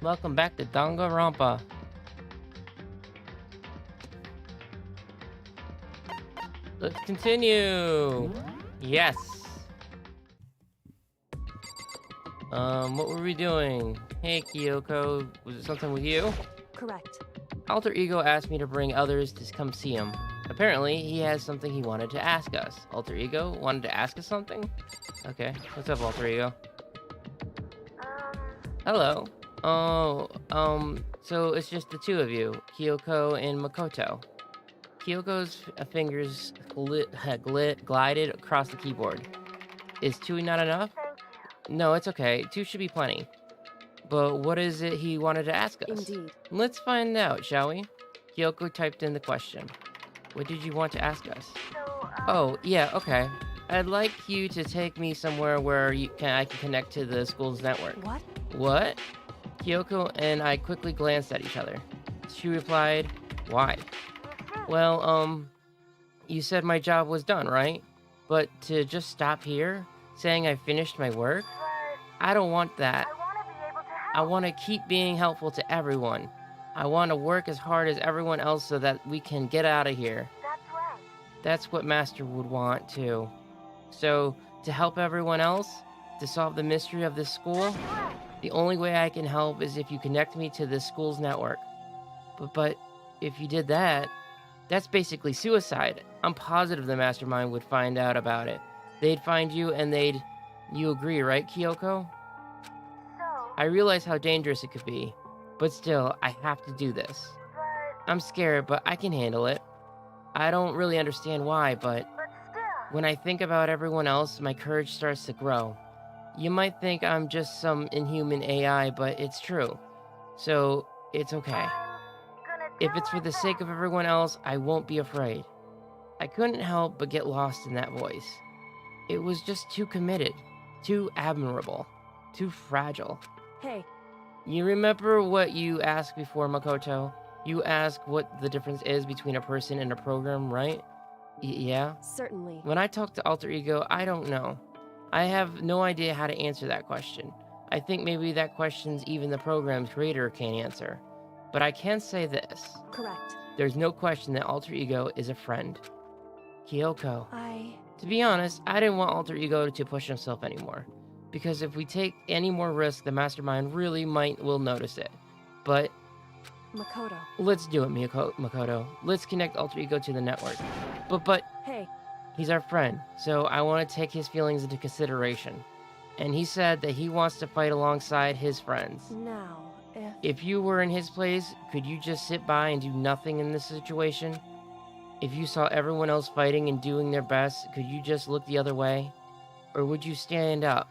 Welcome back to Donganronpa. Let's continue. Yes. What were we doing? Hey, Kyoko, was it something with you? Correct. Alter Ego asked me to bring others to come see him. Apparently, he has something he wanted to ask us. Alter Ego wanted to ask us something? Okay, what's up, Alter Ego? Hello. Oh, so it's just the two of you, Kyoko and Makoto. Kyoko's fingers glided across the keyboard. Is two not enough? No, it's okay. Two should be plenty. But what is it he wanted to ask us? Indeed. Let's find out, shall we? Kyoko typed in the question. What did you want to ask us? Oh, yeah, okay. I'd like you to take me somewhere where I can connect to the school's network. What? What? Kyoko and I quickly glanced at each other. She replied, why? Well, you said my job was done, right? But to just stop here, saying I finished my work? I don't want that. I want to keep being helpful to everyone. I want to work as hard as everyone else so that we can get out of here. That's right. That's what Master would want, too. So, to help everyone else, to solve the mystery of this school, the only way I can help is if you connect me to this school's network. But if you did that, that's basically suicide. I'm positive the mastermind would find out about it. They'd find you and You agree, right, Kyoko? So, I realize how dangerous it could be, but still, I have to do this. but I'm scared, but I can handle it. I don't really understand why, but still. when I think about everyone else, my courage starts to grow. You might think I'm just some inhuman AI, but it's true. So, it's okay. I'm gonna If do it's for my the sake of everyone else, I won't be afraid. I couldn't help but get lost in that voice. It was just too committed, too admirable, too fragile. Hey, You remember what you asked before, Makoto? You asked what the difference is between a person and a program, right? Yeah? certainly. When I talk to Alter Ego, I don't know. I have no idea how to answer that question. I think maybe that question's even the program's creator can answer. But I can say this. Correct. There's no question that Alter Ego is a friend. Kyoko. I... To be honest, I didn't want Alter Ego to push himself anymore. Because if we take any more risk, the mastermind really will notice it. But Makoto. let's do it, Makoto. Let's connect Alter Ego to the network. But Hey, he's our friend, so I want to take his feelings into consideration. And he said that he wants to fight alongside his friends. now, If you were in his place, could you just sit by and do nothing in this situation? If you saw everyone else fighting and doing their best, could you just look the other way? Or would you stand up?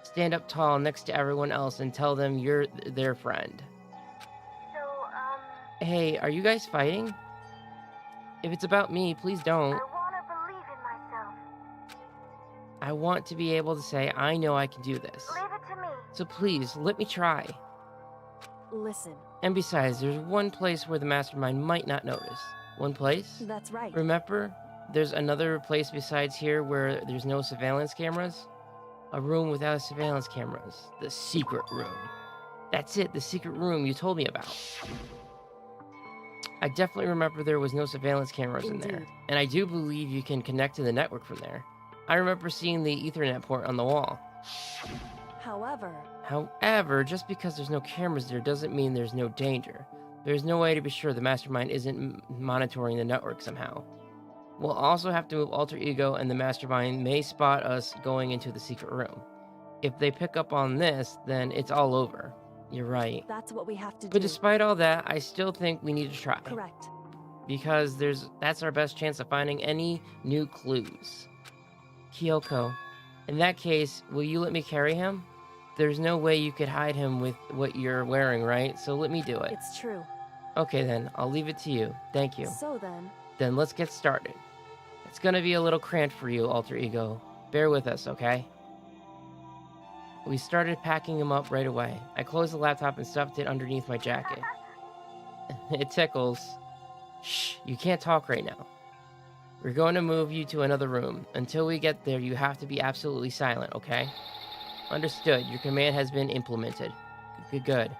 Stand up tall next to everyone else and tell them you're their friend. So, Hey, are you guys fighting? If it's about me, please don't. I wanna believe in myself. I want to be able to say, I know I can do this. Leave it to me. So please, let me try. listen. And besides, there's one place where the mastermind might not notice. One place? That's right. Remember, there's another place besides here where there's no surveillance cameras? A room without surveillance cameras. The secret room. That's it, the secret room you told me about. I definitely remember there was no surveillance cameras in there. Indeed. And I do believe you can connect to the network from there. I remember seeing the Ethernet port on the wall. However, just because there's no cameras there doesn't mean there's no danger. There's no way to be sure the mastermind isn't monitoring the network somehow. We'll also have to move Alter Ego, and the mastermind may spot us going into the secret room. If they pick up on this, then it's all over. You're right. That's what we have to do. But despite all that, I still think we need to try. Correct. Because that's our best chance of finding any new clues. Kyoko, in that case, will you let me carry him? There's no way you could hide him with what you're wearing, right? So let me do it. It's true. Okay then, I'll leave it to you. Thank you. So then, Then let's get started. It's gonna be a little cramped for you, Alter Ego. Bear with us, okay? We started packing him up right away. I closed the laptop and stuffed it underneath my jacket. It tickles. Shh, you can't talk right now. We're going to move you to another room. Until we get there, you have to be absolutely silent, okay? Understood. Your command has been implemented. Good.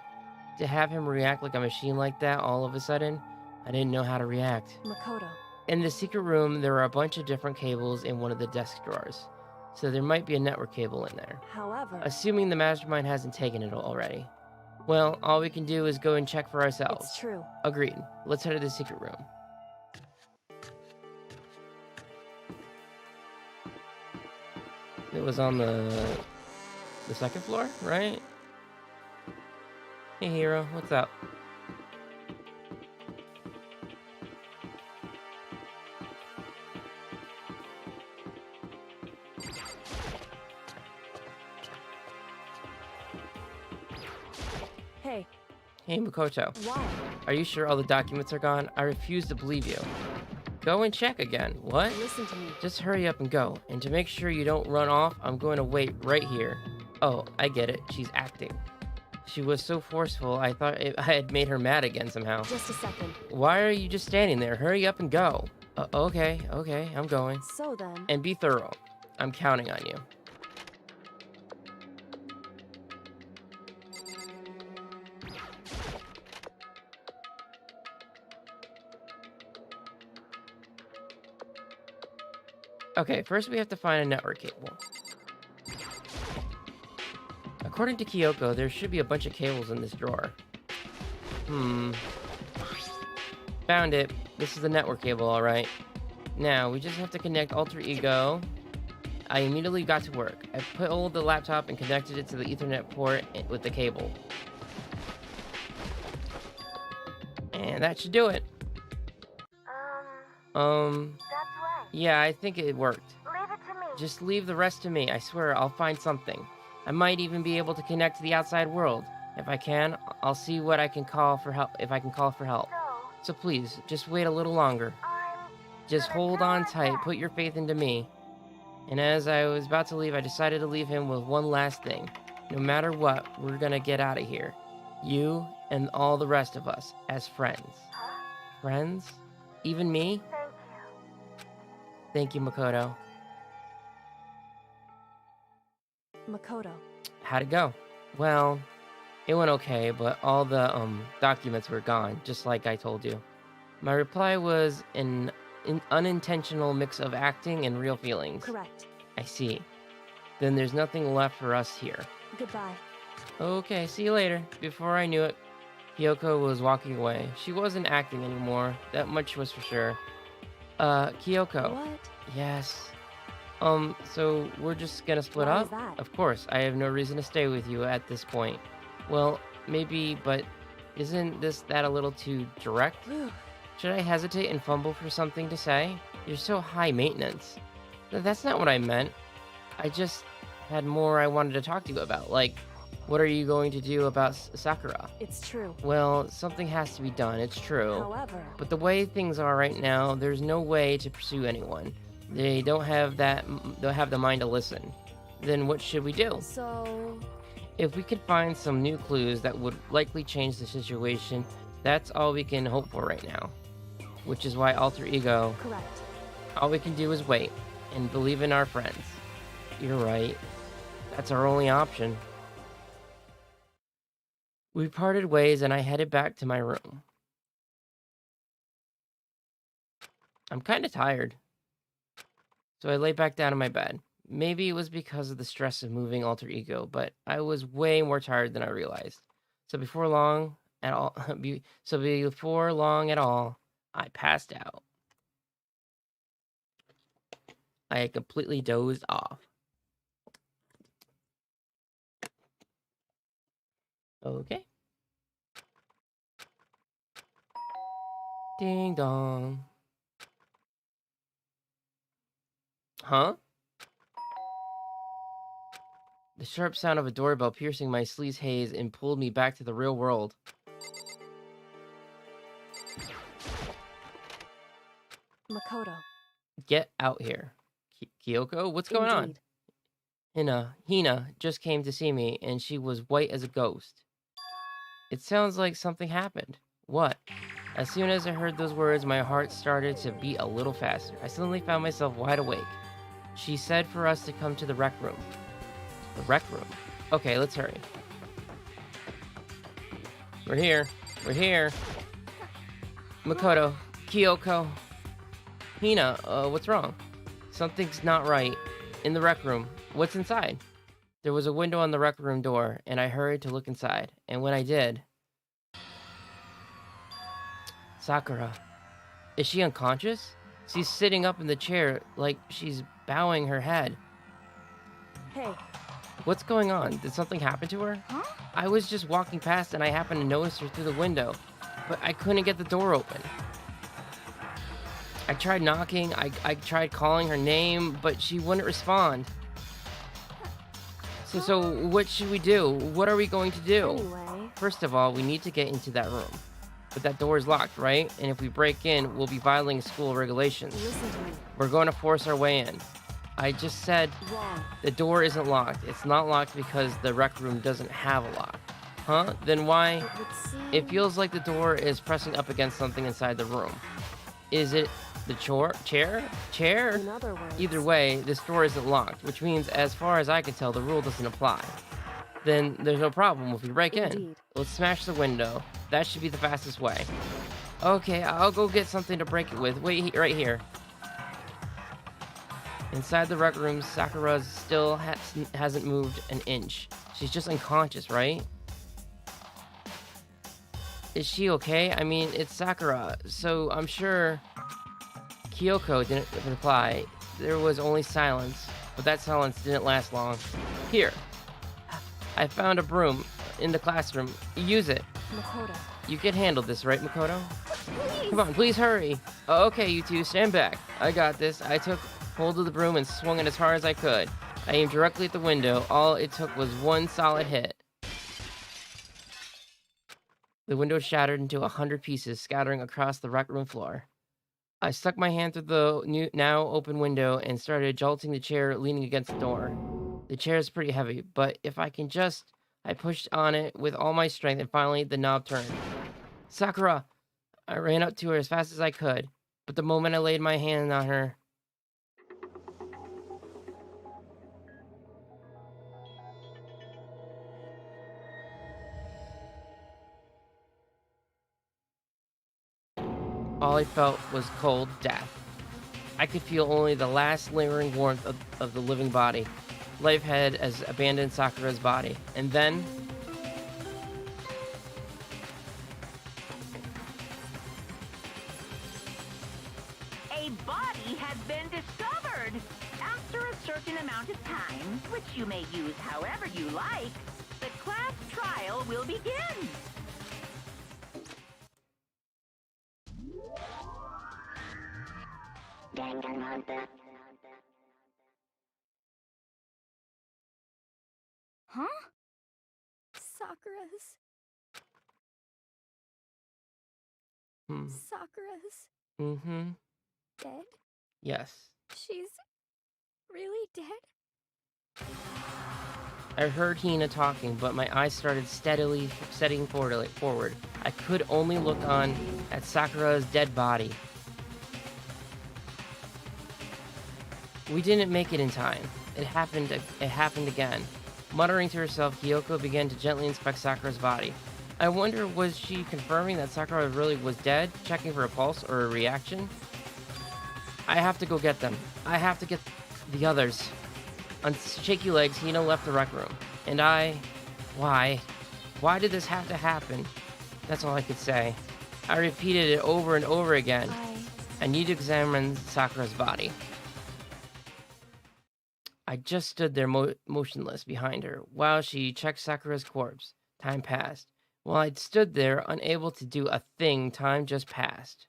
To have him react like a machine like that all of a sudden, I didn't know how to react. Makoto. In the secret room, there are a bunch of different cables in one of the desk drawers. So there might be a network cable in there. However, Assuming the mastermind hasn't taken it already. Well, all we can do is go and check for ourselves. it's true. Agreed. Let's head to the secret room. It was on the second floor, right? Hey, Hero, what's up? Hey, Hey, Makoto. why? Are you sure all the documents are gone? I refuse to believe you. Go and check again. What? Listen to me. Just hurry up and go. And to make sure you don't run off, I'm going to wait right here. Oh, I get it. She's acting. She was so forceful, I thought I had made her mad again somehow. Just a second. Why are you just standing there? Hurry up and go. Okay, I'm going. So then, And be thorough. I'm counting on you. Okay, first we have to find a network cable. According to Kyoko, there should be a bunch of cables in this drawer. Found it. This is the network cable, alright. Now, we just have to connect Alter Ego. I immediately got to work. I pulled the laptop and connected it to the Ethernet port with the cable. And that should do it. That's right. Yeah, I think it worked. Leave it to me. Just leave the rest to me. I swear I'll find something. I might even be able to connect to the outside world. If I can, I'll see what I can call for help. If I can call for help. So please, just wait a little longer. I'm Just gonna hold try on my tight. best. Put your faith into me. And as I was about to leave, I decided to leave him with one last thing. No matter what, we're gonna get out of here. You and all the rest of us as friends. Huh? Friends? Even me? Thank you. Thank you, Makoto. Makoto. How'd it go? Well, it went okay, but all the documents were gone, just like I told you. My reply was an unintentional mix of acting and real feelings. Correct. I see. Then there's nothing left for us here. Goodbye. Okay, see you later. Before I knew it, Kyoko was walking away. She wasn't acting anymore, that much was for sure. Kyoko. What? Yes. So we're just gonna split Why up? is that? Of course, I have no reason to stay with you at this point. Well, maybe, but isn't that a little too direct? Phew. Should I hesitate and fumble for something to say? You're so high maintenance. That's not what I meant. I just had more I wanted to talk to you about, like, what are you going to do about Sakura? It's true. Well, something has to be done, it's true. However, But the way things are right now, there's no way to pursue anyone. They don't have the mind to listen. Then what should we do? so If we could find some new clues that would likely change the situation, that's all we can hope for right now. Which is why Alter Ego, correct. all we can do is wait and believe in our friends. You're right. That's our only option. We parted ways and I headed back to my room. I'm kind of tired. So I lay back down in my bed. Maybe it was because of the stress of moving Alter Ego, but I was way more tired than I realized. So before long at all, I passed out. I had completely dozed off. Okay. Ding dong. Huh? The sharp sound of a doorbell piercing my sleeves haze and pulled me back to the real world. Makoto. Get out here. Kyoko, what's going on? Indeed. Hina just came to see me, and she was white as a ghost. It sounds like something happened. What? As soon as I heard those words, my heart started to beat a little faster. I suddenly found myself wide awake. She said for us to come to the rec room. The rec room? Okay, let's hurry. We're here. We're here. Makoto, Kyoko, Hina, what's wrong? Something's not right. In the rec room. What's inside? There was a window on the rec room door, and I hurried to look inside. And when I did... Sakura. Is she unconscious? She's sitting up in the chair like she's bowing her head. Hey. What's going on? Did something happen to her? Huh? I was just walking past and I happened to notice her through the window, but I couldn't get the door open. I tried knocking, I tried calling her name, but she wouldn't respond. So what should we do? What are we going to do? Anyway. First of all, we need to get into that room. But that door is locked, right? And if we break in, we'll be violating school regulations. Listen to me. We're going to force our way in. I just said Wrong. the door isn't locked. It's not locked because the rec room doesn't have a lock. Huh? Then why? It would seem... It feels like the door is pressing up against something inside the room. Is it the chair? In other words... Either way, this door isn't locked, which means, as far as I can tell, the rule doesn't apply. Then there's no problem if we break in. Indeed. Let's smash the window. That should be the fastest way. Okay, I'll go get something to break it with. Wait, right here. Inside the rec room, Sakura still hasn't moved an inch. She's just unconscious, right? Is she okay? I mean, it's Sakura, so I'm sure... Kyoko didn't reply. There was only silence, but that silence didn't last long. Here. I found a broom in the classroom. Use it. Makoto. You can handle this, right, Makoto? Please. Come on, please hurry. Okay, you two, stand back. I got this. I took hold of the broom and swung it as hard as I could. I aimed directly at the window. All it took was one solid hit. The window shattered into 100 pieces, scattering across the rec room floor. I stuck my hand through the now open window and started jolting the chair leaning against the door. The chair is pretty heavy, but if I can just... I pushed on it with all my strength and finally the knob turned. Sakura! I ran up to her as fast as I could, but the moment I laid my hand on her... all I felt was cold death. I could feel only the last lingering warmth of the living body. Life had abandoned Sakura's body. And then... a body has been discovered. After a certain amount of time, which you may use however you like, the class trial will begin. Danganronpa. Huh? Sakura's... Sakura's Mm-hmm. dead? Yes. She's really dead? I heard Hina talking, but my eyes started steadily setting forward. I could only look on at Sakura's dead body. We didn't make it in time. It happened again. Muttering to herself, Kyoko began to gently inspect Sakura's body. I wonder, was she confirming that Sakura really was dead, checking for a pulse or a reaction? I have to go get them. I have to get the others. On shaky legs, Hina left the rec room. And why? Why did this have to happen? That's all I could say. I repeated it over and over again. I need to examine Sakura's body. I just stood there motionless behind her while she checked Sakura's corpse. Time passed. While I'd stood there, unable to do a thing, time just passed.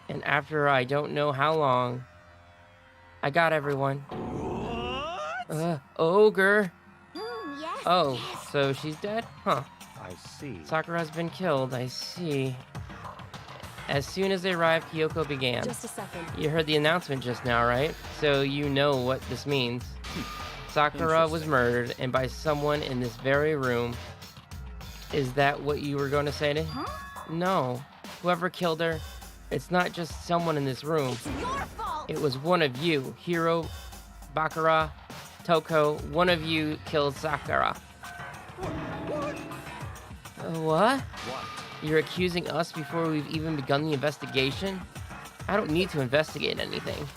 And after I don't know how long, I got everyone. What? Ogre. Yes. Oh, so she's dead? Huh. I see. Sakura's been killed, I see. As soon as they arrived, Kyoko began. Just a second. You heard the announcement just now, right? So you know what this means. Sakura was murdered, and by someone in this very room. Is that what you were going to say to? Huh? No. Whoever killed her, it's not just someone in this room. It's your fault! It was one of you. Hiro, Bakura, Toko, one of you killed Sakura. What? What? What? You're accusing us before we've even begun the investigation? I don't need to investigate anything.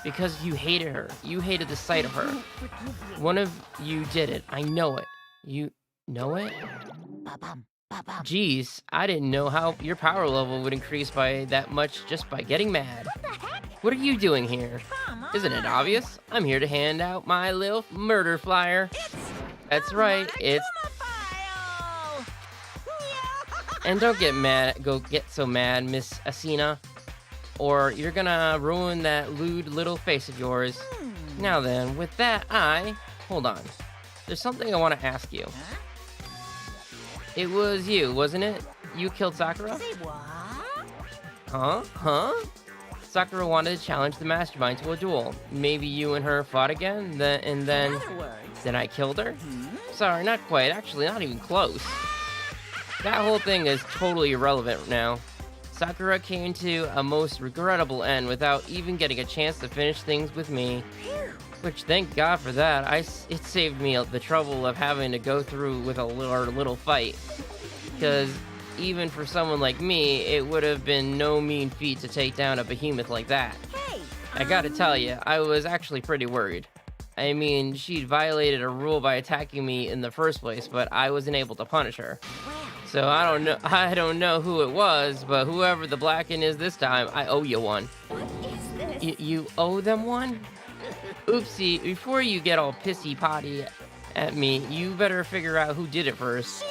Because you hated her. You hated the sight of her. Forgive you. One of you did it. I know it. You know it? Ba-bum, ba-bum. Jeez, I didn't know how your power level would increase by that much just by getting mad. What are you doing here? Come on. Isn't it obvious? I'm here to hand out my little murder flyer. That's right, it's... File. And don't get mad, get so mad, Miss Asina. Or you're gonna ruin that lewd little face of yours. Now then, with that, hold on. There's something I want to ask you. It was you, wasn't it? You killed Sakura? Say what? Huh? Sakura wanted to challenge the mastermind to a duel. Maybe you and her fought again, and then... In other words, Then I killed her? Sorry, not quite. Actually, not even close. That whole thing is totally irrelevant now. Sakura came to a most regrettable end without even getting a chance to finish things with me. Which, thank God for that. It saved me the trouble of having to go through with our little fight. Because even for someone like me, it would have been no mean feat to take down a behemoth like that. hey, I gotta tell you, I was actually pretty worried. I mean, she'd violated a rule by attacking me in the first place, but I wasn't able to punish her. So I don't know who it was, but whoever the blackened is this time, I owe you one. What is this? You owe them one? Oopsie, before you get all pissy potty at me, you better figure out who did it first.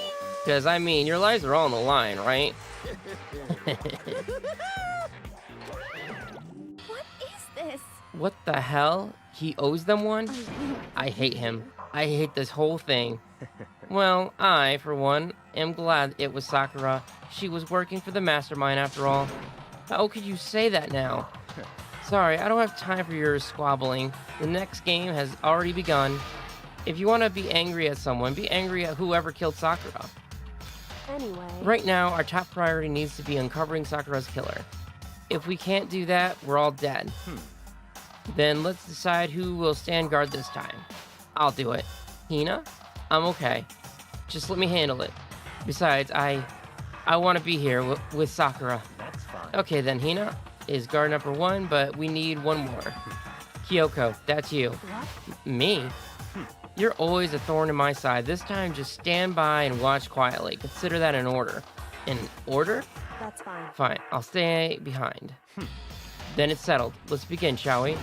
Because, I mean, your lives are all on the line, right? What is this? What the hell? He owes them one? I hate him. I hate this whole thing. Well, I, for one, am glad it was Sakura. She was working for the mastermind after all. How could you say that now? Sorry, I don't have time for your squabbling. The next game has already begun. If you want to be angry at someone, be angry at whoever killed Sakura. Anyway. Right now, our top priority needs to be uncovering Sakura's killer. If we can't do that, we're all dead. Then let's decide who will stand guard this time. I'll do it. Hina? I'm okay. Just let me handle it. Besides, I want to be here with Sakura. That's fine. Okay then, Hina is guard number 1, but we need one more. Kyoko, that's you. What? Me? You're always a thorn in my side. This time, just stand by and watch quietly. Consider that an order. An order? That's fine. Fine, I'll stay behind. Then it's settled. Let's begin, shall we?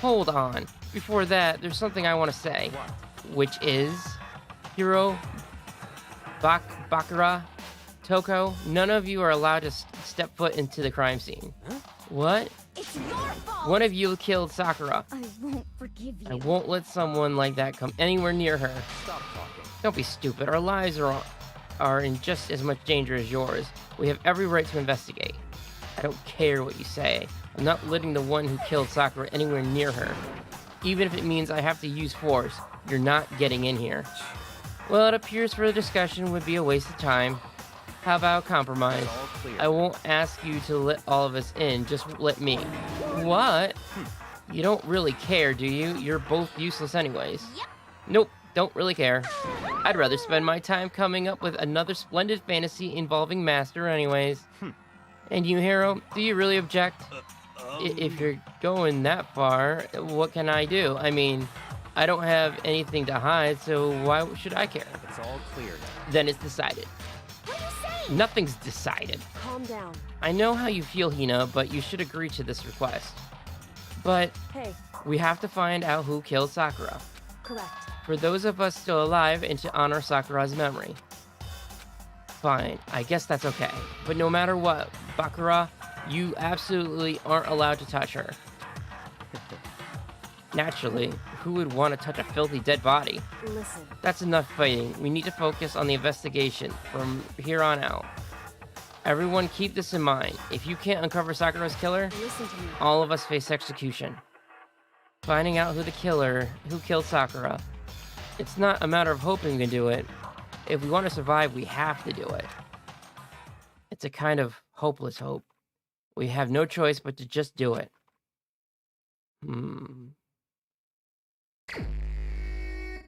Hold on. Before that, there's something I want to say. What? Which is... Hiro, Bakura, Toko, none of you are allowed to step foot into the crime scene. What? It's your fault. One of you killed Sakura. I won't forgive you. I won't let someone like that come anywhere near her. Stop talking. Don't be stupid. Our lives are in just as much danger as yours. We have every right to investigate. I don't care what you say. I'm not letting the one who killed Sakura anywhere near her. Even if it means I have to use force, you're not getting in here. Well, it appears further discussion would be a waste of time. How about compromise? It's all clear. I won't ask you to let all of us in, just let me. What? You don't really care, do you? You're both useless anyways. Yep. Nope, don't really care. I'd rather spend my time coming up with another splendid fantasy involving Master anyways. And you, Hero, do you really object? If you're going that far, what can I do? I mean, I don't have anything to hide, so why should I care? It's all clear now. Then it's decided. What are you saying? Nothing's decided. Calm down. I know how you feel, Hina, but you should agree to this request. But Hey, we have to find out who killed Sakura. correct. For those of us still alive and to honor Sakura's memory. Fine, I guess that's okay. But no matter what, Bakura, you absolutely aren't allowed to touch her. Naturally, who would want to touch a filthy dead body? Listen. That's enough fighting. We need to focus on the investigation from here on out. Everyone keep this in mind. If you can't uncover Sakura's killer, Listen to me. all of us face execution. Finding out who killed Sakura. It's not a matter of hoping to do it. If we want to survive, we have to do it. It's a kind of hopeless hope. We have no choice but to just do it.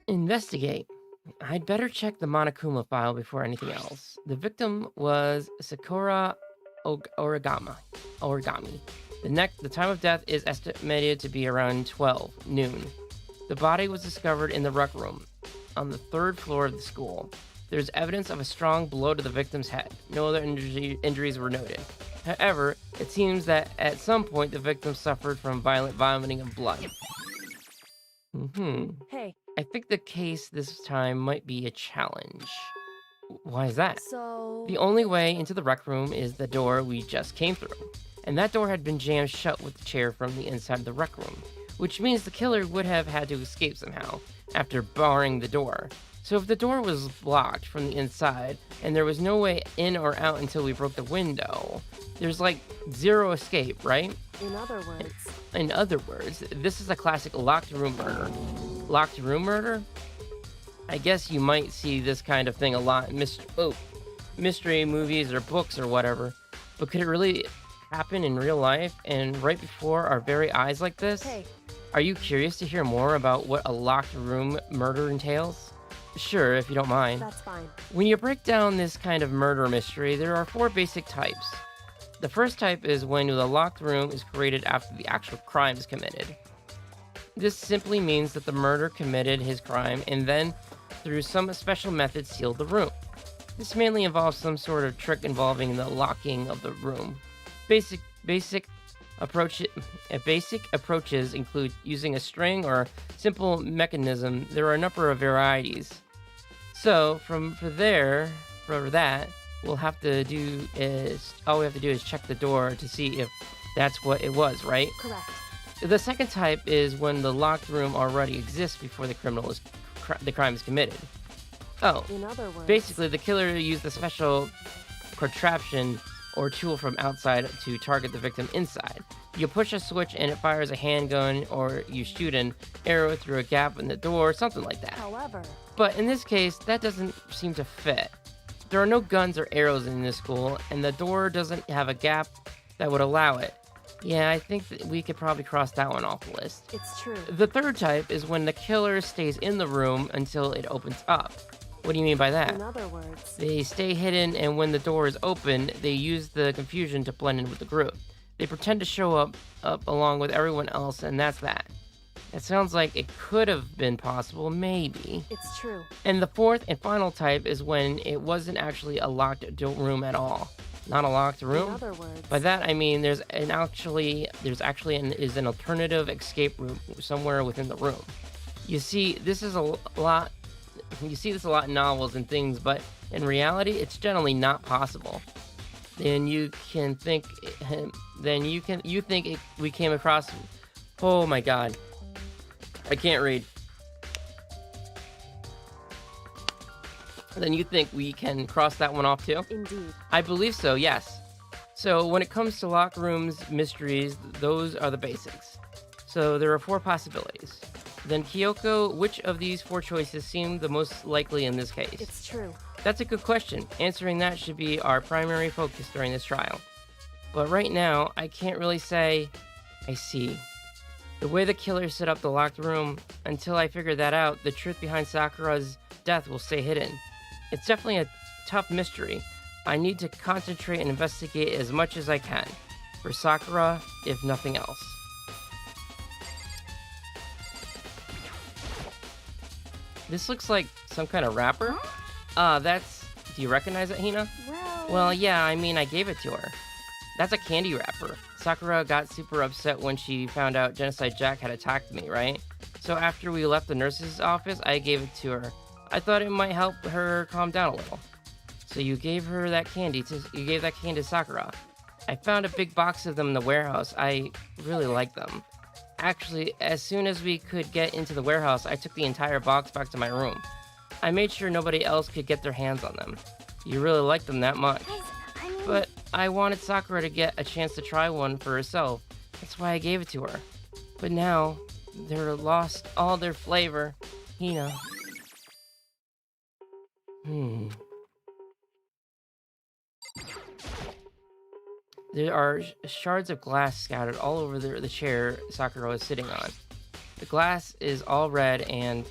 Investigate. I'd better check the Monokuma file before anything else. The victim was Sakura Origami. The time of death is estimated to be around 12 noon. The body was discovered in the rec room on the third floor of the school. There's evidence of a strong blow to the victim's head. No other injuries were noted. However, it seems that at some point the victim suffered from violent vomiting of blood. Hey, I think the case this time might be a challenge. Why is that? so... The only way into the rec room is the door we just came through. And that door had been jammed shut with the chair from the inside of the rec room, which means the killer would have had to escape somehow after barring the door. So if the door was blocked from the inside and there was no way in or out until we broke the window, there's like zero escape, right? In other words... In other words, this is a classic locked room murder. Locked room murder? I guess you might see this kind of thing a lot in mystery movies or books or whatever, but could it really happen in real life and right before our very eyes like this? Hey. Are you curious to hear more about what a locked room murder entails? Sure, if you don't mind. That's fine. When you break down this kind of murder mystery, there are 4 basic types. The first type is when the locked room is created after the actual crime is committed. This simply means that the murderer committed his crime and then, through some special method, sealed the room. This mainly involves some sort of trick involving the locking of the room. Basic approaches include using a string or simple mechanism. There are a number of varieties. So for that, all we have to do is check the door to see if that's what it was, right? Correct. The second type is when the locked room already exists before the crime is committed. Oh, In other words... basically the killer used a special contraption or tool from outside to target the victim inside. You push a switch and it fires a handgun, or you shoot an arrow through a gap in the door, something like that. However... But in this case, that doesn't seem to fit. There are no guns or arrows in this school, and the door doesn't have a gap that would allow it. Yeah, I think that we could probably cross that one off the list. It's true. The third type is when the killer stays in the room until it opens up. What do you mean by that? In other words... They stay hidden, and when the door is open, they use the confusion to blend in with the group. They pretend to show up along with everyone else, and that's that. It sounds like it could have been possible, maybe. It's true. And the fourth and final type is when it wasn't actually a locked room at all. Not a locked room? In other words... By that I mean there's an alternative escape route somewhere within the room. You see this a lot in novels and things, but in reality it's generally not possible. We came across... Oh my god. I can't read. Then you think we can cross that one off too? Indeed. I believe so, yes. So when it comes to locked rooms mysteries, those are the basics. So there are 4 possibilities. Then Kyoko, which of these 4 choices seem the most likely in this case? It's true. That's a good question. Answering that should be our primary focus during this trial. But right now, I can't really say, I see. The way the killer set up the locked room, until I figure that out, the truth behind Sakura's death will stay hidden. It's definitely a tough mystery. I need to concentrate and investigate as much as I can. For Sakura, if nothing else. This looks like some kind of wrapper. Do you recognize it, Hina? Well, yeah, I mean, I gave it to her. That's a candy wrapper. Sakura got super upset when she found out Genocide Jack had attacked me, right? So after we left the nurse's office, I gave it to her. I thought it might help her calm down a little. So you gave that candy to Sakura. I found a big box of them in the warehouse. I really like them. Actually, as soon as we could get into the warehouse, I took the entire box back to my room. I made sure nobody else could get their hands on them. You really like them that much. But I wanted Sakura to get a chance to try one for herself. That's why I gave it to her. But now, they're lost all their flavor. Hina. There are shards of glass scattered all over the chair Sakura is sitting on. The glass is all red and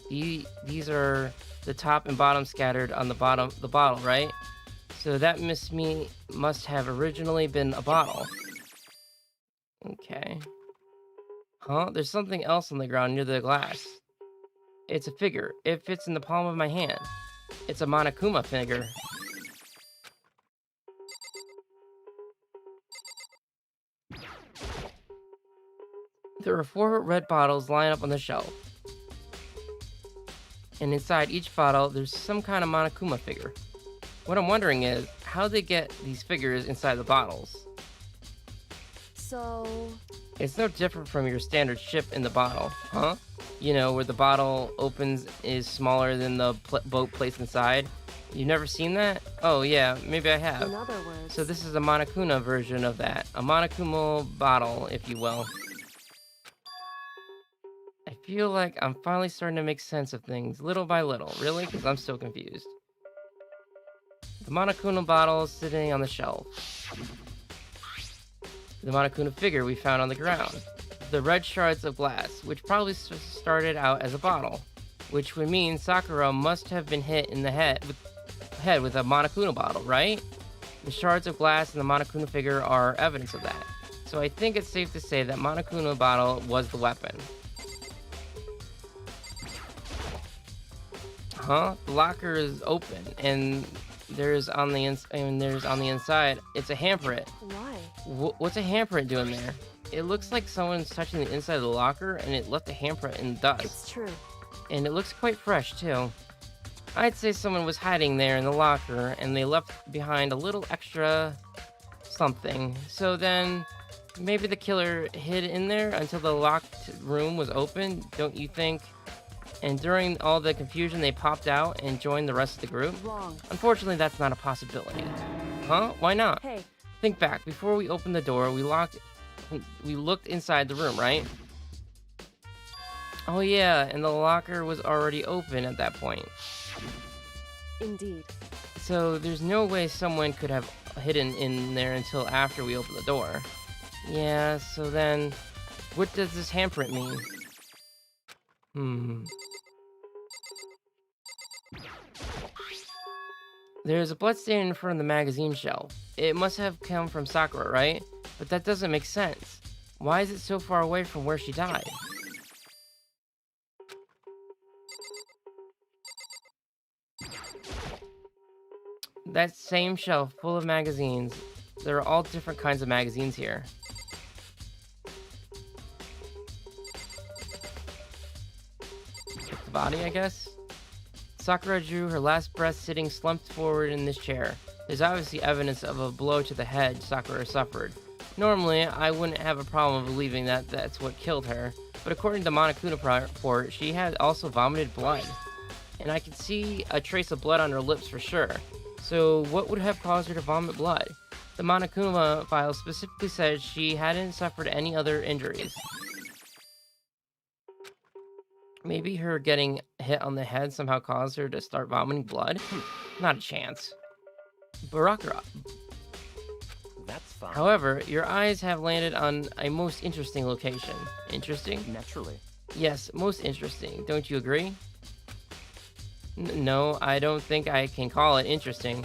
These are the top and bottom scattered on the bottle, right? So that must have originally been a bottle. Okay. Huh? There's something else on the ground near the glass. It's a figure. It fits in the palm of my hand. It's a Monokuma figure. There are 4 red bottles lined up on the shelf. And inside each bottle, there's some kind of Monokuma figure. What I'm wondering is, how they get these figures inside the bottles? So... It's no different from your standard ship in the bottle, huh? You know, where the bottle opens is smaller than the boat placed inside. You've never seen that? Oh yeah, maybe I have. in other words... So this is a Monokuma version of that. A Monokuma bottle, if you will. I feel like I'm finally starting to make sense of things, little by little. Really? Because I'm still confused. The Monokuma bottle is sitting on the shelf. The Monokuma figure we found on the ground. The red shards of glass, which probably started out as a bottle. Which would mean Sakura must have been hit in the head with a Monokuma bottle, right? The shards of glass and the Monokuma figure are evidence of that. So I think it's safe to say that Monokuma bottle was the weapon. Huh? The locker is open, and there's on the inside. It's a handprint. Why? What's a handprint doing there? It looks like someone's touching the inside of the locker, and it left a handprint in the dust. It's true. And it looks quite fresh too. I'd say someone was hiding there in the locker, and they left behind a little extra something. So then, maybe the killer hid in there until the locked room was open. Don't you think? And during all the confusion, they popped out and joined the rest of the group? Wrong. Unfortunately, that's not a possibility. Huh? Why not? Hey, Think back. Before we opened the door, we looked inside the room, right? Oh yeah, and the locker was already open at that point. indeed. So there's no way someone could have hidden in there until after we opened the door. Yeah, so then, what does this handprint mean? There's a bloodstain in front of the magazine shelf. It must have come from Sakura, right? But that doesn't make sense. Why is it so far away from where she died? That same shelf full of magazines. There are all different kinds of magazines here. The body, I guess? Sakura drew her last breath sitting slumped forward in this chair. There's obviously evidence of a blow to the head Sakura suffered. Normally, I wouldn't have a problem believing that that's what killed her, but according to Monokuma report, she had also vomited blood. And I could see a trace of blood on her lips for sure. So what would have caused her to vomit blood? The Monokuma file specifically said she hadn't suffered any other injuries. Maybe her getting hit on the head somehow caused her to start vomiting blood? Not a chance. Barakara. That's fine. However, your eyes have landed on a most interesting location. Interesting? Naturally. Yes, most interesting. Don't you agree? No, I don't think I can call it interesting.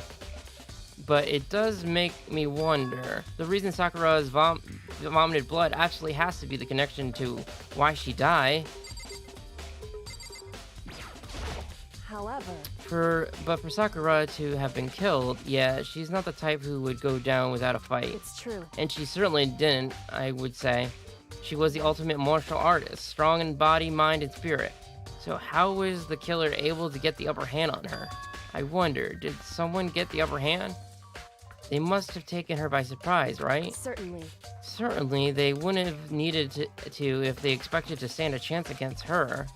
But it does make me wonder. The reason Sakura's vomited blood actually has to be the connection to why she died. However... But for Sakura to have been killed, yeah, she's not the type who would go down without a fight. It's true. And she certainly didn't, I would say. She was the ultimate martial artist, strong in body, mind, and spirit. So how was the killer able to get the upper hand on her? I wonder, did someone get the upper hand? They must have taken her by surprise, right? Certainly. Certainly, they wouldn't have needed to if they expected to stand a chance against her.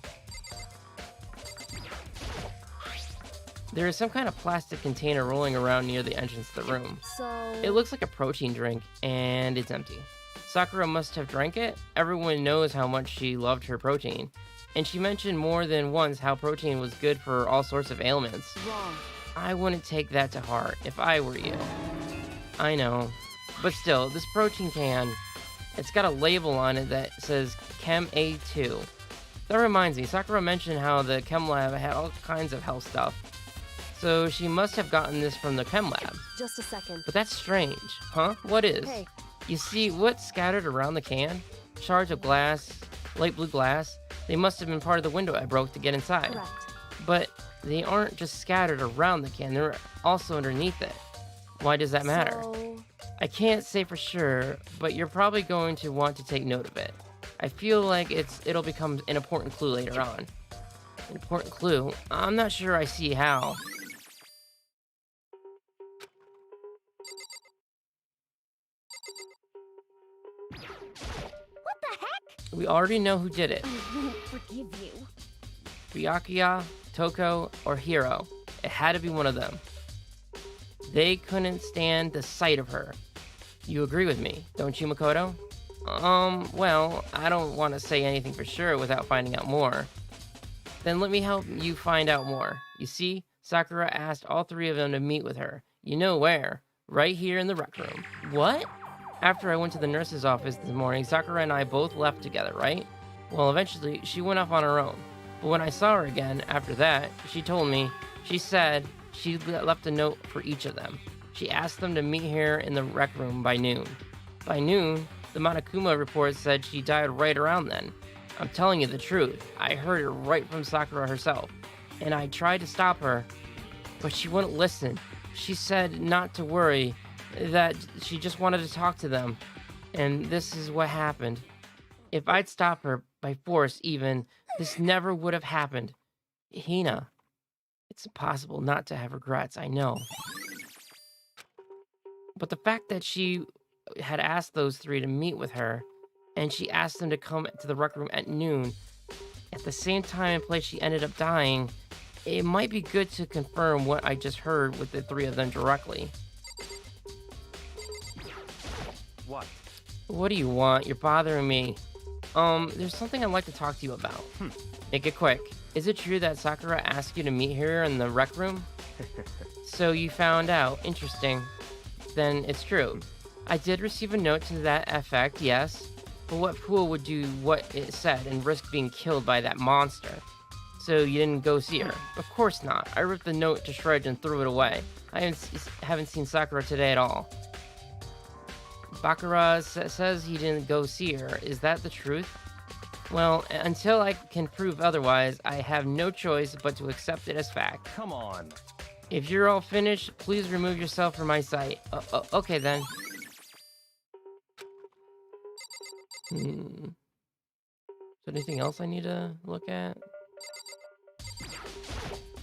There is some kind of plastic container rolling around near the entrance to the room. So... It looks like a protein drink, and it's empty. Sakura must have drank it. Everyone knows how much she loved her protein. And she mentioned more than once how protein was good for all sorts of ailments. Wrong. I wouldn't take that to heart if I were you. I know. But still, this protein can, it's got a label on it that says Chem A2. That reminds me, Sakura mentioned how the chem lab had all kinds of health stuff. So she must have gotten this from the chem lab. Just a second. But that's strange, huh? What is? Hey. You see what's scattered around the can? Shards of glass, light blue glass. They must have been part of the window I broke to get inside. Correct. But they aren't just scattered around the can, they're also underneath it. Why does that matter? So, I can't say for sure, but you're probably going to want to take note of it. I feel like it'll become an important clue later on. An important clue? I'm not sure I see how. what the heck? We already know who did it. I won't forgive you. Byakuya, Toko, or Hiro. It had to be one of them. They couldn't stand the sight of her. You agree with me, don't you, Makoto? Well, I don't want to say anything for sure without finding out more. Then let me help you find out more. You see, Sakura asked all three of them to meet with her. You know where? Right here in the rec room. What? After I went to the nurse's office this morning, Sakura and I both left together, right? Well, eventually, she went off on her own. But when I saw her again after that, she told me, she said she left a note for each of them. She asked them to meet here in the rec room by noon. By noon, the Monokuma report said she died right around then. I'm telling you the truth. I heard it right from Sakura herself. And I tried to stop her, but she wouldn't listen. She said not to worry, that she just wanted to talk to them. And this is what happened. If I'd stopped her, by force even, this never would have happened. Hina, it's impossible not to have regrets, I know. But the fact that she had asked those three to meet with her, and she asked them to come to the rec room at noon, at the same time and place she ended up dying, it might be good to confirm what I just heard with the three of them directly. What? What do you want? You're bothering me. There's something I'd like to talk to you about. Make it quick. Is it true that Sakura asked you to meet her in the rec room? So you found out. Interesting. Then it's true. I did receive a note to that effect, yes. But what fool would do what it said and risk being killed by that monster? So you didn't go see her? Of course not. I ripped the note to shreds and threw it away. I haven't seen Sakura today at all. Bakura says he didn't go see her. Is that the truth? Well, until I can prove otherwise, I have no choice but to accept it as fact. Come on. If you're all finished, please remove yourself from my sight. Okay then. Is there anything else I need to look at?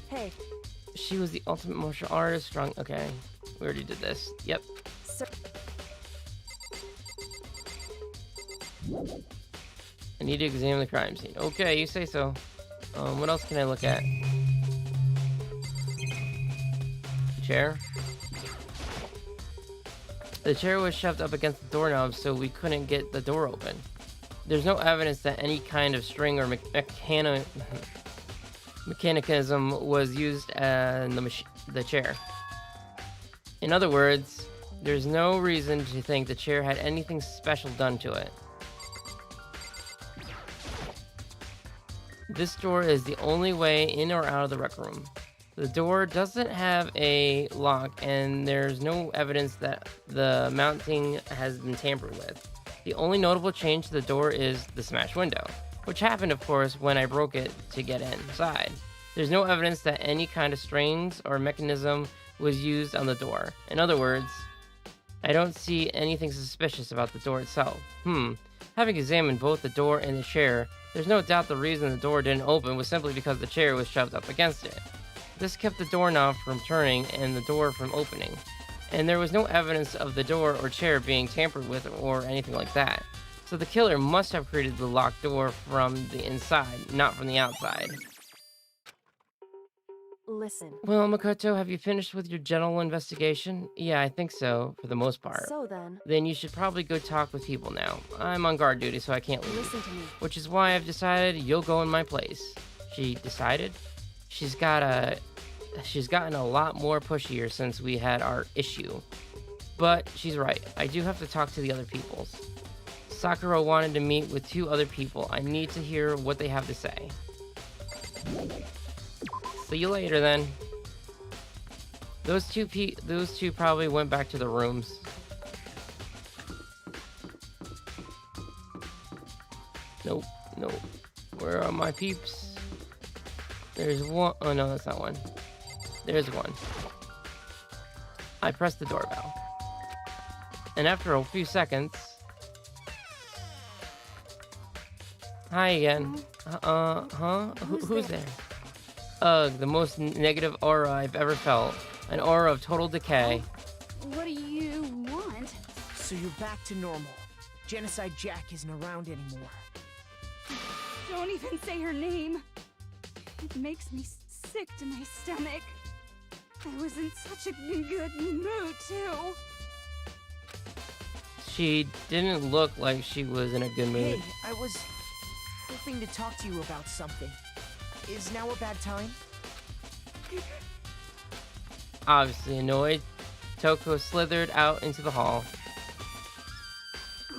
Hey, She was the ultimate martial artist, strong. Okay, we already did this. Yep. sir. I need to examine the crime scene. Okay, you say so. What else can I look at? Chair? The chair was shoved up against the doorknob so we couldn't get the door open. There's no evidence that any kind of string or mechanism was used in the chair. In other words, there's no reason to think the chair had anything special done to it. This door is the only way in or out of the rec room. The door doesn't have a lock, and there's no evidence that the mounting has been tampered with. The only notable change to the door is the smashed window, which happened, of course, when I broke it to get inside. There's no evidence that any kind of strings or mechanism was used on the door. In other words, I don't see anything suspicious about the door itself. Having examined both the door and the chair, there's no doubt the reason the door didn't open was simply because the chair was shoved up against it. This kept the doorknob from turning and the door from opening. And there was no evidence of the door or chair being tampered with or anything like that. So the killer must have created the locked door from the inside, not from the outside. Listen. Well, Makoto, have you finished with your general investigation? Yeah, I think so, for the most part. So then, Then you should probably go talk with people now. I'm on guard duty, so I can't leave. listen to me. Which is why I've decided you'll go in my place. She decided? She's gotten a lot more pushier since we had our issue. But she's right. I do have to talk to the other peoples. Sakura wanted to meet with 2 other people. I need to hear what they have to say. See you later, then. Those two probably went back to their rooms. Nope. Where are my peeps? There's one. Oh no, that's not one. There's one. I pressed the doorbell. And after a few seconds... Hi again. Who's there? Ugh, the most negative aura I've ever felt. An aura of total decay. What do you want? So you're back to normal. Genocide Jack isn't around anymore. Don't even say her name. It makes me sick to my stomach. I was in such a good mood, too. She didn't look like she was in a good mood. Hey, I was hoping to talk to you about something. Is now a bad time? Obviously annoyed, Toko slithered out into the hall.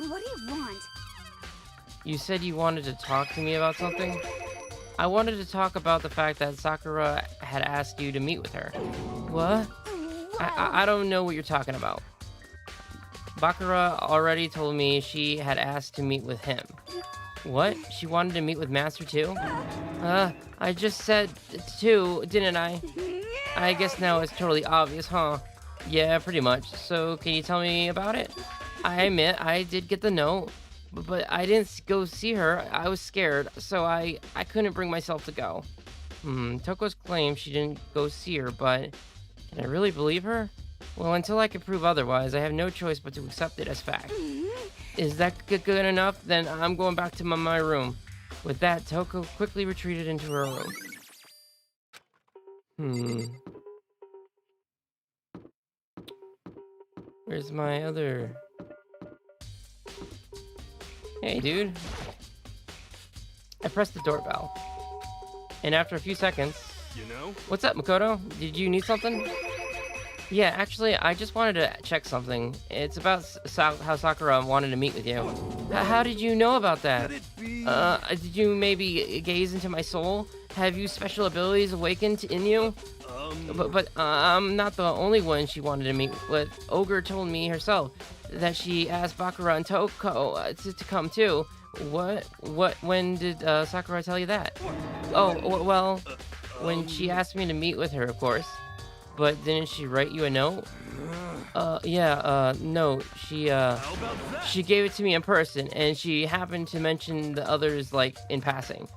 What do you want? You said you wanted to talk to me about something? I wanted to talk about the fact that Sakura had asked you to meet with her. What? I don't know what you're talking about. Bakura already told me she had asked to meet with him. What? She wanted to meet with Master too? I just said too, didn't I? I guess now it's totally obvious, huh? Yeah, pretty much. So, can you tell me about it? I admit, I did get the note, but I didn't go see her. I was scared, so I couldn't bring myself to go. Toko's claimed she didn't go see her, but can I really believe her? Well, until I can prove otherwise, I have no choice but to accept it as fact. Is that good enough? Then I'm going back to my room. With that, Toko quickly retreated into her room. Where's my other... Hey, dude. I pressed the doorbell. And after a few seconds... You know? What's up, Makoto? Did you need something? Yeah, actually, I just wanted to check something. It's about how Sakura wanted to meet with you. How did you know about that? Did you maybe gaze into my soul? Have you special abilities awakened in you? But I'm not the only one she wanted to meet with. Ogre told me herself that she asked Bakura and Toko to come too. When did Sakura tell you that? Oh, well, when she asked me to meet with her, of course. But didn't she write you a note? No, she gave it to me in person, and she happened to mention the others, like, in passing.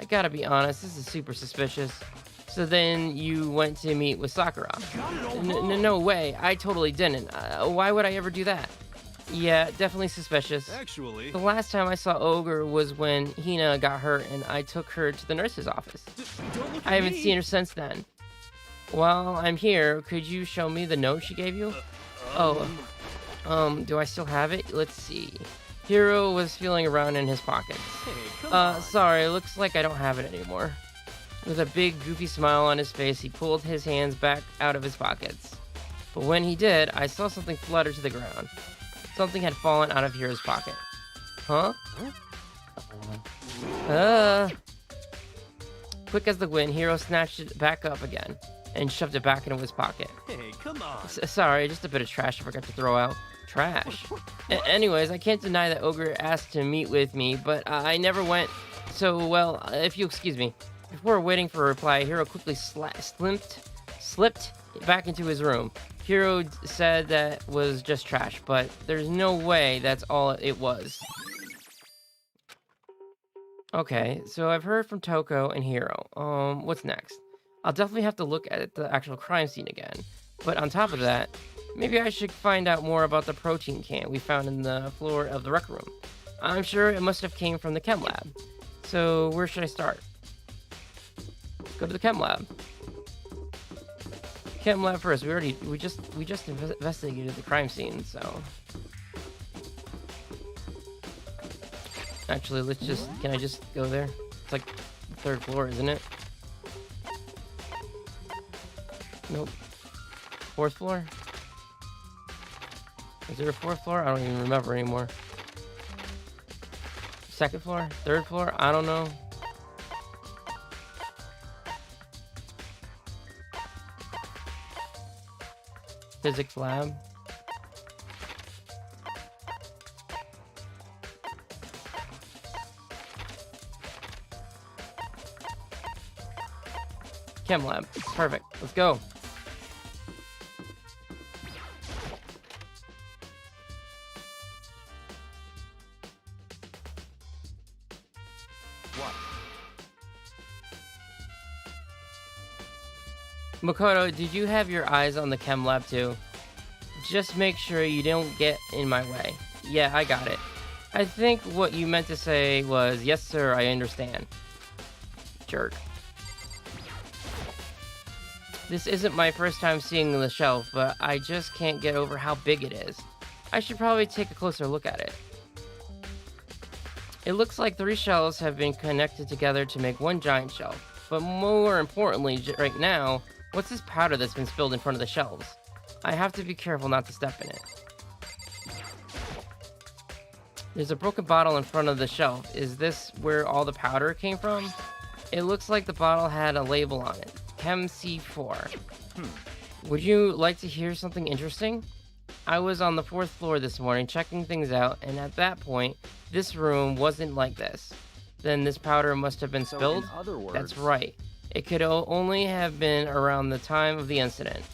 I gotta be honest, this is super suspicious. So then you went to meet with Sakura. No way, I totally didn't. Why would I ever do that? Yeah, definitely suspicious. Actually, The last time I saw Ogre was when Hina got hurt, and I took her to the nurse's office. don't look at I haven't me. seen her since then. While I'm here, could you show me the note she gave you? Do I still have it? Let's see. Hiro was feeling around in his pockets. Hey, come on. Sorry, looks like I don't have it anymore. With a big, goofy smile on his face, he pulled his hands back out of his pockets. But when he did, I saw something flutter to the ground. Something had fallen out of Hiro's pocket. Huh? Quick as the wind, Hiro snatched it back up again and shoved it back into his pocket. Hey, come on. Sorry, just a bit of trash I forgot to throw out. Trash? Anyways, I can't deny that Ogre asked to meet with me, but I never went. So, well, if you excuse me. Before waiting for a reply, Hiro quickly slipped back into his room. Hiro said that was just trash, but there's no way that's all it was. Okay, so I've heard from Toko and Hiro. What's next? I'll definitely have to look at the actual crime scene again. But on top of that, maybe I should find out more about the protein can we found in the floor of the rec room. I'm sure it must have came from the chem lab. So where should I start? Go to the chem lab. Chem lab first. We just investigated the crime scene, so. Actually, can I just go there? It's like the 3rd floor, isn't it? Nope. 4th floor? Is there a 4th floor? I don't even remember anymore. second floor? Third floor? I don't know. Physics lab. Chem lab. Perfect. Let's go. What? Makoto, did you have your eyes on the chem lab too? Just make sure you don't get in my way. Yeah, I got it. I think what you meant to say was, yes sir, I understand. Jerk. This isn't my first time seeing the shelf, but I just can't get over how big it is. I should probably take a closer look at it. It looks like 3 shelves have been connected together to make one giant shelf. But more importantly, right now, what's this powder that's been spilled in front of the shelves? I have to be careful not to step in it. There's a broken bottle in front of the shelf. Is this where all the powder came from? It looks like the bottle had a label on it. Chem C4. Would you like to hear something interesting? I was on the 4th floor this morning checking things out, and at that point, this room wasn't like this. Then this powder must have been spilled? In other words, That's right. It could only have been around the time of the incident.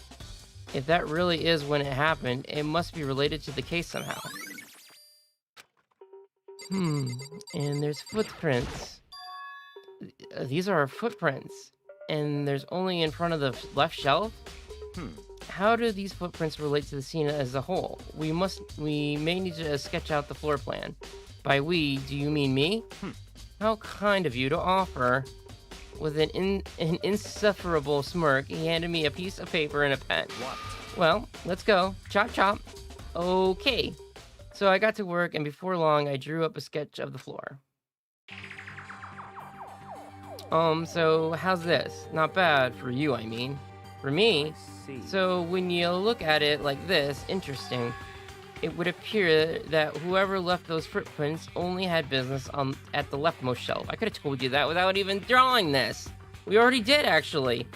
If that really is when it happened, it must be related to the case somehow. And there's footprints. These are footprints. And there's only in front of the left shelf? How do these footprints relate to the scene as a whole? We may need to sketch out the floor plan. By we, do you mean me? How kind of you to offer. With an insufferable smirk, he handed me a piece of paper and a pen. What? Well, let's go. Chop chop. Okay. So I got to work, and before long, I drew up a sketch of the floor. So how's this? Not bad for you, I mean. For me, See. so when you look at it like this, interesting, it would appear that whoever left those footprints only had business at the leftmost shelf. I could have told you that without even drawing this. We already did, actually.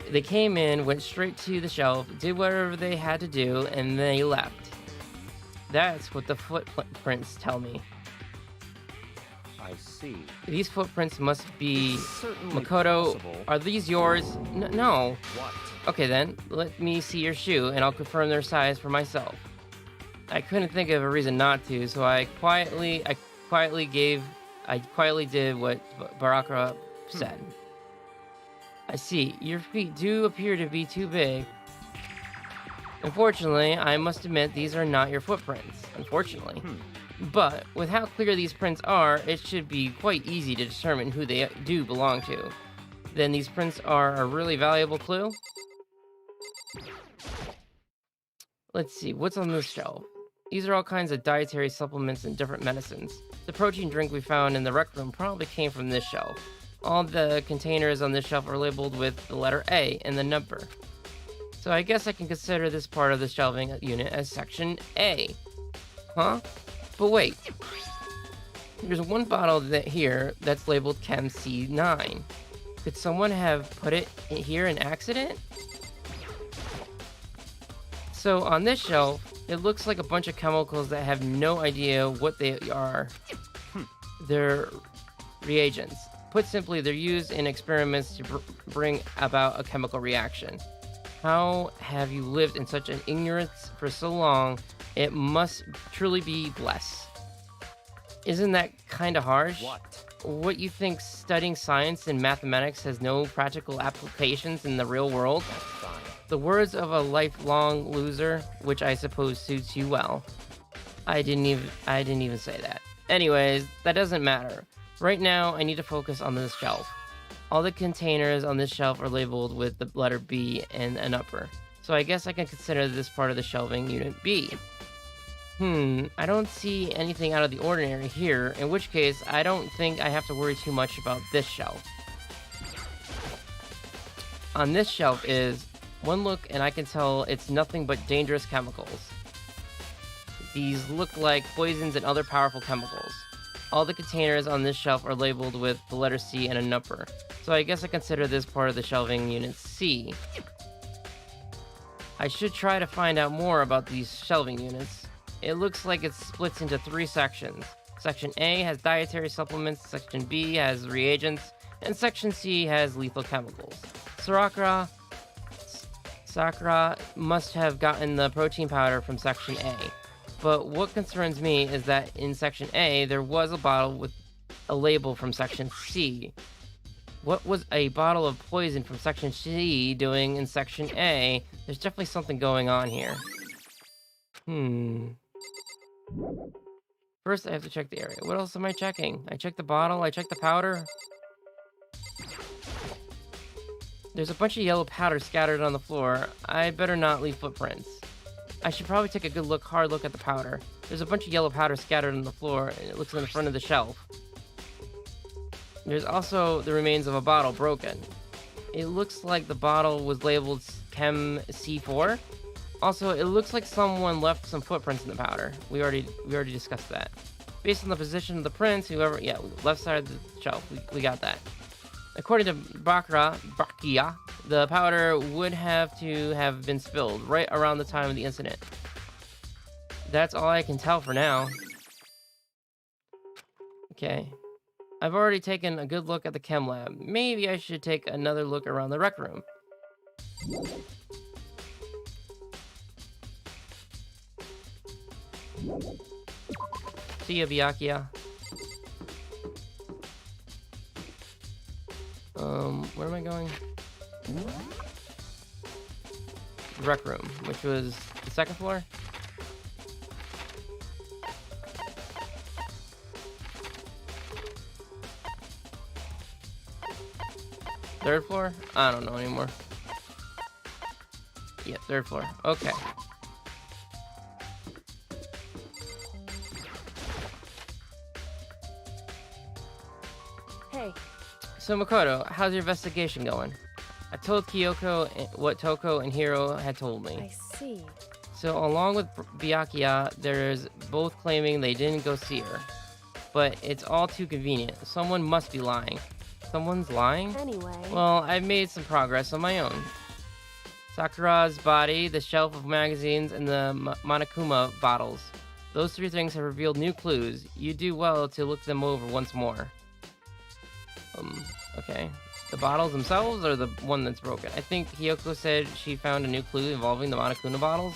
They came in, went straight to the shelf, did whatever they had to do, and they left. That's what the footprints tell me. I see. These footprints must be... Certainly Makoto, possible. are these yours? No. What? Okay then, let me see your shoe and I'll confirm their size for myself. I couldn't think of a reason not to, so I quietly did what Barakara said. I see, your feet do appear to be too big. Unfortunately, I must admit these are not your footprints. Unfortunately. But with how clear these prints are, it should be quite easy to determine who they do belong to. Then these prints are a really valuable clue? Let's see, what's on this shelf? These are all kinds of dietary supplements and different medicines. The protein drink we found in the rec room probably came from this shelf. All the containers on this shelf are labeled with the letter A and the number. So I guess I can consider this part of the shelving unit as section A. Huh? But wait. There's one bottle here that's labeled Chem C9. Could someone have put it here in accident? So on this shelf, it looks like a bunch of chemicals that have no idea what they are. They're reagents. Put simply, they're used in experiments to bring about a chemical reaction. How have you lived in such an ignorance for so long? It must truly be blessed. Isn't that kind of harsh? What, you think studying science and mathematics has no practical applications in the real world? That's fine. The words of a lifelong loser, which I suppose suits you well. I didn't even say that. Anyways, that doesn't matter. Right now, I need to focus on this shelf. All the containers on this shelf are labeled with the letter B and an upper. So I guess I can consider this part of the shelving unit B. I don't see anything out of the ordinary here, in which case I don't think I have to worry too much about this shelf. On this shelf is one look and I can tell it's nothing but dangerous chemicals. These look like poisons and other powerful chemicals. All the containers on this shelf are labeled with the letter C and a number, so I guess I consider this part of the shelving unit C. I should try to find out more about these shelving units. It looks like it splits into 3 sections. Section A has dietary supplements, Section B has reagents, and Section C has lethal chemicals. Sakura must have gotten the protein powder from Section A. But what concerns me is that in Section A, there was a bottle with a label from Section C. What was a bottle of poison from Section C doing in Section A? There's definitely something going on here. First, I have to check the area. What else am I checking? I checked the bottle, I checked the powder. There's a bunch of yellow powder scattered on the floor. I better not leave footprints. I should probably take a good hard look at the powder. There's a bunch of yellow powder scattered on the floor, and it looks in the front of the shelf. There's also the remains of a bottle broken. It looks like the bottle was labeled Chem C4. Also, it looks like someone left some footprints in the powder. We already discussed that. Based on the position of the prints, left side of the shelf, we got that. According to Bakia, the powder would have to have been spilled right around the time of the incident. That's all I can tell for now. Okay. I've already taken a good look at the chem lab. Maybe I should take another look around the rec room. See ya, Byakuya. Where am I going? Rec room, which was the 2nd floor? Third floor? I don't know anymore. Yeah, 3rd floor. Okay. Hey, So Makoto, how's your investigation going? I told Kyoko what Toko and Hiro had told me. I see. So along with Byakuya, there's both claiming they didn't go see her. But it's all too convenient. Someone must be lying. Someone's lying? Anyway. Well, I've made some progress on my own. Sakura's body, the shelf of magazines, and the Monokuma bottles. Those 3 things have revealed new clues. You do well to look them over once more. Okay. The bottles themselves or the one that's broken? I think Hiyoko said she found a new clue involving the Monokuma bottles.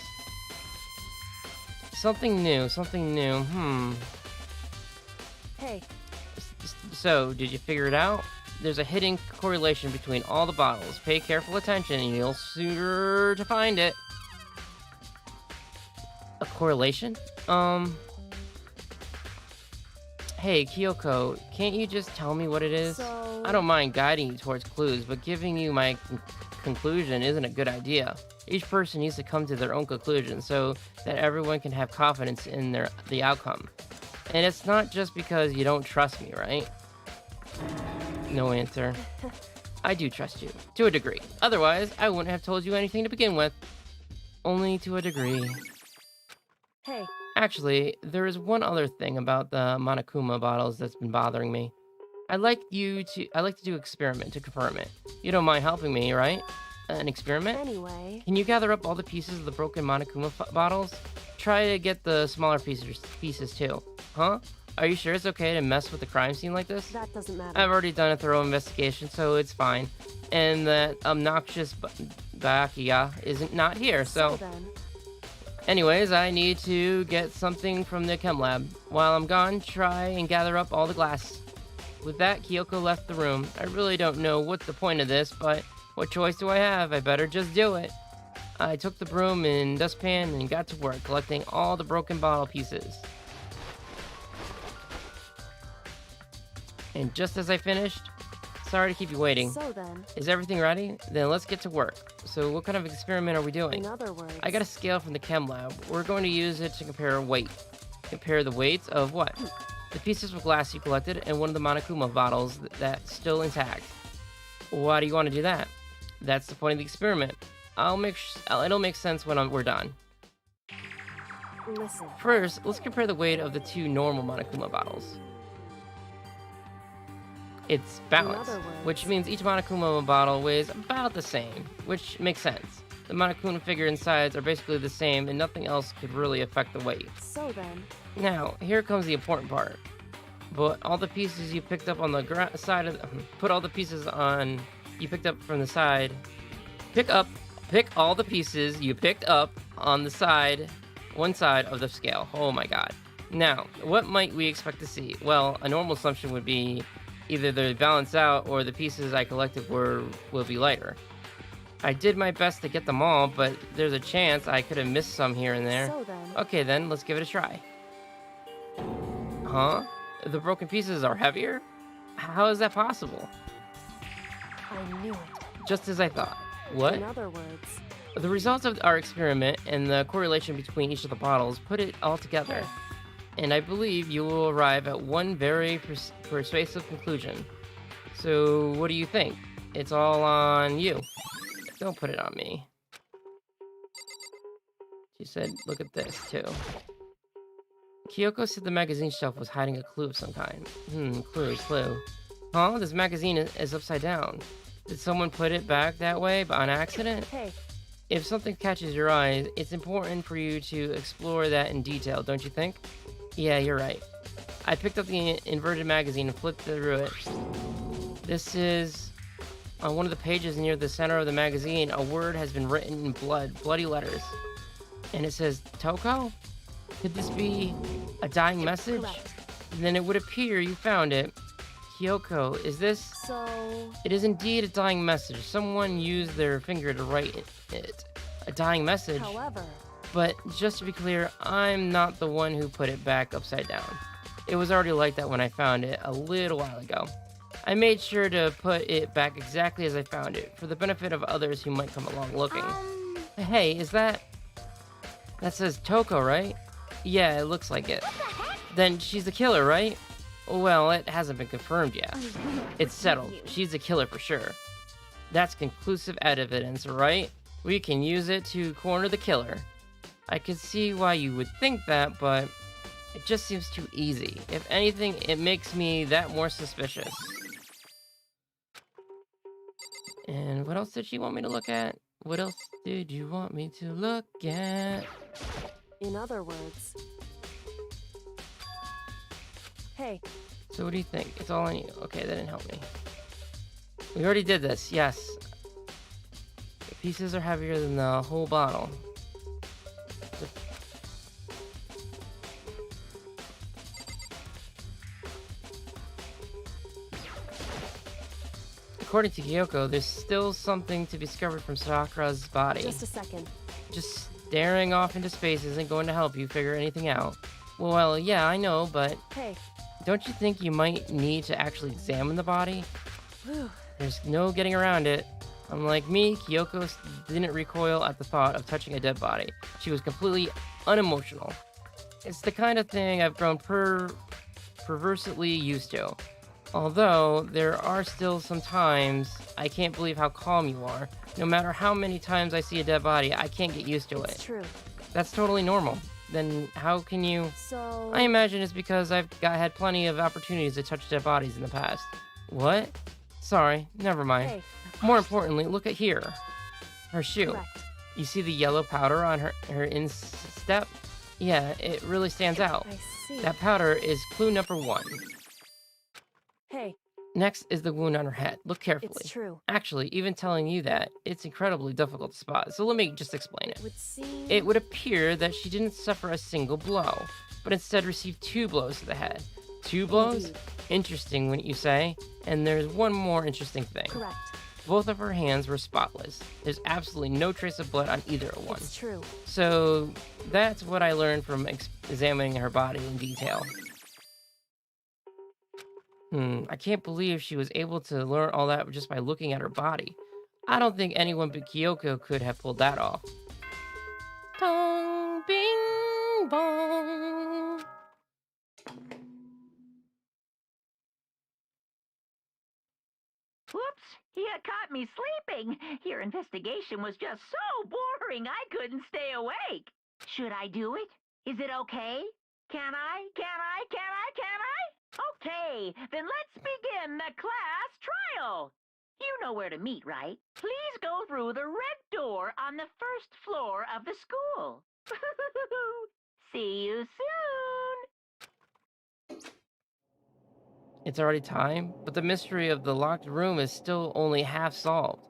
Something new. Hey, So, did you figure it out? There's a hidden correlation between all the bottles. Pay careful attention and you'll sooner to find it. A correlation? Hey, Kyoko, can't you just tell me what it is? so... I don't mind guiding you towards clues, but giving you my conclusion isn't a good idea. Each person needs to come to their own conclusion so that everyone can have confidence in the outcome. And it's not just because you don't trust me, right? No answer. I do trust you, to a degree. Otherwise, I wouldn't have told you anything to begin with. Only to a degree. Hey, Actually, there is one other thing about the Monokuma bottles that's been bothering me. I'd like to do an experiment to confirm it. You don't mind helping me, right? An experiment? anyway. Can you gather up all the pieces of the broken Monokuma bottles? Try to get the smaller pieces too. Huh? Are you sure it's okay to mess with the crime scene like this? That doesn't matter. I've already done a thorough investigation, so it's fine. And that obnoxious Byakuya isn't not here, so... then. Anyways, I need to get something from the chem lab. While I'm gone, try and gather up all the glass. With that, Kyoko left the room. I really don't know what's the point of this, but what choice do I have? I better just do it. I took the broom and dustpan and got to work collecting all the broken bottle pieces. And just as I finished, sorry to keep you waiting. So then, Is everything ready? Then let's get to work. So what kind of experiment are we doing? in other words... I got a scale from the chem lab. We're going to use it to compare weight. Compare the weights of what? The pieces of glass you collected and one of the Monokuma bottles that's still intact. Why do you want to do that? That's the point of the experiment. It'll make sense when we're done. Listen. First, let's compare the weight of the two normal Monokuma bottles. It's balanced, other words- which means each Monokuma bottle weighs about the same, which makes sense. The Monokuma figure and size are basically the same, and nothing else could really affect the weight. So then, Now, here comes the important part. But all the pieces you picked up on the side of put all the pieces on you picked up from the side. Pick all the pieces you picked up on the side, one side of the scale. Oh my god. Now, what might we expect to see? Well, a normal assumption would be either they balance out or the pieces I collected will be lighter. I did my best to get them all, but there's a chance I could have missed some here and there. so then, Okay then, let's give it a try. Huh? The broken pieces are heavier? How is that possible? I knew it. Just as I thought. What? In other words, The results of our experiment and the correlation between each of the bottles put it all together. And I believe you will arrive at one very persuasive conclusion. So, what do you think? It's all on you. Don't put it on me. She said, look at this, too. Kyoko said the magazine shelf was hiding a clue of some kind. Clue. Huh? This magazine is upside down. Did someone put it back that way on accident? hey, If something catches your eye, it's important for you to explore that in detail, don't you think? Yeah, you're right. I picked up the inverted magazine and flipped through it. This is... On one of the pages near the center of the magazine, a word has been written in bloody letters. And it says, Toko? Could this be a dying message? correct. Then it would appear you found it. Kyoko, is this... So, It is indeed a dying message. Someone used their finger to write it. A dying message. however, But just to be clear, I'm not the one who put it back upside down. It was already like that when I found it a little while ago. I made sure to put it back exactly as I found it, for the benefit of others who might come along looking. Hey, is that... That says Toko, right? Yeah, it looks like it. Then she's the killer, right? Well, it hasn't been confirmed yet. It's settled. She's the killer for sure. That's conclusive evidence, right? We can use it to corner the killer. I could see why you would think that, but it just seems too easy. If anything, it makes me that more suspicious. And what else did she want me to look at? What else did you want me to look at? in other words, hey, So what do you think? It's all on you. Okay, that didn't help me. We already did this, yes. The pieces are heavier than the whole bottle. According to Kyoko, there's still something to be discovered from Sakura's body. just a second. Just staring off into space isn't going to help you figure anything out. Well, yeah, I know, but Hey, don't you think you might need to actually examine the body? whew, There's no getting around it. Unlike me, Kyoko didn't recoil at the thought of touching a dead body. She was completely unemotional. It's the kind of thing I've grown perversely used to. Although, there are still some times I can't believe how calm you are. No matter how many times I see a dead body, I can't get used to it's it. true. That's totally normal. Then how can you... So, I imagine it's because I've had plenty of opportunities to touch dead bodies in the past. What? Sorry, never mind. hey, More importantly, look at here. Her shoe. correct. You see the yellow powder on her instep? Yeah, it really stands out. I see. That powder is clue number 1. Hey, Next is the wound on her head. Look carefully. it's true. Actually, even telling you that, it's incredibly difficult to spot. So let me just explain it. Would seem. It would appear that she didn't suffer a single blow, but instead received 2 blows to the head. 2 blows? Indeed. Interesting, wouldn't you say? And there's one more interesting thing. Correct. Both of her hands were spotless. There's absolutely no trace of blood on either one. It's true. So that's what I learned from examining her body in detail. I can't believe she was able to learn all that just by looking at her body. I don't think anyone but Kyoko could have pulled that off. Dong, bing, bong. Whoops! You caught me sleeping. Your investigation was just so boring I couldn't stay awake. Should I do it? Is it okay? Can I? Okay, then let's begin the class trial. You know where to meet, right? Please go through the red door on the first floor of the school. See you soon. It's already time, but the mystery of the locked room is still only half solved.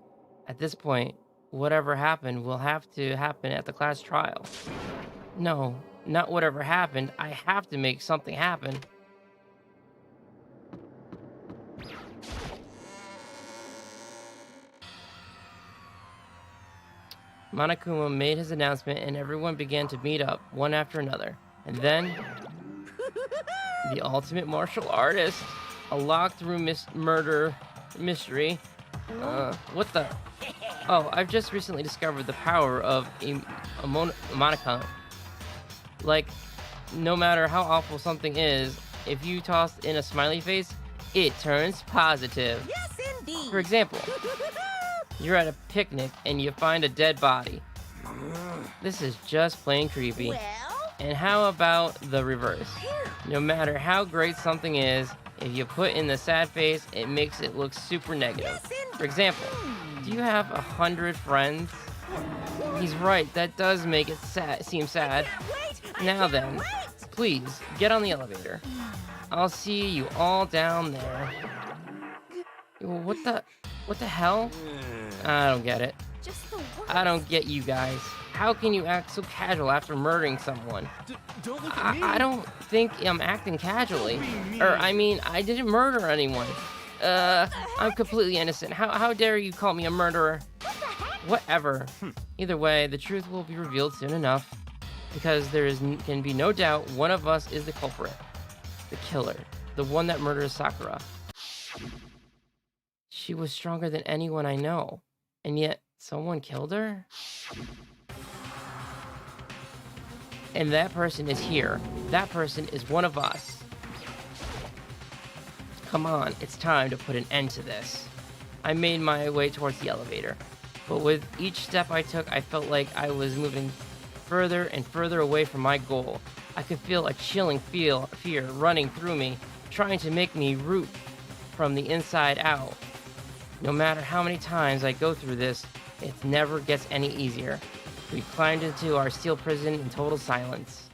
At this point, whatever happened will have to happen at the class trial. No, not whatever happened. I have to make something happen. Monokuma made his announcement and everyone began to meet up, one after another. And then, the ultimate martial artist, a locked room murder mystery. What the? Oh, I've just recently discovered the power of a Monokuma. Like, no matter how awful something is, if you toss in a smiley face, it turns positive. Yes, indeed. For example, you're at a picnic and you find a dead body. This is just plain creepy. Well, And how about the reverse? No matter how great something is, if you put in the sad face, it makes it look super negative. For example, do you have 100 friends? He's right, that does make it seem sad. Now then, please, get on the elevator. I'll see you all down there. What the hell? I don't get it. Just the words. I don't get you guys. How can you act so casual after murdering someone? Don't look at me. I don't think I'm acting casually. I mean, I didn't murder anyone. I'm completely innocent. How dare you call me a murderer? Whatever. Either way, the truth will be revealed soon enough. Because can be no doubt one of us is the culprit. The killer. The one that murdered Sakura. She was stronger than anyone I know. And yet, someone killed her? And that person is here. That person is one of us. Come on, it's time to put an end to this. I made my way towards the elevator. But with each step I took, I felt like I was moving further and further away from my goal. I could feel a chilling fear running through me, trying to make me root from the inside out. No matter how many times I go through this, it never gets any easier. We climbed into our steel prison in total silence.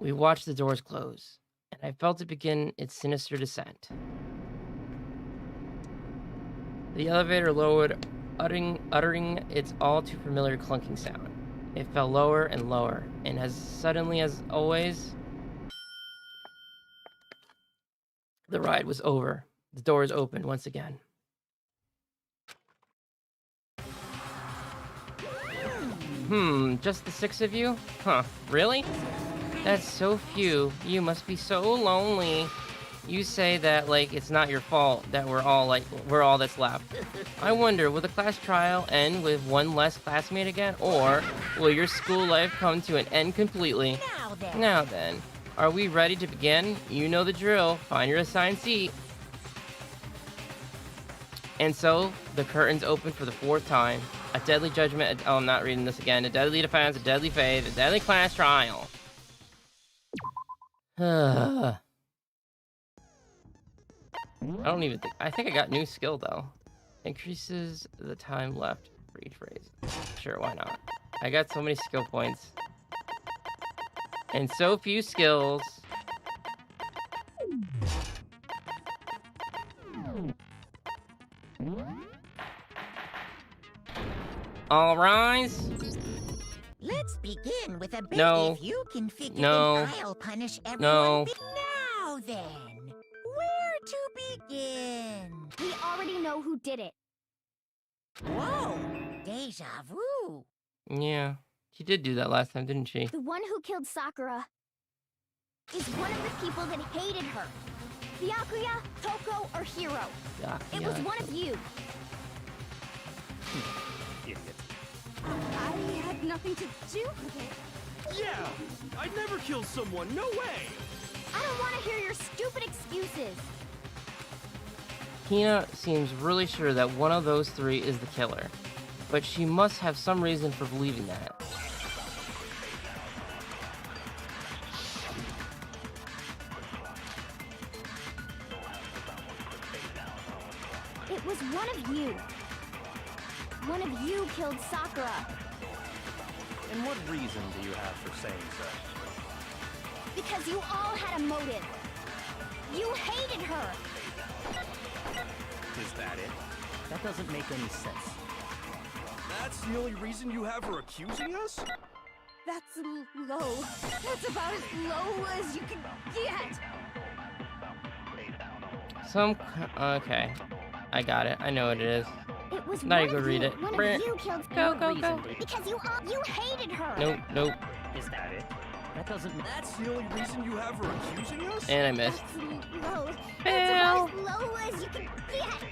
We watched the doors close, and I felt it begin its sinister descent. The elevator lowered, uttering its all too familiar clunking sound. It fell lower and lower, and as suddenly as always, the ride was over. The doors opened once again. Just the 6 of you? Huh, really? That's so few. You must be so lonely. You say that like it's not your fault that we're all that's left. I wonder, will the class trial end with one less classmate again? Or will your school life come to an end completely? Now then, are we ready to begin? You know the drill. Find your assigned seat. And so, the curtains open for the 4th time. A deadly judgment, I'm not reading this again. A deadly defense, a deadly fate, a deadly class trial. I think I got new skill though. Increases the time left for each phrase. Sure, why not? I got so many skill points. And so few skills. All rise. Let's begin with a bet. No. If you can figure No. it, I'll punish everyone. No. Now then, where to begin? We already know who did it. Whoa, deja vu. Yeah, she did do that last time, didn't she? The one who killed Sakura is one of the people that hated her. Byakuya, Toko, or Hiro. It was one of you. Idiot. I had nothing to do with it. Yeah, I'd never kill someone. No way. I don't want to hear your stupid excuses. Hina seems really sure that one of those 3 is the killer, but she must have some reason for believing that. one of you killed Sakura. And what reason do you have for saying so? Because you all had a motive. You hated her. Is that it? That doesn't make any sense. That's the only reason you have her accusing us? That's low. That's about as low as you can get. Okay. I got it. I know what it is. It was Now one you go of read you, it. One Brr. of you killed. Go, go, go. Because you hated her. Nope. Is that it? That doesn't. That's the only reason you have her accusing us? And I missed. That's low. Fail. That's about as low as you can get.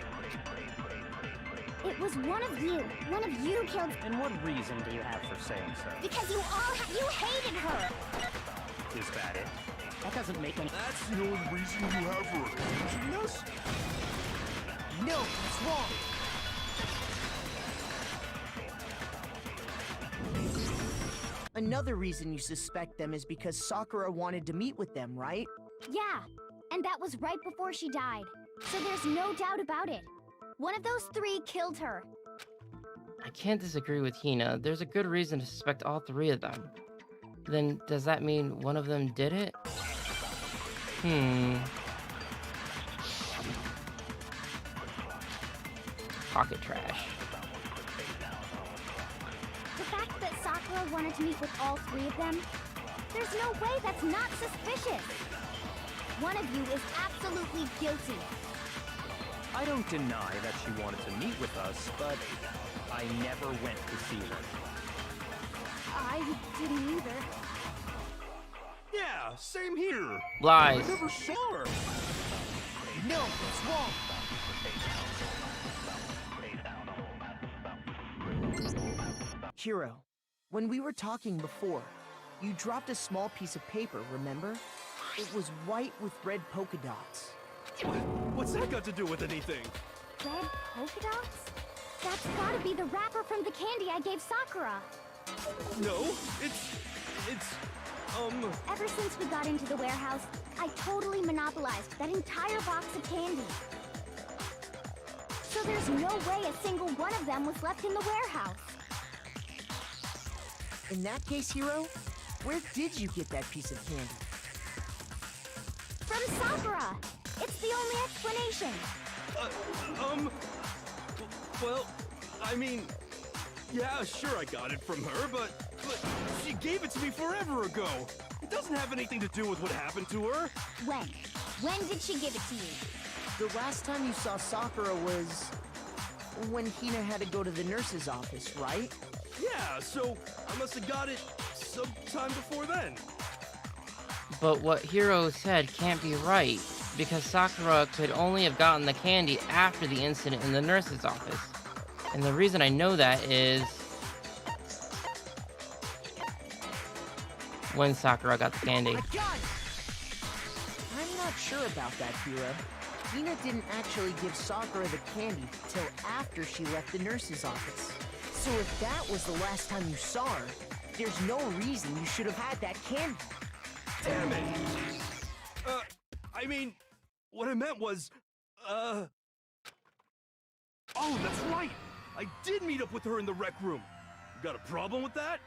It was one of you. One of you killed. And what reason do you have for saying so? Because you hated her. Is that it? That doesn't make any. That's the only reason you have her accusing us? No, it's wrong. Another reason you suspect them is because Sakura wanted to meet with them, right? Yeah, and that was right before she died. So there's no doubt about it. One of those three killed her. I can't disagree with Hina. There's a good reason to suspect all three of them. Then does that mean one of them did it? Pocket trash. The fact that Sakura wanted to meet with all three of them, there's no way that's not suspicious. One of you is absolutely guilty. I don't deny that she wanted to meet with us, but I never went to see her. I didn't either. Yeah, same here. Lies. I never saw her. No, it's wrong. Hiro, when we were talking before, you dropped a small piece of paper, remember? It was white with red polka dots. What's that got to do with anything? Red polka dots? That's gotta be the wrapper from the candy I gave Sakura. No, it's, Ever since we got into the warehouse, I totally monopolized that entire box of candy. So there's no way a single one of them was left in the warehouse. In that case, Hiro, where did you get that piece of candy? From Sakura! It's the only explanation. well, I mean, yeah, sure I got it from her, but she gave it to me forever ago. It doesn't have anything to do with what happened to her. When? When did she give it to you? The last time you saw Sakura was when Hina had to go to the nurse's office, right? Yeah, so I must have got it sometime before then. But what Hiro said can't be right, because Sakura could only have gotten the candy after the incident in the nurse's office. And the reason I know that is when Sakura got the candy. I'm not sure about that, Hiro. Hina didn't actually give Sakura the candy till after she left the nurse's office. So if that was the last time you saw her, there's no reason you should have had that candy. Damn it! I mean, what I meant was, oh, that's right! I did meet up with her in the rec room. You got a problem with that?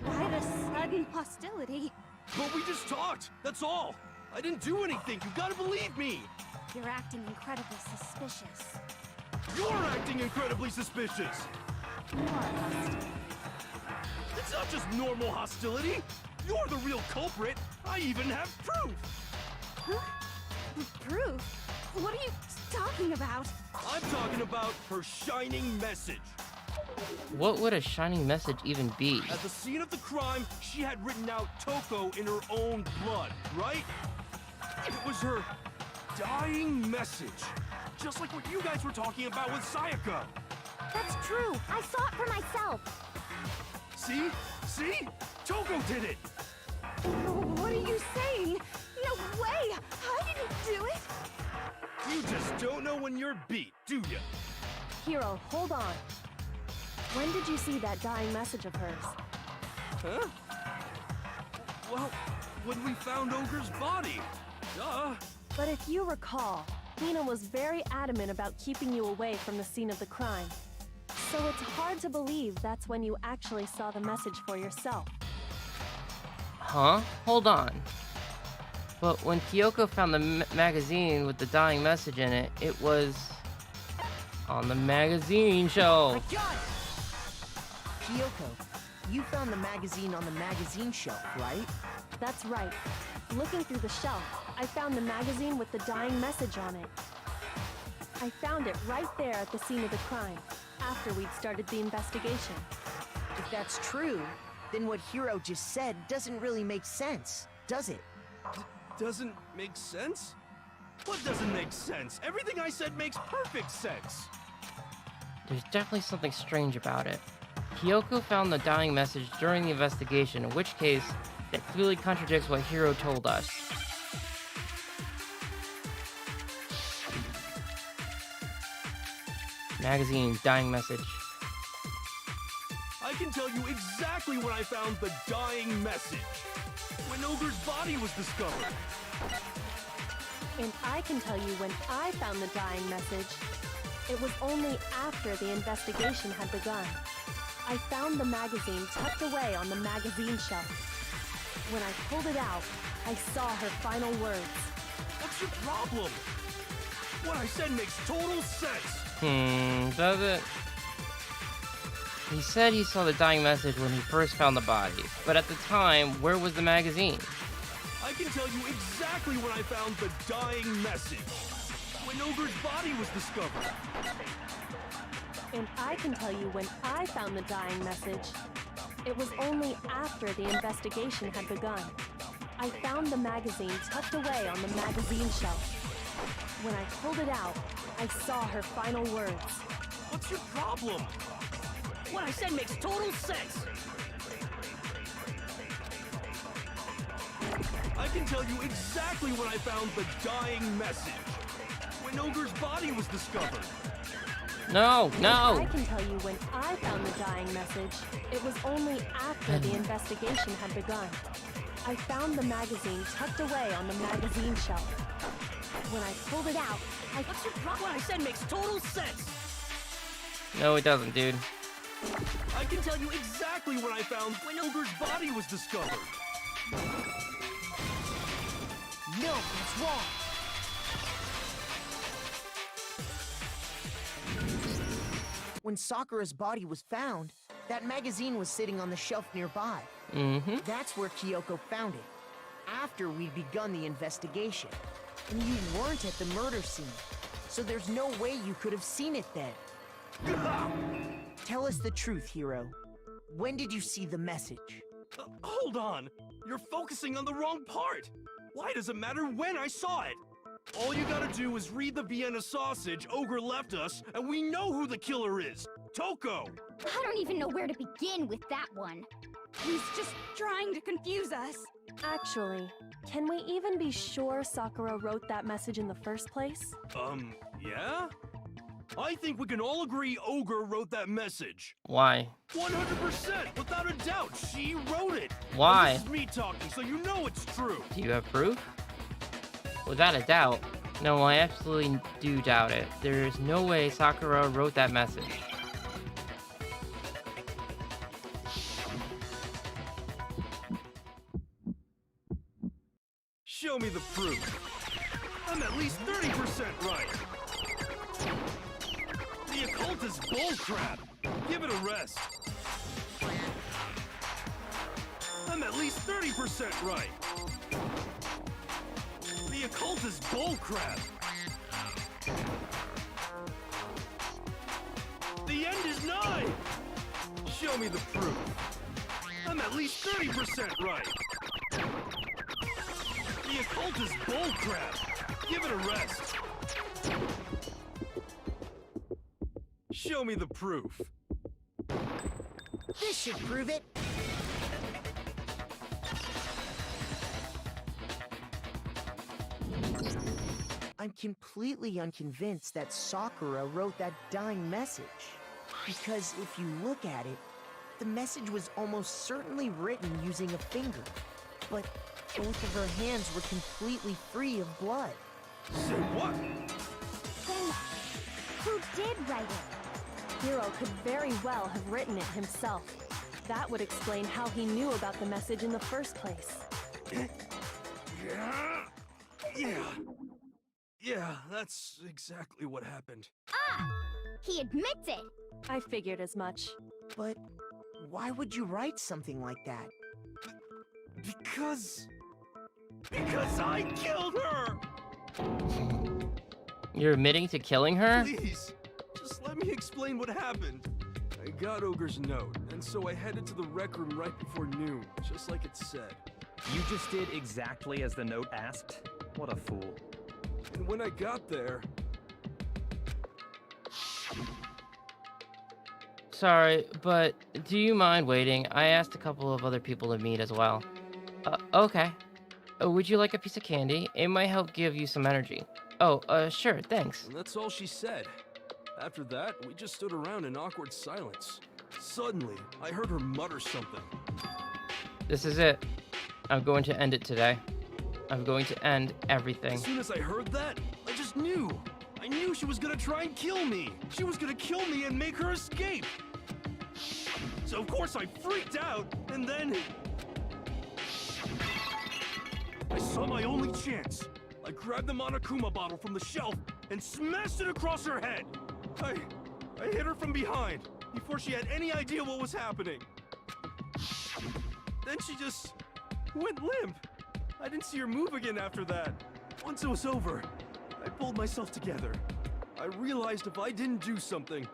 Why the sudden hostility? But we just talked, that's all! I didn't do anything, you gotta believe me! You're acting incredibly suspicious. You're acting incredibly suspicious! More hostility. It's not just normal hostility! You're the real culprit! I even have proof! Huh? Proof? What are you talking about? I'm talking about her shining message. What would a shining message even be? At the scene of the crime, she had written out Toko in her own blood, right? It was her dying message. Just like what you guys were talking about with Sayaka. That's true. I saw it for myself. See? See? Toko did it! What are you saying? No way! I didn't do it! You just don't know when you're beat, do ya? Hiro, hold on. When did you see that dying message of hers? Huh? Well, when we found Ogre's body. Duh. But if you recall, Hina was very adamant about keeping you away from the scene of the crime. So it's hard to believe that's when you actually saw the message for yourself. Huh? Hold on. But when Kyoko found the magazine with the dying message in it, it was on the magazine shelf. I got it! Kyoko, you found the magazine on the magazine shelf, right? That's right. Looking through the shelf, I found the magazine with the dying message on it. I found it right there at the scene of the crime, after we'd started the investigation. If that's true, then what Hiro just said doesn't really make sense, does it? Doesn't make sense? What doesn't make sense? Everything I said makes perfect sense. There's definitely something strange about it. Kyoko found the dying message during the investigation, in which case, that clearly contradicts what Hiro told us. Magazine, dying message. I can tell you exactly when I found the dying message. When Ogre's body was discovered. And I can tell you when I found the dying message. It was only after the investigation had begun. I found the magazine tucked away on the magazine shelf. When I pulled it out, I saw her final words. What's your problem? What I said makes total sense. Does it? He said he saw the dying message when he first found the body, but at the time, where was the magazine? I can tell you exactly when I found the dying message. When Ogre's body was discovered. And I can tell you when I found the dying message. It was only after the investigation had begun. I found the magazine tucked away on the magazine shelf. When I pulled it out, I saw her final words. What's your problem? What I said makes total sense. I can tell you exactly when I found the dying message. When Ogre's body was discovered. No! I can tell you when I found the dying message. It was only after the investigation had begun. I found the magazine tucked away on the magazine shelf. When I pulled it out, What's your problem? What I said makes total sense. No, it doesn't, dude. I can tell you exactly when I found when Ogre's body was discovered. No, that's wrong. When Sakura's body was found, that magazine was sitting on the shelf nearby. That's where Kyoko found it, after we'd begun the investigation. And you weren't at the murder scene, so there's no way you could have seen it then. Tell us the truth, Hiro. When did you see the message? Hold on. You're focusing on the wrong part. Why does it matter when I saw it? All you gotta do is read the Vienna sausage Ogre left us, and we know who the killer is. Toko! I don't even know where to begin with that one. He's just trying to confuse us. Actually, can we even be sure Sakura wrote that message in the first place? Yeah? I think we can all agree Ogre wrote that message. Why? 100%, without a doubt, she wrote it. Why? And this is me talking, so you know it's true. Do you have proof? Without a doubt. No, I absolutely do doubt it. There's no way Sakura wrote that message. Show me the proof. I'm at least 30% right. The occult is bullcrap. Give it a rest. I'm at least 30% right. The occult is bullcrap. The end is nigh. Show me the proof. I'm at least 30% right. The occult is bullcrap. Give it a rest. Show me the proof. This should prove it. I'm completely unconvinced that Sakura wrote that dying message. Because if you look at it, the message was almost certainly written using a finger. But both of her hands were completely free of blood. Say what? Then, who did write it? Hiro could very well have written it himself. That would explain how he knew about the message in the first place. Yeah, that's exactly what happened. Ah! He admits it! I figured as much. But why would you write something like that? Because I killed her! You're admitting to killing her? Please, just let me explain what happened. I got Ogre's note, and so I headed to the rec room right before noon, just like it said. You just did exactly as the note asked? What a fool. And when I got there... Sorry, but do you mind waiting? I asked a couple of other people to meet as well. Okay. Would you like a piece of candy? It might help give you some energy. Oh, sure, thanks. And that's all she said. After that, we just stood around in awkward silence. Suddenly, I heard her mutter something. This is it. I'm going to end it today. I'm going to end everything. As soon as I heard that, I just knew. I knew she was gonna try and kill me. She was gonna kill me and make her escape. So of course I freaked out, and then... I saw my only chance. I grabbed the Monokuma bottle from the shelf and smashed it across her head. I hit her from behind before she had any idea what was happening. Then she just went limp. I didn't see her move again after that. Once it was over, I pulled myself together. I realized if I didn't do something,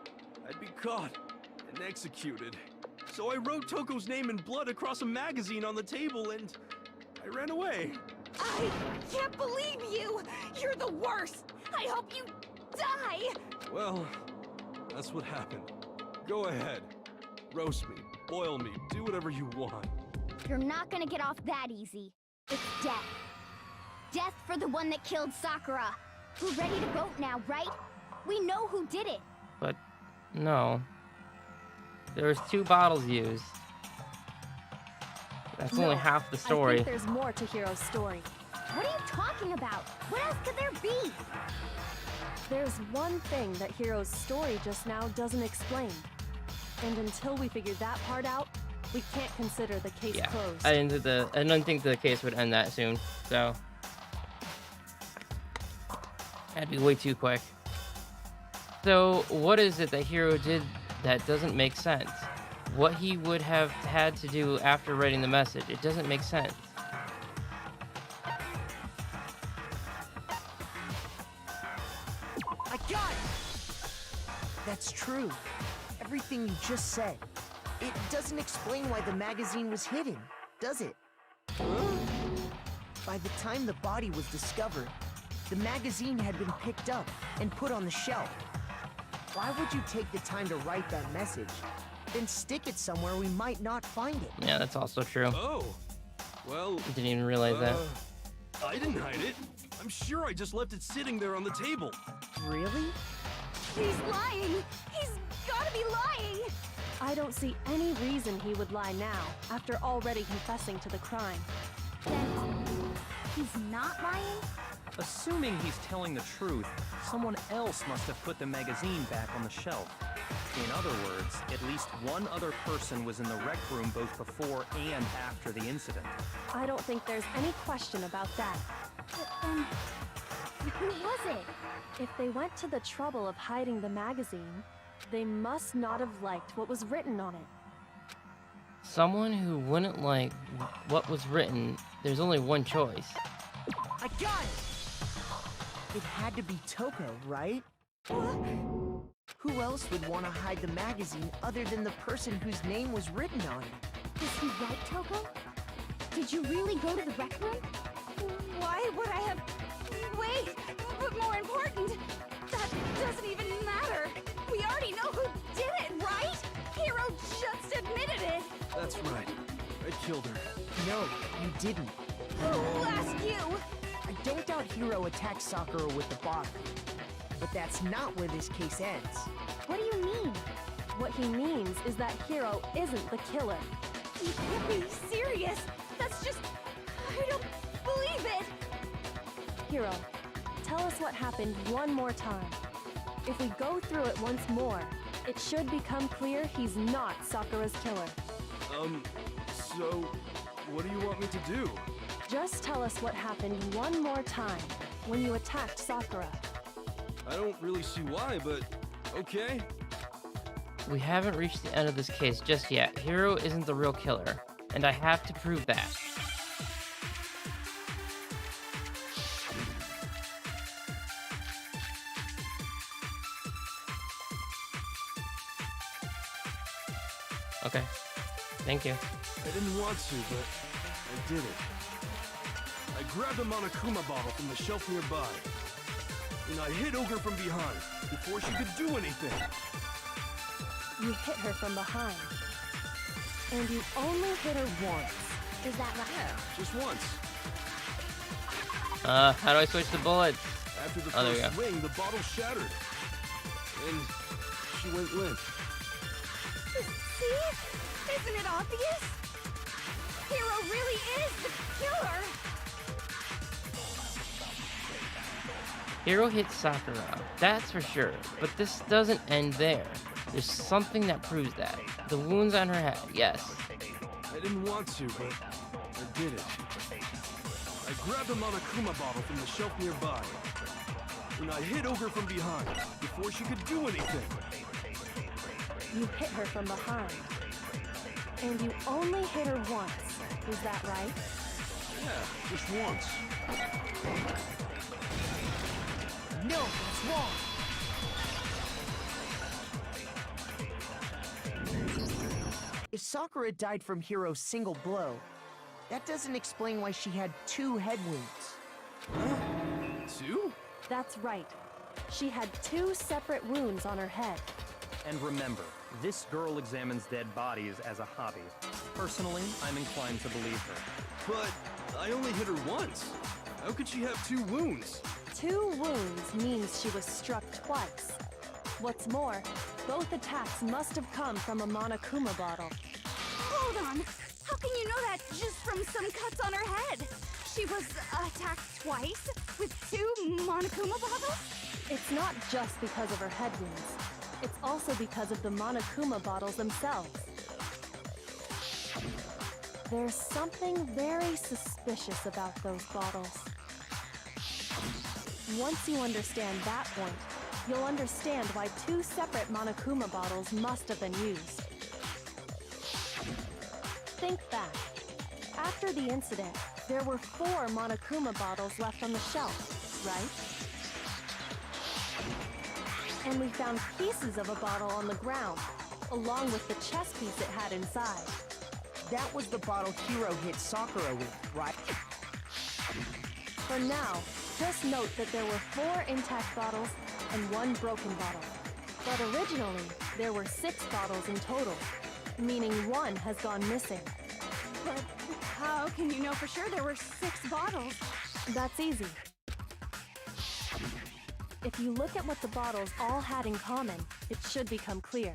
I'd be caught and executed. So I wrote Toko's name in blood across a magazine on the table and I ran away. I can't believe you! You're the worst! I hope you die! Well, that's what happened. Go ahead. Roast me, boil me, do whatever you want. You're not gonna get off that easy. It's death. Death for the one that killed Sakura. We're ready to vote now, right? We know who did it. But, no. There was 2 bottles used. That's only half the I story. think there's more to Hiro's story. What are you talking about? What else could there be? There's one thing that Hiro's story just now doesn't explain. And until we figure that part out, we can't consider the case Yeah, closed. I don't think the case would end that soon, so that'd be way too quick. So, what is it that Hiro did that doesn't make sense? What he would have had to do after writing the message, it doesn't make sense. I got it! That's true. Everything you just said. It doesn't explain why the magazine was hidden, does it? By the time the body was discovered, the magazine had been picked up and put on the shelf. Why would you take the time to write that message, then stick it somewhere we might not find it? Yeah, that's also true. Oh, well... Didn't even realize that. I didn't hide it. I'm sure I just left it sitting there on the table. Really? He's lying! He's gotta be lying! I don't see any reason he would lie now, after already confessing to the crime. Then he's not lying? Assuming he's telling the truth, someone else must have put the magazine back on the shelf. In other words, at least one other person was in the rec room both before and after the incident. I don't think there's any question about that. But then, who was it? If they went to the trouble of hiding the magazine, they must not have liked what was written on it. Someone who wouldn't like what was written, there's only one choice. I got it! It had to be Toko, right? Who else would want to hide the magazine other than the person whose name was written on it? Was he right, Toko? Did you really go to the rec room? Why would I have... Wait! But more important, that doesn't even matter! We already know who did it, right? Hiro just admitted it! That's right. I killed her. No, you didn't. Who asked you? I don't doubt Hiro attacked Sakura with the bottle. But that's not where this case ends. What do you mean? What he means is that Hiro isn't the killer. You can't be serious! That's just... I don't believe it! Hiro, tell us what happened one more time. If we go through it once more, It should become clear he's not Sakura's killer. So what do you want me to do? Just tell us what happened one more time when you attacked Sakura. I don't really see why, but okay. We haven't reached the end of this case just yet. Hiro isn't the real killer, and I have to prove that. Okay. Thank you. I didn't want to, but I did it. I grabbed a Monokuma bottle from the shelf nearby, and I hit Ogre from behind before she could do anything. You hit her from behind. And you only hit her once. Is that right? Yeah, just once. How do I switch the bullets? After the Oh, there first you go. swing, the bottle shattered. And she went limp. See? Isn't it obvious? Hiro really is the killer! Hiro hit Sakura, that's for sure, but this doesn't end there. There's something that proves that. The wounds on her head, yes. I didn't want to, but I did it. I grabbed a Monokuma bottle from the shelf nearby, and I hit Ogre from behind before she could do anything. You hit her from behind. And you only hit her once. Is that right? Yeah, just once. No, that's wrong. If Sakura died from Hiro's single blow, that doesn't explain why she had 2 head wounds. 2? That's right. She had 2 separate wounds on her head. And remember, this girl examines dead bodies as a hobby. Personally, I'm inclined to believe her. But I only hit her once. How could she have 2 wounds? 2 wounds means she was struck twice. What's more, both attacks must have come from a Monokuma bottle. Hold on! How can you know that just from some cuts on her head? She was attacked twice with 2 Monokuma bottles? It's not just because of her head wounds. It's also because of the Monokuma bottles themselves. There's something very suspicious about those bottles. Once you understand that point, you'll understand why 2 separate Monokuma bottles must have been used. Think back. After the incident, there were 4 Monokuma bottles left on the shelf, right? And we found pieces of a bottle on the ground, along with the chess piece it had inside. That was the bottle Hiro hit Sakura with, right? For now, just note that there were 4 intact bottles and 1 broken bottle. But originally, there were 6 bottles in total, meaning 1 has gone missing. But how can you know for sure there were 6 bottles? That's easy. If you look at what the bottles all had in common, it should become clear.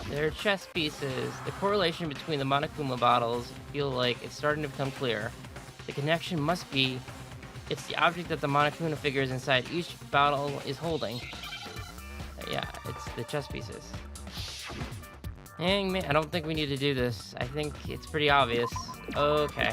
They're chess pieces. The correlation between the Monokuma bottles feel like it's starting to become clear. The connection must be, it's the object that the Monokuma figures inside each bottle is holding. Yeah, it's the chess pieces. Hangman, I don't think we need to do this. I think it's pretty obvious. Okay.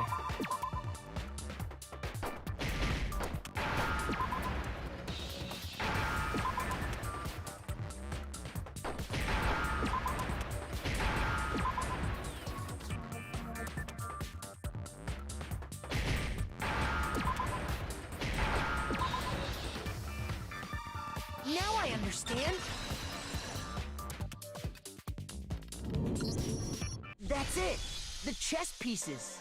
Now I understand. That's it. The chess pieces.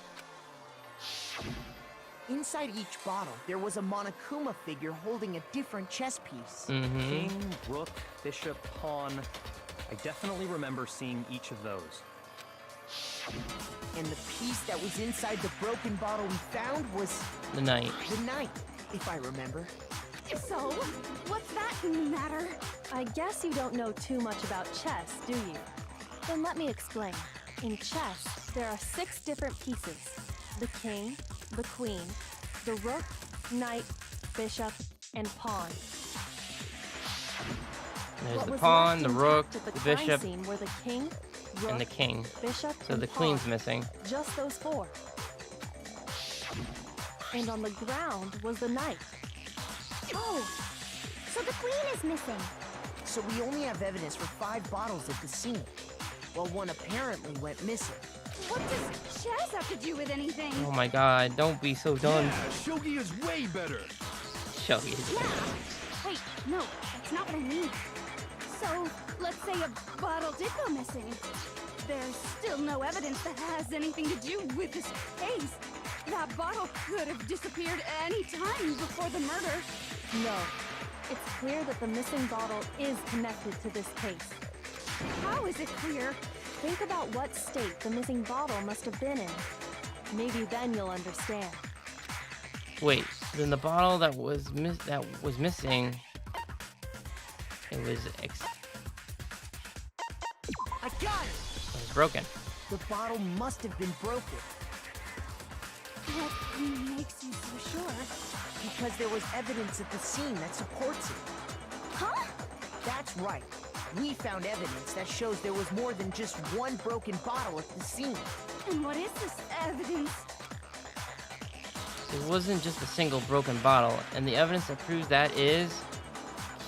Inside each bottle, there was a Monokuma figure holding a different chess piece. King, rook, bishop, pawn. I definitely remember seeing each of those. And the piece that was inside the broken bottle we found was The knight. the knight, if I remember. So, what's that matter? I guess you don't know too much about chess, do you? Then let me explain. In chess, there are 6 different pieces. The king, the queen, the rook, knight, bishop, and pawn. There's What the was pawn, left the rook, intact at the crime bishop, scene were the king, rook, and the king. bishop, So and the pawn. queen's missing. Just those four. And on the ground was the knight. Oh, so the queen is missing. So we only have evidence for 5 bottles at the scene, while one apparently went missing. What does chess have to do with anything? Oh my god, don't be so done. Yeah, shogi is way better. Shogi. Wait, no, that's not what I mean. So, let's say a bottle did go missing. There's still no evidence that has anything to do with this case. That bottle could have disappeared any time before the murder. No. It's clear that the missing bottle is connected to this case. How is it clear? Think about what state the missing bottle must have been in. Maybe then you'll understand. Wait, then the bottle that was missing, it was I got it! it was broken. The bottle must have been broken, What makes you so sure? because there was evidence at the scene that supports it. Huh? That's right. We found evidence that shows there was more than just one broken bottle at the scene. And what is this evidence? It wasn't just a single broken bottle, and the evidence that proves that is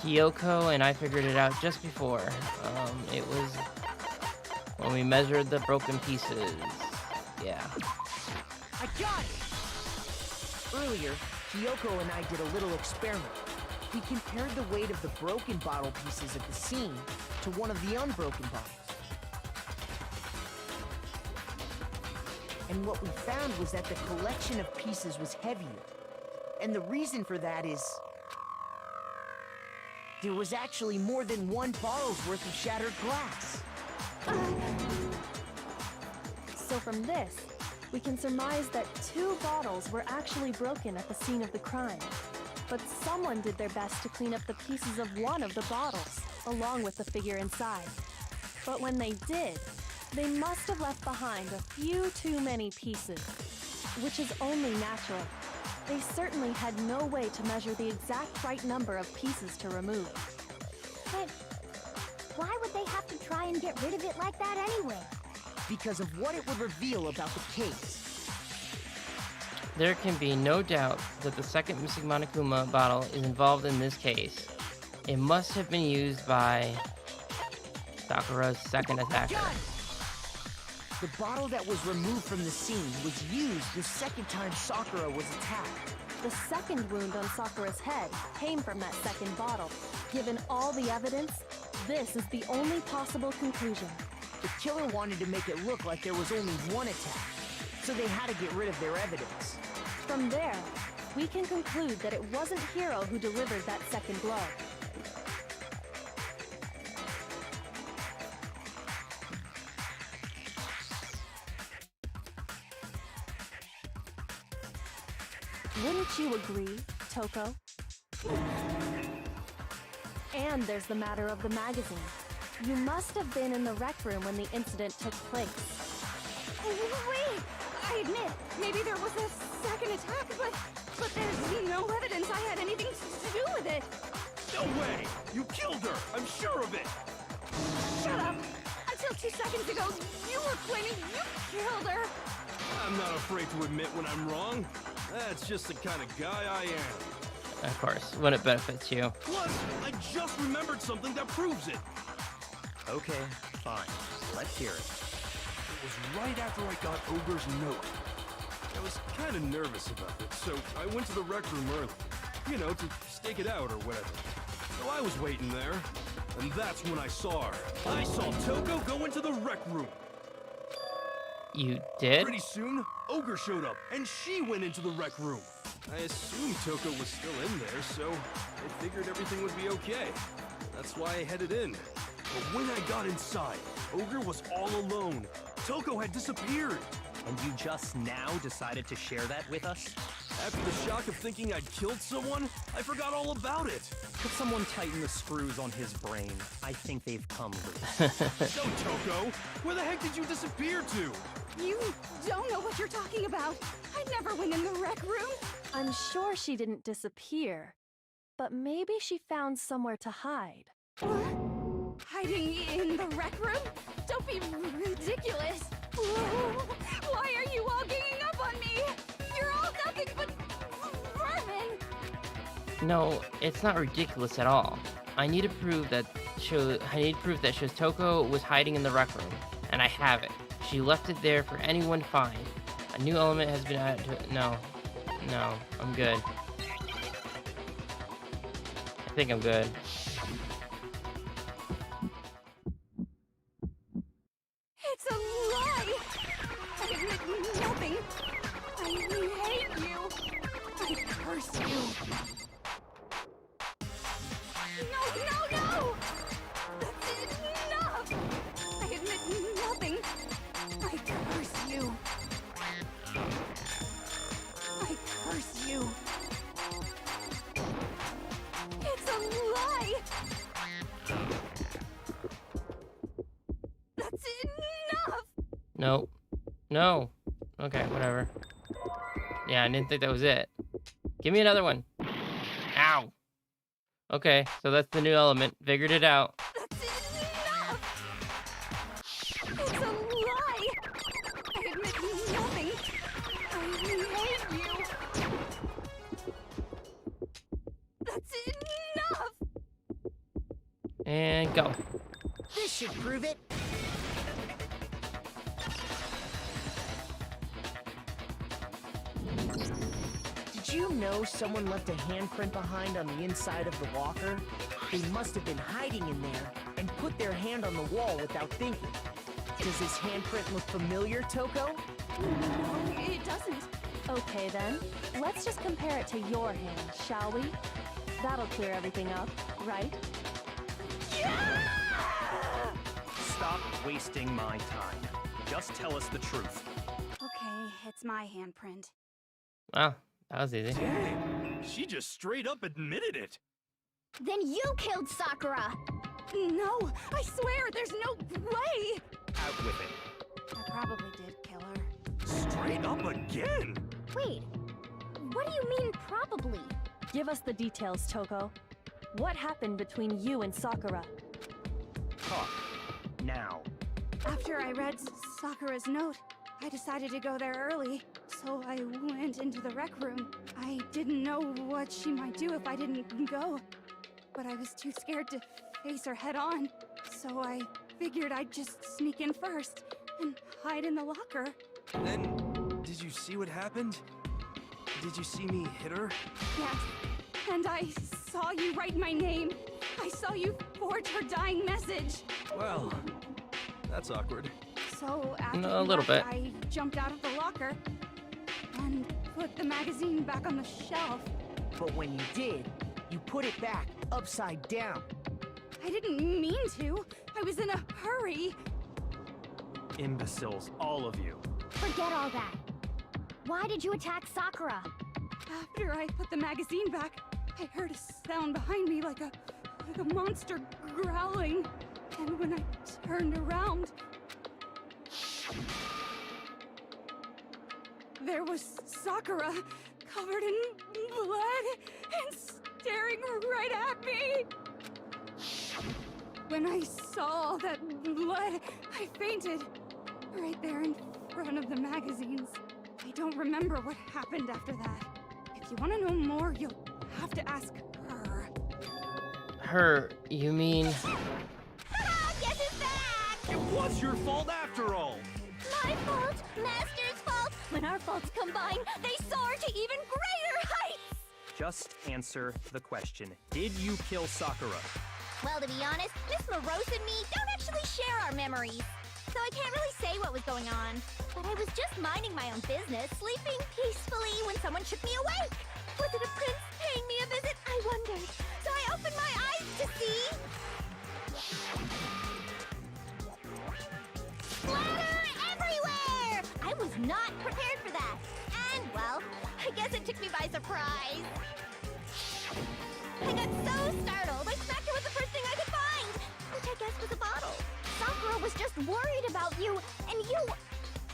Kyoko and I figured it out just before. It was when we measured the broken pieces. Yeah. I got it! Earlier, Kyoko and I did a little experiment. We compared the weight of the broken bottle pieces at the scene to one of the unbroken bottles. And what we found was that the collection of pieces was heavier. And the reason for that is there was actually more than one bottle's worth of shattered glass. So from this, we can surmise that 2 bottles were actually broken at the scene of the crime. But someone did their best to clean up the pieces of one of the bottles, along with the figure inside. But when they did, they must have left behind a few too many pieces, which is only natural. They certainly had no way to measure the exact right number of pieces to remove. But why would they have to try and get rid of it like that anyway? Because of what it would reveal about the case. There can be no doubt that the second missing Monokuma bottle is involved in this case. It must have been used by Sakura's second attacker. Got it! The bottle that was removed from the scene was used the second time Sakura was attacked. The second wound on Sakura's head came from that second bottle. Given all the evidence, this is the only possible conclusion. The killer wanted to make it look like there was only one attack, so they had to get rid of their evidence. From there, we can conclude that it wasn't Hiro who delivered that second blow. Wouldn't you agree, Toko? And there's the matter of the magazine. You must have been in the rec room when the incident took place. Wait! I admit, maybe there was a second attack, but there's no evidence I had anything to do with it. No way! You killed her! I'm sure of it! Shut up! Until 2 seconds ago, you were claiming you killed her. I'm not afraid to admit when I'm wrong. That's just the kind of guy I am. Of course, when it benefits you. Plus, I just remembered something that proves it. Okay, fine. Let's hear it. It was right after I got Ogre's note. I was kind of nervous about it, so I went to the rec room early. You know, to stake it out or whatever. So I was waiting there, and that's when I saw her. I saw Toko go into the rec room. You did? Pretty soon, Ogre showed up, and she went into the rec room. I assumed Toko was still in there, so I figured everything would be okay. That's why I headed in. But when I got inside, Ogre was all alone. Toko had disappeared. And you just now decided to share that with us? After the shock of thinking I'd killed someone, I forgot all about it. Could someone tighten the screws on his brain? I think they've come loose. So, Toko, where the heck did you disappear to? You don't know what you're talking about. I never went in the rec room. I'm sure she didn't disappear, but maybe she found somewhere to hide. What? Hiding in the rec room? Don't be ridiculous. Why are you all ganging up on me? You're all nothing but vermin. No, it's not ridiculous at all. I need proof that shows Toko was hiding in the rec room, and I have it. She left it there for anyone to find. A new element has been added to it. No, I'm good. I think I'm good. It's a lie! I admit nothing. I hate you. I curse you. No! That's enough! I admit nothing. I curse you. I curse you. It's a lie! That's enough! No. Okay, whatever. Yeah, I didn't think that was it. Give me another one. Ow. Okay, so that's the new element. Figured it out. That's enough! It's a lie! I admit nothing. I hate you. That's enough! And go. This should prove it. Did you know someone left a handprint behind on the inside of the locker? They must have been hiding in there and put their hand on the wall without thinking. Does this handprint look familiar, Toko? No, it doesn't. Okay then, let's just compare it to your hand, shall we? That'll clear everything up, right? Stop wasting my time. Just tell us the truth. Okay, it's my handprint. Wow, that was easy. Dang, she just straight up admitted it. Then you killed Sakura! No, I swear, there's no way! Out with it. I probably did kill her. Straight up again. Wait, what do you mean probably? Give us the details, Toko. What happened between you and Sakura? Talk. Now. After I read Sakura's note, I decided to go there early, so I went into the rec room. I didn't know what she might do if I didn't go, but I was too scared to face her head on, so I figured I'd just sneak in first and hide in the locker. Then, did you see what happened? Did you see me hit her? Yes, and I saw you write my name. I saw you forge her dying message. Well, that's awkward. So after A little bit. I jumped out of the locker and put the magazine back on the shelf. But when you did, you put it back upside down. I didn't mean to. I was in a hurry. Imbeciles, all of you. Forget all that. Why did you attack Sakura? After I put the magazine back, I heard a sound behind me like a monster growling. And when I turned around, there was Sakura, covered in blood and staring right at me. When I saw all that blood, I fainted. Right there in front of the magazines. I don't remember what happened after that. If you want to know more, you'll have to ask her. Her, you mean? Guess it's back! It was your fault after all. My fault, Master's fault. When our faults combine, they soar to even greater heights! Just answer the question. Did you kill Sakura? Well, to be honest, Miss Morose and me don't actually share our memories. So I can't really say what was going on. But I was just minding my own business, sleeping peacefully when someone shook me awake. Was it a prince paying me a visit? I wondered. So I opened my eyes to see... splatter everywhere! I was not prepared for that. And, well, I guess it took me by surprise. I got so startled, I smacked her with the first thing I could find, which I guess was a bottle. Sakura was just worried about you, and you...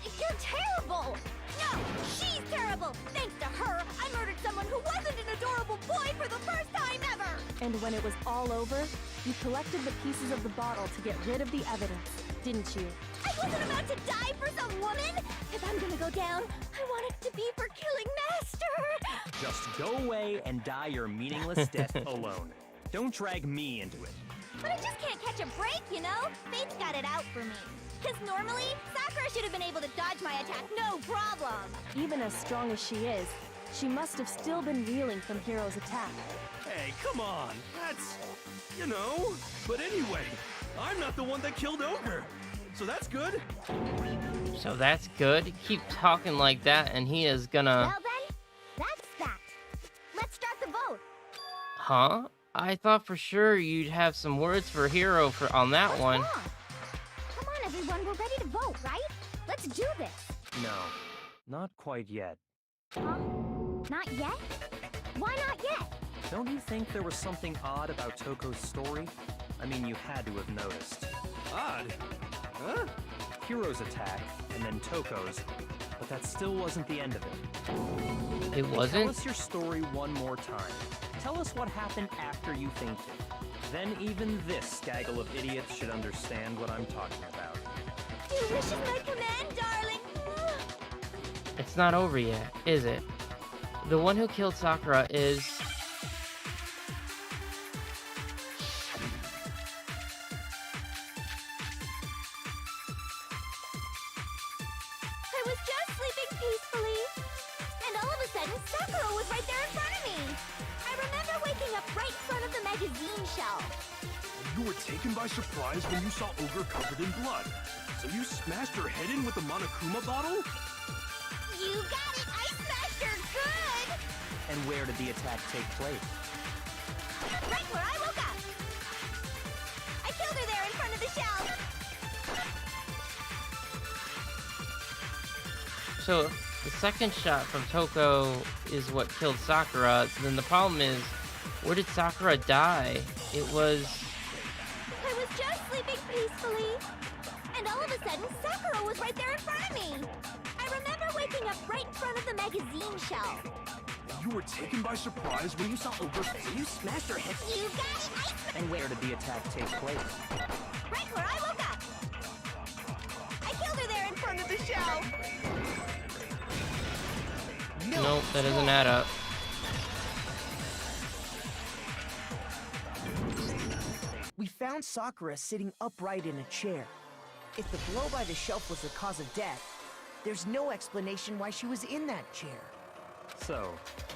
You're terrible! No, she's terrible! Thanks to her, I murdered someone who wasn't an adorable boy for the first time ever! And when it was all over, you collected the pieces of the bottle to get rid of the evidence, didn't you? I wasn't about to die for some woman! If I'm gonna go down, I want it to be for killing Master! Just go away and die your meaningless death alone. Don't drag me into it. But I just can't catch a break, you know? Fate's got it out for me. Because normally, Sakura should have been able to dodge my attack no problem. Even as strong as she is, she must have still been reeling from Hiro's attack. Hey, come on. That's, you know. But anyway, I'm not the one that killed Ogre. So that's good. So that's good. Keep talking like that, and he is gonna. Well then, that's that. Let's start the vote. Huh? I thought for sure you'd have some words for Hiro on that What's one. wrong? Come on, everyone, we're ready to vote, right? Let's do this. No, not quite yet. Huh? Not yet? Why not yet? Don't you think there was something odd about Toko's story? I mean, you had to have noticed. Odd? Huh? Hiro's attack, and then Toko's, but that still wasn't the end of it. It Tell wasn't? us your story one more time. Tell us what happened after you fainted. Then even this gaggle of idiots should understand what I'm talking about. Your wish is my command, darling. It's not over yet, is it? The one who killed Sakura is... I was just sleeping peacefully. And all of a sudden, Sakura was right there in front of me. I remember waking up right in front of the magazine shelf. You were taken by surprise when you saw Ogre covered in blood. So you smashed her head in with the Monokuma bottle? You got it! I smashed her good! And where did the attack take place? Right where I woke up! I killed her there in front of the shelf! So, the second shot from Toko is what killed Sakura. Then the problem is, where did Sakura die? It was... I was just sleeping peacefully. And all of a sudden, Sakura was right there in front of me. I remember waking up right in front of the magazine shelf. You were taken by surprise when you saw Ogre face. You smashed her head. You got it! I smashed And where did the attack take place? right where I woke up! I killed her there in front of the shelf! Nope, that doesn't add up. We found Sakura sitting upright in a chair. If the blow by the shelf was the cause of death, there's no explanation why she was in that chair. So,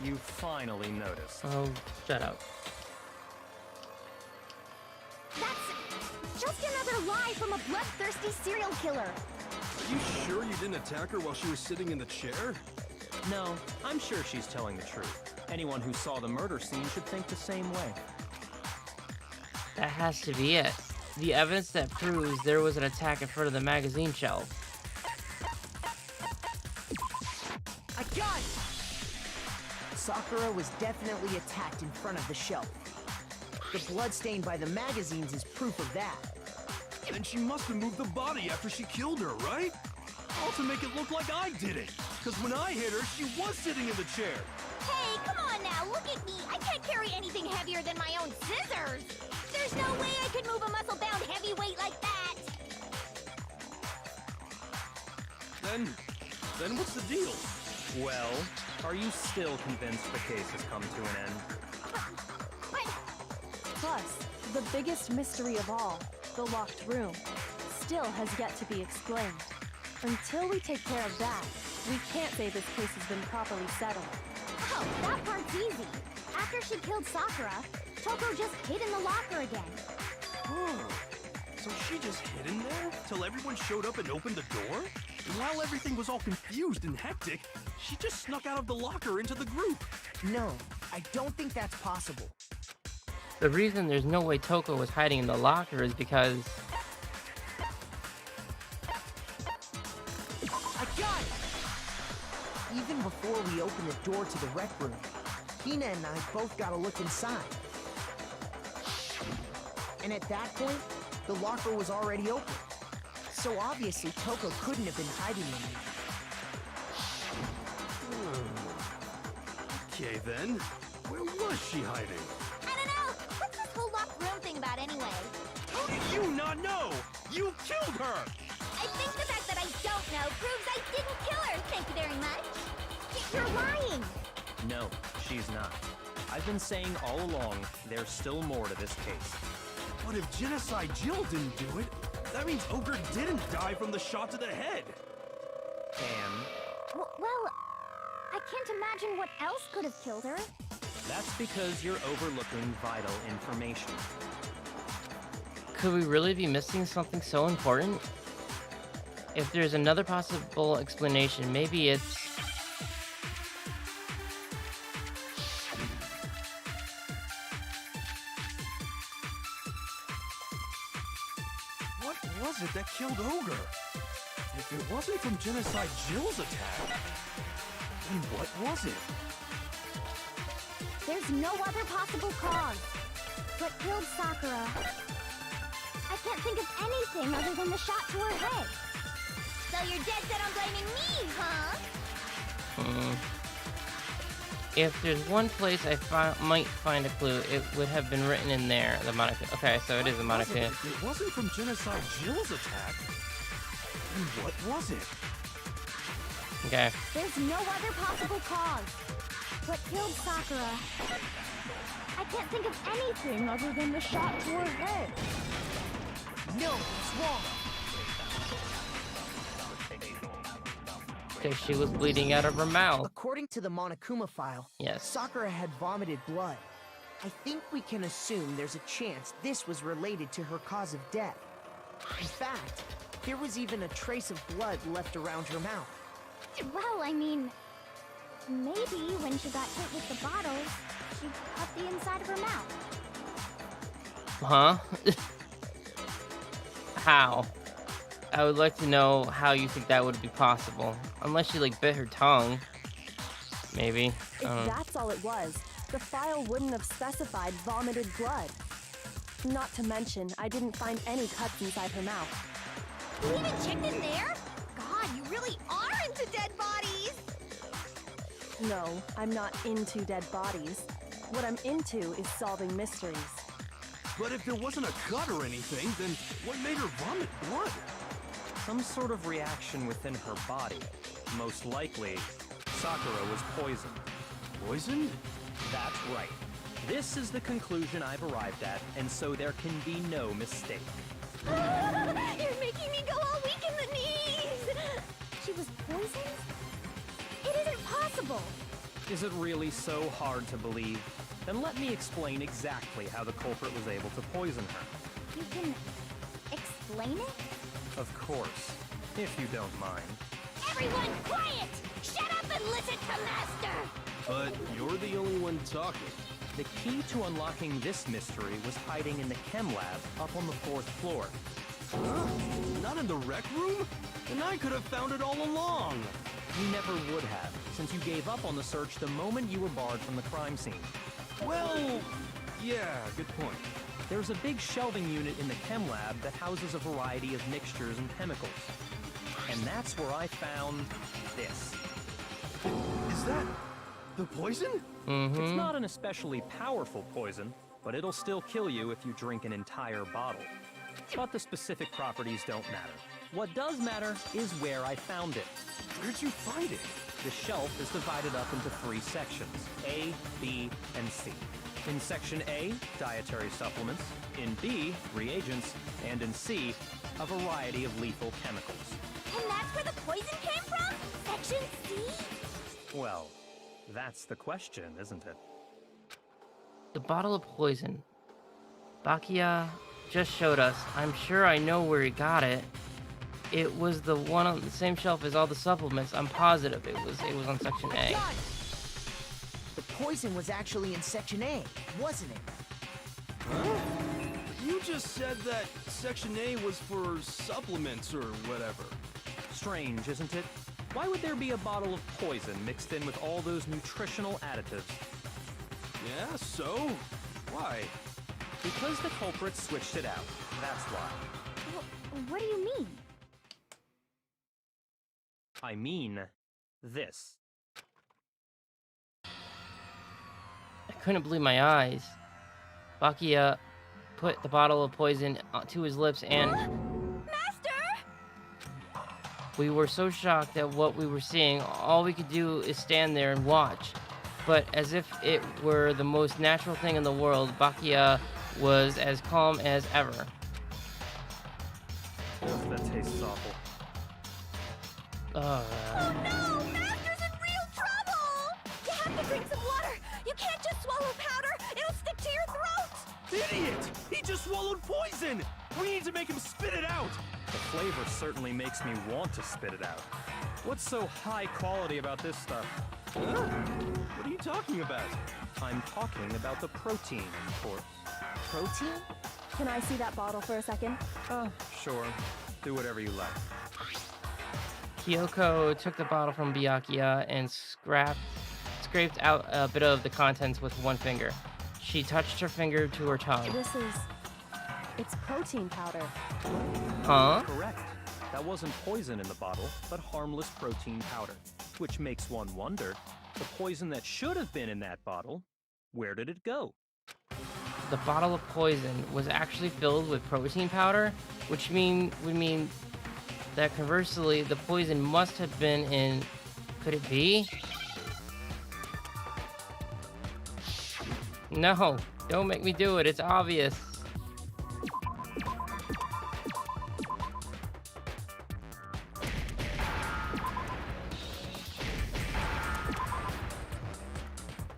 you finally noticed. Oh, shut up. That's just another lie from a bloodthirsty serial killer. Are you sure you didn't attack her while she was sitting in the chair? No, I'm sure she's telling the truth. Anyone who saw the murder scene should think the same way. That has to be it. The evidence that proves there was an attack in front of the magazine shelf. I got it! Sakura was definitely attacked in front of the shelf. The blood stain by the magazines is proof of that. Then she must have moved the body after she killed her, right? All to make it look like I did it. Because when I hit her, she was sitting in the chair. Hey, come on now, look at me. I can't carry anything heavier than my own scissors. There's no way I could move a muscle-bound heavyweight like that. Then what's the deal? Well, are you still convinced the case has come to an end? But Plus, the biggest mystery of all, the locked room, still has yet to be explained. Until we take care of that, we can't say this case has been properly settled. oh, that part's easy. After she killed Sakura, Toko just hid in the locker again. Oh, so she just hid in there till everyone showed up and opened the door? And while everything was all confused and hectic, she just snuck out of the locker into the group. No, I don't think that's possible. The reason there's no way Toko was hiding in the locker is because... I got it! Even before we opened the door to the rec room, Hina and I both got a look inside. And at that point, the locker was already open. So obviously Toko couldn't have been hiding them. Okay then, where was she hiding? I don't know. What's this whole locked room thing about anyway? How did you not know? You killed her! I think the fact that I don't know proves I didn't kill her. Thank you very much. You're lying. No, she's not. I've been saying all along, there's still more to this case. But if Genocide Jill didn't do it, that means Ogre didn't die from the shot to the head. And Well, I can't imagine what else could have killed her. that's because you're overlooking vital information. Could we really be missing something so important? If there's another possible explanation, maybe it's... What was it that killed Ogre? If it wasn't from Genocide Jill's attack, then what was it? There's no other possible cause. What killed Sakura? I can't think of anything other than the shot to her head. So you're dead set on blaming me, huh? If there's one place I might find a clue, it would have been written in there, the Monokuma. Okay, so it is the Monokuma. If it wasn't from Genocide Jill's attack, then what was it? Okay. There's no other possible cause. What killed Sakura? I can't think of anything other than the shot to her head. No, it's wrong. Because she was bleeding out of her mouth. According to the Monokuma file, Yes. Sakura had vomited blood. I think we can assume there's a chance this was related to her cause of death. In fact, there was even a trace of blood left around her mouth. Well, I mean, maybe when she got hit with the bottles, she cut the inside of her mouth. Huh? How? I would like to know how you think that would be possible. Unless she, like, bit her tongue. Maybe. If that's all it was, the file wouldn't have specified vomited blood. Not to mention, I didn't find any cuts inside her mouth. You even checked in there? God, you really are into dead bodies! No, I'm not into dead bodies. What I'm into is solving mysteries. But if there wasn't a cut or anything, then what made her vomit blood? Some sort of reaction within her body. Most likely, Sakura was poisoned. Poisoned? That's right. This is the conclusion I've arrived at, and so there can be no mistake. You're making me go all weak in the knees! She was poisoned? It isn't possible! Is it really so hard to believe? Then let me explain exactly how the culprit was able to poison her. You can explain it? Of course, if you don't mind. Everyone quiet! Shut up and listen to Master! But you're the only one talking. The key to unlocking this mystery was hiding in the chem lab up on the 4th floor. Huh? Not in the rec room? Then I could have found it all along. You never would have, since you gave up on the search the moment you were barred from the crime scene. Well, yeah, good point. There's a big shelving unit in the chem lab that houses a variety of mixtures and chemicals. And that's where I found this. Is that the poison? It's not an especially powerful poison, but it'll still kill you if you drink an entire bottle. But the specific properties don't matter. What does matter is where I found it. Where'd you find it? The shelf is divided up into 3 sections, A, B, and C. In Section A, dietary supplements. In B, reagents. And in C, a variety of lethal chemicals. And that's where the poison came from? Section C? Well, that's the question, isn't it? The bottle of poison. Bakia just showed us. I'm sure I know where he got it. It was the one on the same shelf as all the supplements. I'm positive it was on Section A. Got it! The poison was actually in Section A, wasn't it? Huh? You just said that Section A was for supplements or whatever. Strange, isn't it? Why would there be a bottle of poison mixed in with all those nutritional additives? Yeah, so? Why? Because the culprit switched it out. That's why. What do you mean? I mean, this. I couldn't believe my eyes. Bakia put the bottle of poison to his lips and... Master! We were so shocked at what we were seeing, all we could do is stand there and watch. But as if it were the most natural thing in the world, Bakia was as calm as ever. Ugh, that tastes awful. Oh no! Master's in real trouble! You have to drink some water! You can't just swallow powder! It'll stick to your throat! Idiot! He just swallowed poison! We need to make him spit it out! The flavor certainly makes me want to spit it out. What's so high quality about this stuff? Huh? What are you talking about? I'm talking about the protein, of course. Protein? Can I see that bottle for a second? Sure. Do whatever you like. Kyoko took the bottle from Byakuya and scraped out a bit of the contents with one finger. She touched her finger to her tongue. It's protein powder. Huh? Correct. That wasn't poison in the bottle, but harmless protein powder. Which makes one wonder, the poison that should have been in that bottle, where did it go? The bottle of poison was actually filled with protein powder, which would mean that conversely, the poison must have been in... Could it be? No, don't make me do it. It's obvious.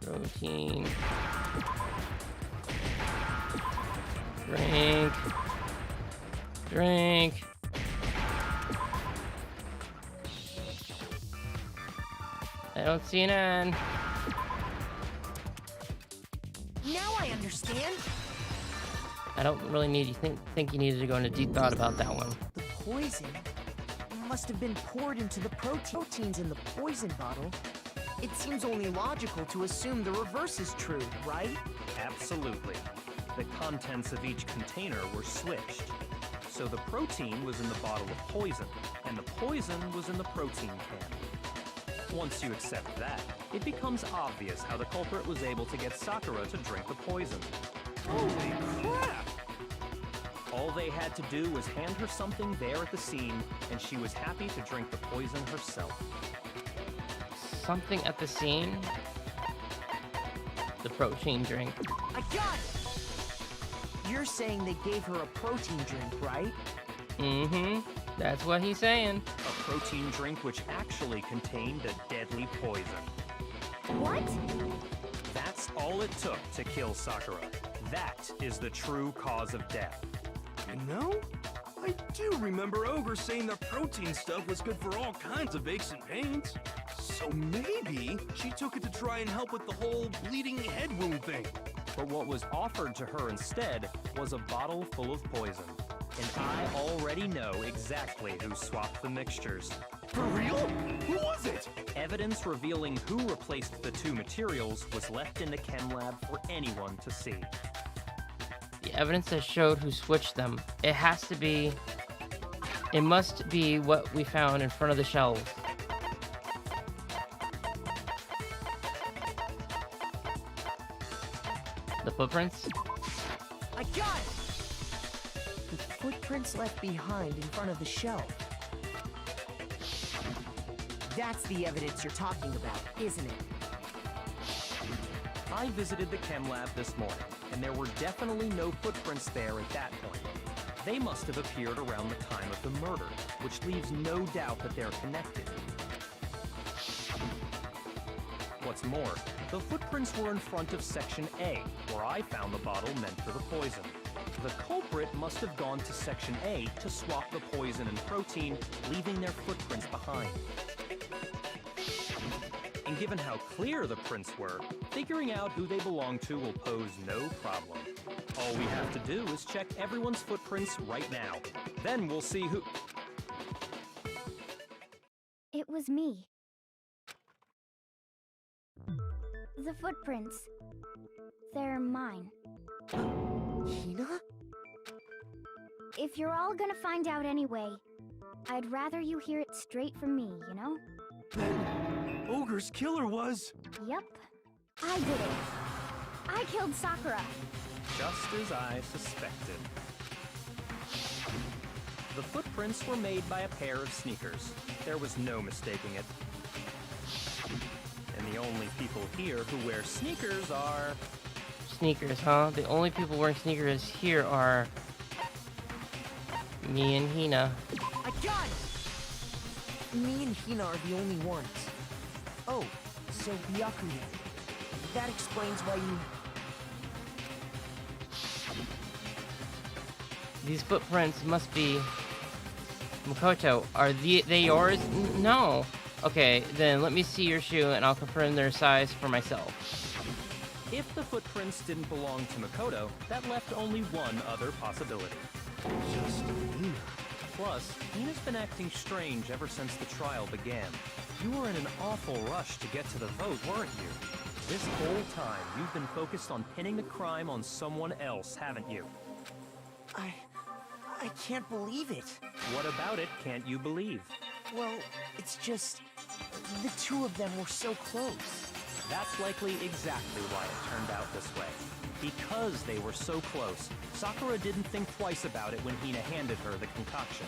Protein. Drink. Drink. I don't see an N. Now I understand. I don't really need you think you needed to go into deep thought about that one. The poison must have been poured into the proteins in the poison bottle. It seems only logical to assume the reverse is true, right? Absolutely. The contents of each container were switched. So the protein was in the bottle of poison, and the poison was in the protein can. Once you accept that, it becomes obvious how the culprit was able to get Sakura to drink the poison. Holy crap! All they had to do was hand her something there at the scene, and she was happy to drink the poison herself. Something at the scene? The protein drink. I got it! You're saying they gave her a protein drink, right? Mm-hmm. That's what he's saying. A protein drink which actually contained a deadly poison. What? That's all it took to kill Sakura. That is the true cause of death. You know, I do remember Ogre saying that protein stuff was good for all kinds of aches and pains. So maybe she took it to try and help with the whole bleeding head wound thing. But what was offered to her instead was a bottle full of poison. And I already know exactly who swapped the mixtures. For real? Who was it? Evidence revealing who replaced the two materials was left in the chem lab for anyone to see. The evidence that showed who switched them. It must be what we found in front of the shelves. The footprints? I got it! The footprints left behind in front of the shelf. That's the evidence you're talking about, isn't it? I visited the chem lab this morning, and there were definitely no footprints there at that point. They must have appeared around the time of the murder, which leaves no doubt that they're connected. What's more, the footprints were in front of Section A, where I found the bottle meant for the poison. The culprit must have gone to Section A to swap the poison and protein, leaving their footprints behind. And given how clear the prints were, figuring out who they belong to will pose no problem. All we have to do is check everyone's footprints right now. Then we'll see who... It was me. The footprints. They're mine. Hina? If you're all gonna find out anyway, I'd rather you hear it straight from me, you know? Then Ogre's killer was... Yep. I did it. I killed Sakura. Just as I suspected. The footprints were made by a pair of sneakers. There was no mistaking it. And the only people here who wear sneakers are... Sneakers, huh? The only people wearing sneakers here are... me and Hina. I got it! Me and Hina are the only ones. Oh, so Byakuya. That explains why you... These footprints must be... Makoto, are they yours? No. Okay, then let me see your shoe and I'll confirm their size for myself. If the footprints didn't belong to Makoto, that left only one other possibility. Just Hina. Plus, Hina's been acting strange ever since the trial began. You were in an awful rush to get to the vote, weren't you? This whole time, you've been focused on pinning the crime on someone else, haven't you? I can't believe it. What about it can't you believe? Well, it's just... the two of them were so close. That's likely exactly why it turned out this way. Because they were so close, Sakura didn't think twice about it when Hina handed her the concoction.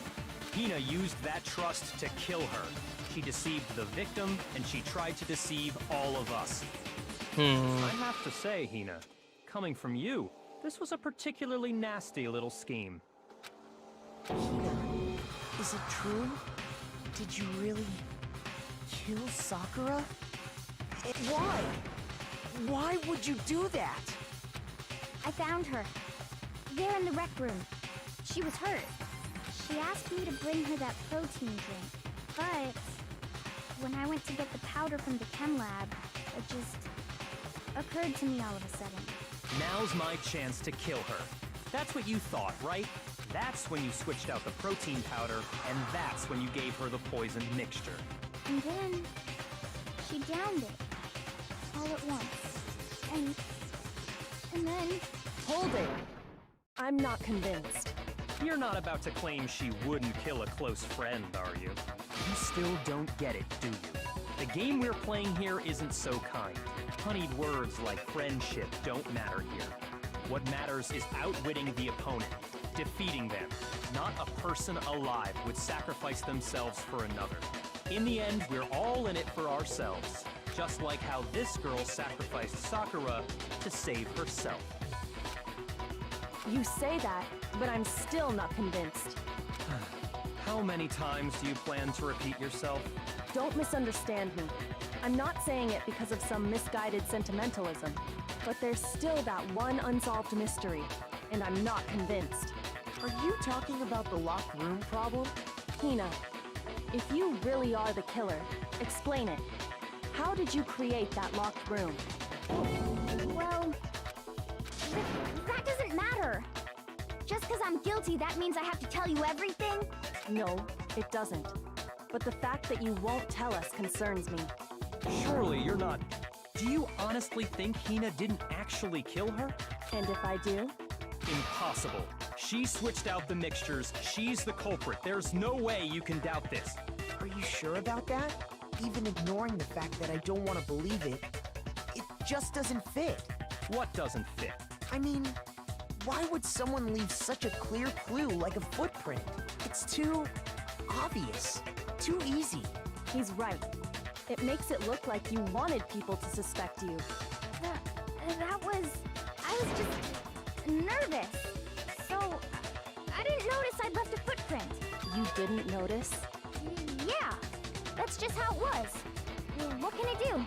Hina used that trust to kill her. She deceived the victim, and she tried to deceive all of us. I have to say, Hina, coming from you, this was a particularly nasty little scheme. Hina, is it true? Did you really... kill Sakura? Why? Why would you do that? I found her. There in the rec room. She was hurt. She asked me to bring her that protein drink. But when I went to get the powder from the chem lab, it just occurred to me all of a sudden. Now's my chance to kill her. That's what you thought, right? That's when you switched out the protein powder, and that's when you gave her the poisoned mixture. And then she downed it. All at once. And then... Hold it. I'm not convinced. You're not about to claim she wouldn't kill a close friend, are you? You still don't get it, do you? The game we're playing here isn't so kind. Honeyed words like friendship don't matter here. What matters is outwitting the opponent, defeating them. Not a person alive would sacrifice themselves for another. In the end, we're all in it for ourselves. Just like how this girl sacrificed Sakura to save herself. You say that, but I'm still not convinced. How many times do you plan to repeat yourself? Don't misunderstand me. I'm not saying it because of some misguided sentimentalism, but there's still that one unsolved mystery, and I'm not convinced. Are you talking about the locked room problem? Hina, if you really are the killer, explain it. How did you create that locked room? Well... that doesn't matter. Just because I'm guilty, that means I have to tell you everything? No, it doesn't. But the fact that you won't tell us concerns me. Surely you're not... Do you honestly think Hina didn't actually kill her? And if I do? Impossible. She switched out the mixtures. She's the culprit. There's no way you can doubt this. Are you sure about that? Even ignoring the fact that I don't want to believe it, it just doesn't fit. What doesn't fit? I mean, why would someone leave such a clear clue like a footprint? It's too obvious, too easy. He's right. It makes it look like you wanted people to suspect you. I was just nervous. So, I didn't notice I'd left a footprint. You didn't notice? Yeah, that's just how it was. What can I do?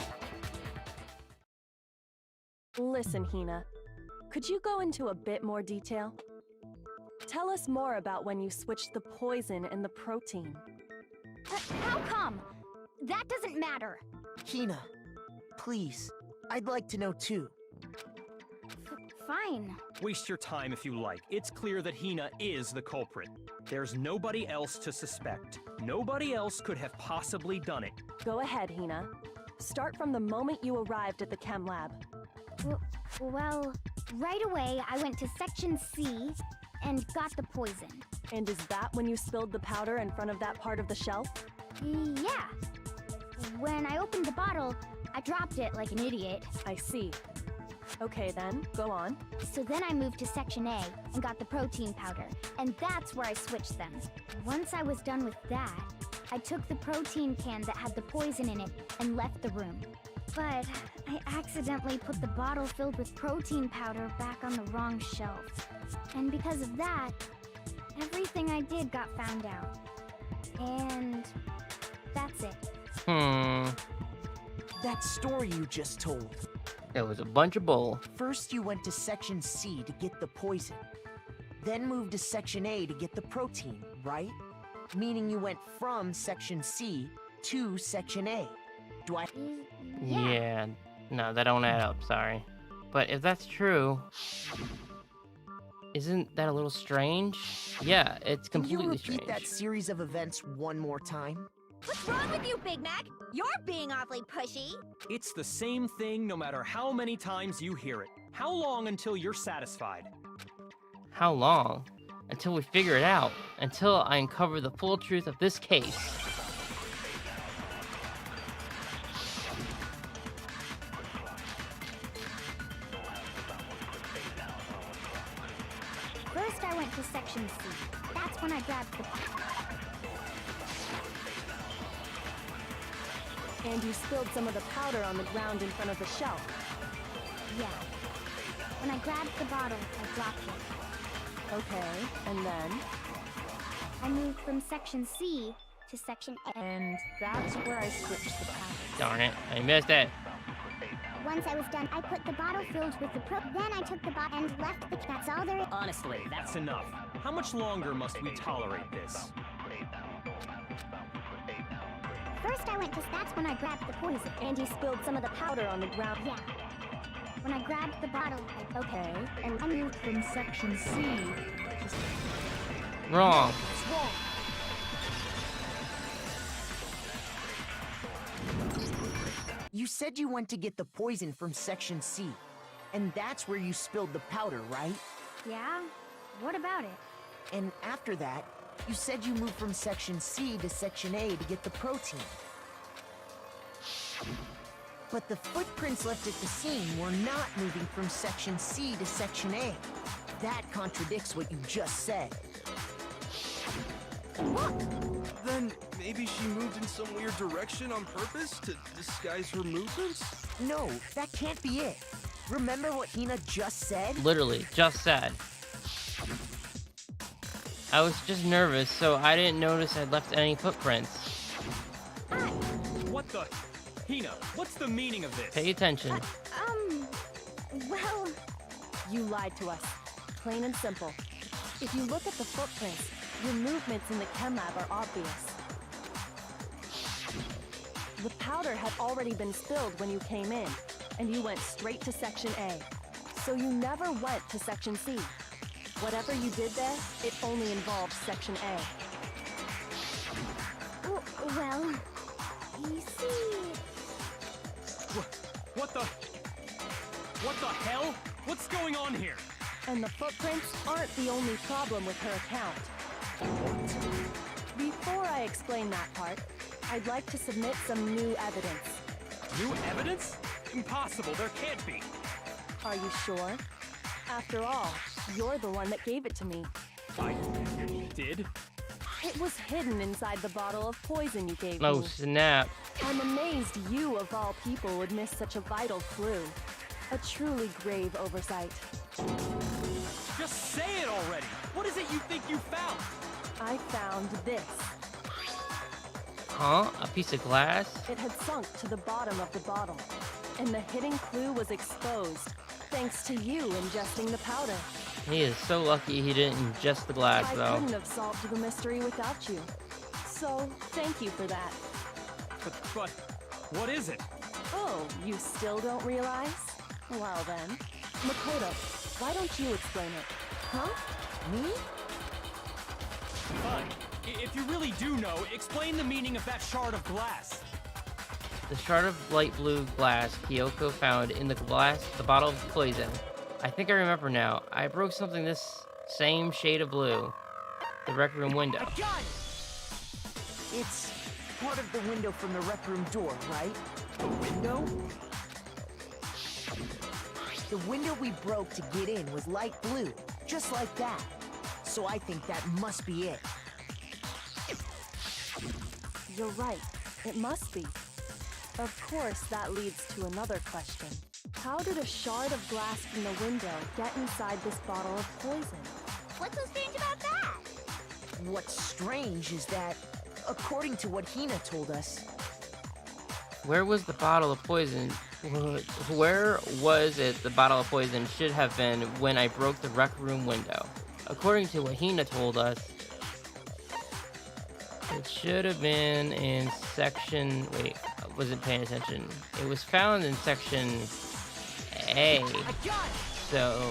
Listen, Hina. Could you go into a bit more detail? Tell us more about when you switched the poison and the protein. How come? That doesn't matter. Hina, please, I'd like to know too. Fine. Waste your time if you like. It's clear that Hina is the culprit. There's nobody else to suspect. Nobody else could have possibly done it. Go ahead, Hina. Start from the moment you arrived at the chem lab. Well, right away I went to Section C and got the poison. And is that when you spilled the powder in front of that part of the shelf? Yeah. When I opened the bottle, I dropped it like an idiot. I see. Okay then, go on. So then I moved to Section A and got the protein powder, and that's where I switched them. Once I was done with that, I took the protein can that had the poison in it and left the room. But I accidentally put the bottle filled with protein powder back on the wrong shelf. And because of that, everything I did got found out. And that's it. That story you just told. It was a bunch of bull. First, you went to Section C to get the poison. Then moved to Section A to get the protein, right? Meaning you went from Section C to Section A. Do I... Yeah. No, that don't add up, sorry. But if that's true, isn't that a little strange? Yeah, it's completely Can you repeat strange. that series of events one more time? What's wrong with you, Big Mac? You're being awfully pushy. It's the same thing no matter how many times you hear it. How long until you're satisfied? How long? Until we figure it out. Until I uncover the full truth of this case. First, I went to Section C. That's when I grabbed the... And you spilled some of the powder on the ground in front of the shelf. Yeah. When I grabbed the bottle, I dropped it. Okay, and then? I moved from Section C to Section A. And that's where I switched the powder. Darn it, I missed it. Once I was done, I put the bottle filled with the then I took the bottle and left the... That's all there is. Honestly, that's enough. How much longer must we tolerate this? First, I went to... That's when I grabbed the poison. And you spilled some of the powder on the ground. Yeah. When I grabbed the bottle, I... Okay, And I moved from Section C to... Wrong. It's wrong. You said you went to get the poison from Section C. And that's where you spilled the powder, right? Yeah? What about it? And after that, you said you moved from Section C to Section A to get the protein. But the footprints left at the scene were not moving from Section C to Section A. That contradicts what you just said. Then maybe she moved in some weird direction on purpose to disguise her movements? No, that can't be it. Remember what Hina just said? Literally, just said. I was just nervous, so I didn't notice I'd left any footprints. What the... Hina, what's the meaning of this? Pay attention. Well... you lied to us. Plain and simple. If you look at the footprints, your movements in the chem lab are obvious. The powder had already been spilled when you came in, and you went straight to Section A. So you never went to Section C. Whatever you did there, it only involved Section A. Well... You see... What the... What the hell? What's going on here? And the footprints aren't the only problem with her account. Before I explain that part, I'd like to submit some new evidence. New evidence? Impossible, there can't be. Are you sure? After all, you're the one that gave it to me. I... did? It was hidden inside the bottle of poison you gave Oh, me. snap. I'm amazed you, of all people, would miss such a vital clue. A truly grave oversight. Just say it already! What is it you think you found? I found this. Huh? A piece of glass? It had sunk to the bottom of the bottle, and the hidden clue was exposed, thanks to you ingesting the powder. He is so lucky he didn't ingest the glass, I though. couldn't have solved the mystery without you. So, thank you for that. But, what is it? Oh, you still don't realize? Well then, Makoto, why don't you explain it? Huh? Me? Fine. If you really do know, explain the meaning of that shard of glass. The shard of light blue glass Kyoko found in the bottle of poison. I think I remember now. I broke something this same shade of blue. the rec room window. A gun! It's part of the window from the rec room door, right? The window? The window we broke to get in was light blue, just like that. So I think that must be it. You're right. It must be. Of course, that leads to another question. How did a shard of glass from the window get inside this bottle of poison? What's so strange about that? What's strange is that, according to what Hina told us, Where was the bottle of poison? Where was it the bottle of poison should have been when I broke the rec room window? According to what Hina told us, it should have been in section... Wait, I wasn't paying attention. It was found in section A. a gun! So,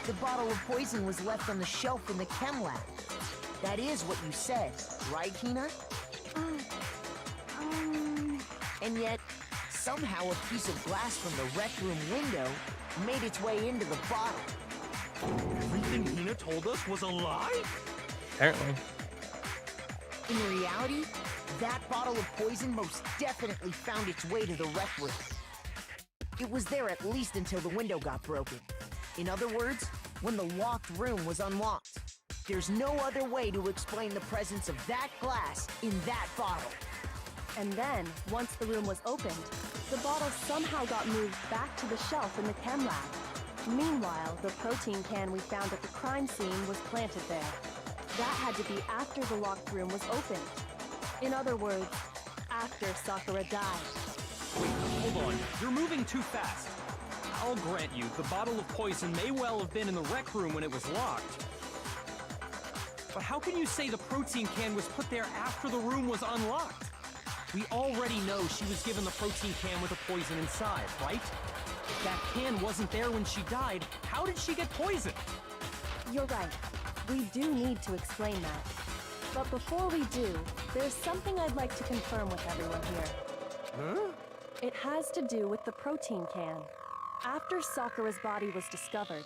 The bottle of poison was left on the shelf in the chem lab. That is what you said, right, Hina? And yet, somehow a piece of glass from the rec room window made its way into the bottle. Everything Hina told us was a lie? apparently. In reality, that bottle of poison most definitely found its way to the rec room. It was there at least until the window got broken. In other words, when the locked room was unlocked. There's no other way to explain the presence of that glass in that bottle. And then, once the room was opened, the bottle somehow got moved back to the shelf in the chem lab. Meanwhile, the protein can we found at the crime scene was planted there. That had to be after the locked room was opened. In other words, after Sakura died. Wait, hold on. You're moving too fast. I'll grant you, the bottle of poison may well have been in the rec room when it was locked. But how can you say the protein can was put there after the room was unlocked? We already know she was given the protein can with the poison inside, right? If that can wasn't there when she died, how did she get poisoned? You're right. We do need to explain that. But before we do, there's something I'd like to confirm with everyone here. Huh? It has to do with the protein can. After Sakura's body was discovered,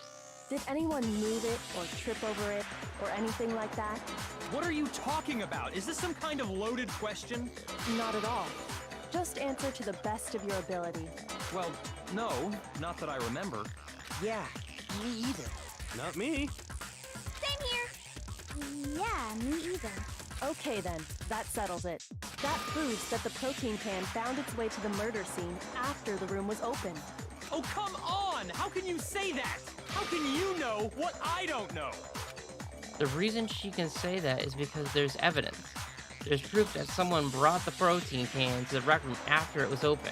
did anyone move it or trip over it or anything like that? What are you talking about? Is this some kind of loaded question? Not at all. Just answer to the best of your ability. Well, no, not that I remember. Yeah, me either. Not me. Same here. Yeah, me either. Okay then, that settles it. That proves that the protein can found its way to the murder scene after the room was opened. Oh, come on! How can you say that? How can you know what I don't know? The reason she can say that is because there's evidence. There's proof that someone brought the protein can to the rec room after it was open.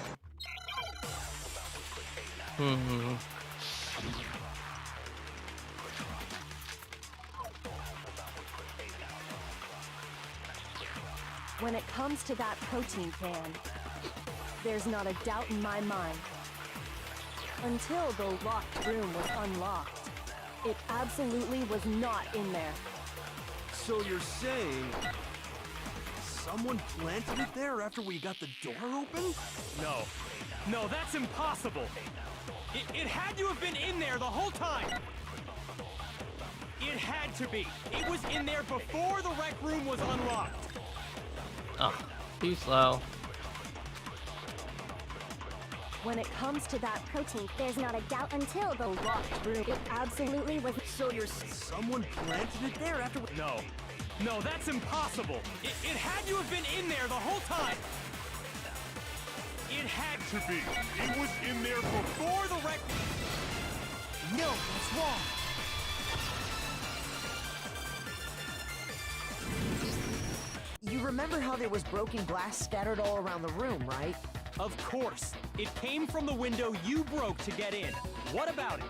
When it comes to that protein can, there's not a doubt in my mind. Until the locked room was unlocked, it absolutely was not in there. So you're saying someone planted it there after we got the door open? No, that's impossible. It had to have been in there the whole time. It had to be. It was in there before the rec room was unlocked. Oh, too slow. When it comes to that protein, there's not a doubt until the locked room. It absolutely was. So you're someone planted it there after we... No, that's impossible. It had to have been in there the whole time. It had to be. It was in there before the rec... No, that's wrong. You remember how there was broken glass scattered all around the room, right? Of course. It came from the window you broke to get in. What about it?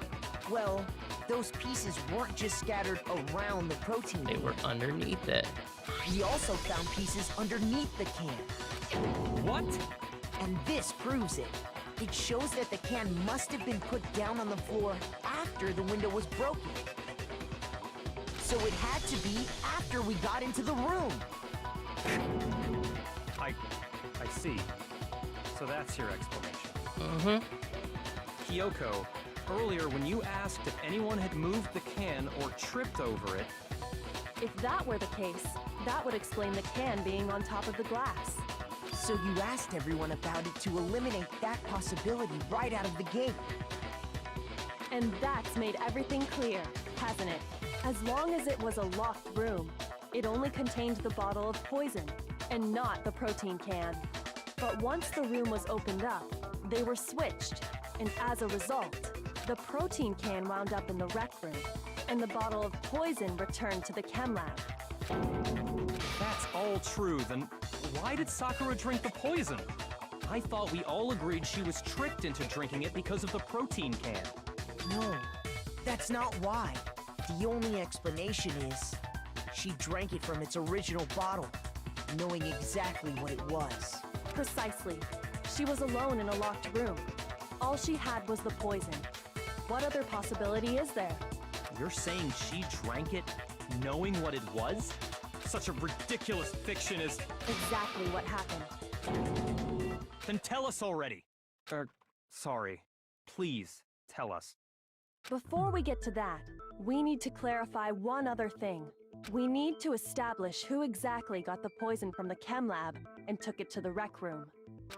Well, those pieces weren't just scattered around the protein They can. were underneath it. We also found pieces underneath the can. What? And this proves it. It shows that the can must have been put down on the floor after the window was broken. So it had to be after we got into the room. I see. So that's your explanation. If that were the case, that would explain the can being on top of the glass. So you asked everyone about it to eliminate that possibility right out of the gate. And that's made everything clear, hasn't it? As long as it was a locked room, it only contained the bottle of poison, and not the protein can. But once the room was opened up, they were switched, and as a result, the protein can wound up in the rec room, and the bottle of poison returned to the chem lab. If that's all true, then why did Sakura drink the poison? I thought we all agreed she was tricked into drinking it because of the protein can. No, that's not why. The only explanation is she drank it from its original bottle, knowing exactly what it was. Precisely. She was alone in a locked room. All she had was the poison. What other possibility is there? You're saying she drank it knowing what it was? Such a ridiculous fiction is... Exactly what happened. Then tell us already. Sorry. Please, tell us. Before we get to that, we need to clarify one other thing. We need to establish who exactly got the poison from the chem lab and took it to the rec room.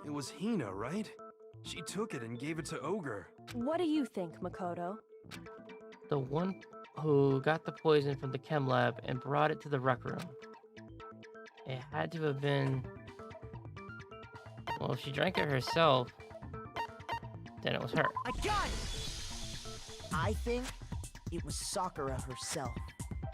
It was Hina, right? She took it and gave it to Ogre. What do you think, Makoto? The one who got the poison from the chem lab and brought it to the rec room. It had to have been... Well, if she drank it herself, then it was her. I got it! I think it was Sakura herself.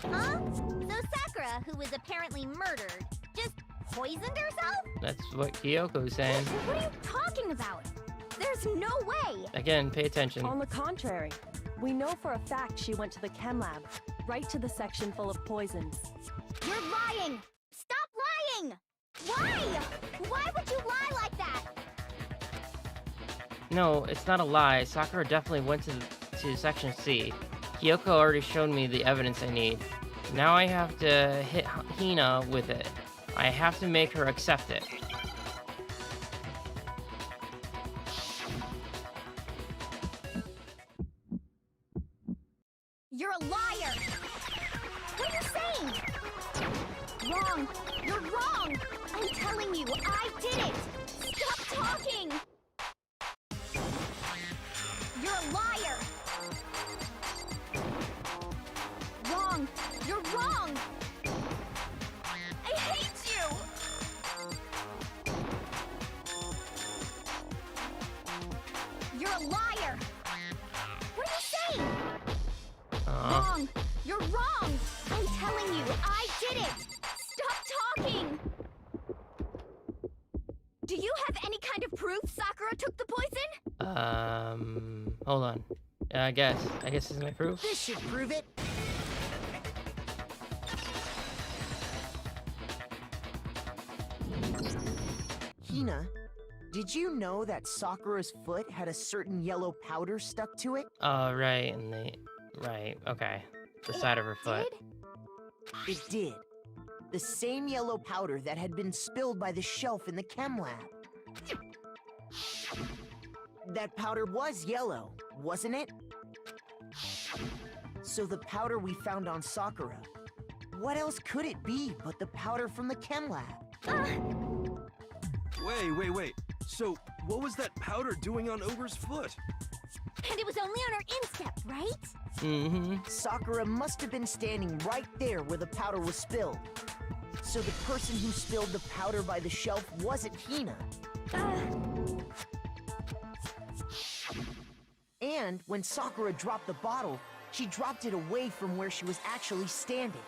Huh? So Sakura, who was apparently murdered, just poisoned herself? That's what Kyoko's saying. What are you talking about? There's no way! Again, pay attention. On the contrary, we know for a fact she went to the chem lab, right to the section full of poisons. You're lying! Stop lying! Why? Why would you lie like that? No, it's not a lie. Sakura definitely went to Section C. Kyoko already showed me the evidence I need. Now I have to hit Hina with it. I have to make her accept it. You're a liar! What are you saying? Wrong! You're wrong! I'm telling you, I did it! Stop talking! You're a liar! Wrong! You're wrong! I hate you! You're a liar! What are you saying? Wrong! You're wrong! I'm telling you, I did it! Stop talking! Do you have any kind of proof Sakura took the poison? Hold on. I guess this is my proof. This should prove it. Hina, did you know that Sakura's foot had a certain yellow powder stuck to it? Oh, right, right, okay. The side of her foot. It did. The same yellow powder that had been spilled by the shelf in the chem lab. That powder was yellow, wasn't it? So the powder we found on Sakura, what else could it be but the powder from the chem lab? Wait. So, what was that powder doing on Ogre's foot? And it was only on her instep, right? Mm-hmm. Sakura must have been standing right there where the powder was spilled. So the person who spilled the powder by the shelf wasn't Hina. And when Sakura dropped the bottle, she dropped it away from where she was actually standing.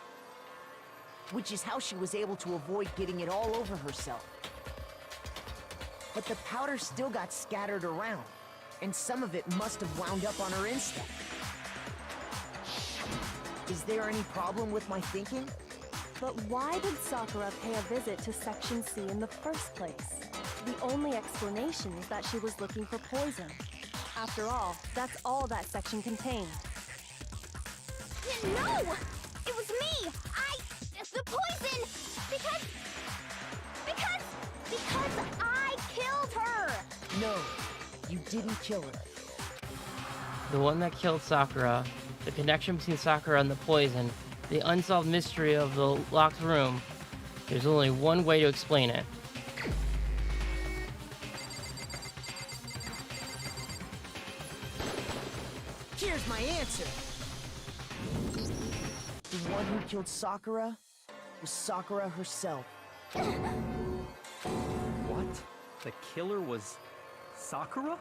Which is how she was able to avoid getting it all over herself. But the powder still got scattered around, and some of it must have wound up on her instep. Is there any problem with my thinking? But why did Sakura pay a visit to Section C in the first place? The only explanation is that she was looking for poison. After all, that's all that section contained. No! It was me! The poison! Because I killed her! No, you didn't kill her. The one that killed Sakura, the connection between Sakura and the poison, the unsolved mystery of the locked room. There's only one way to explain it. Here's my answer. The one who killed Sakura was Sakura herself. What? The killer was Sakura?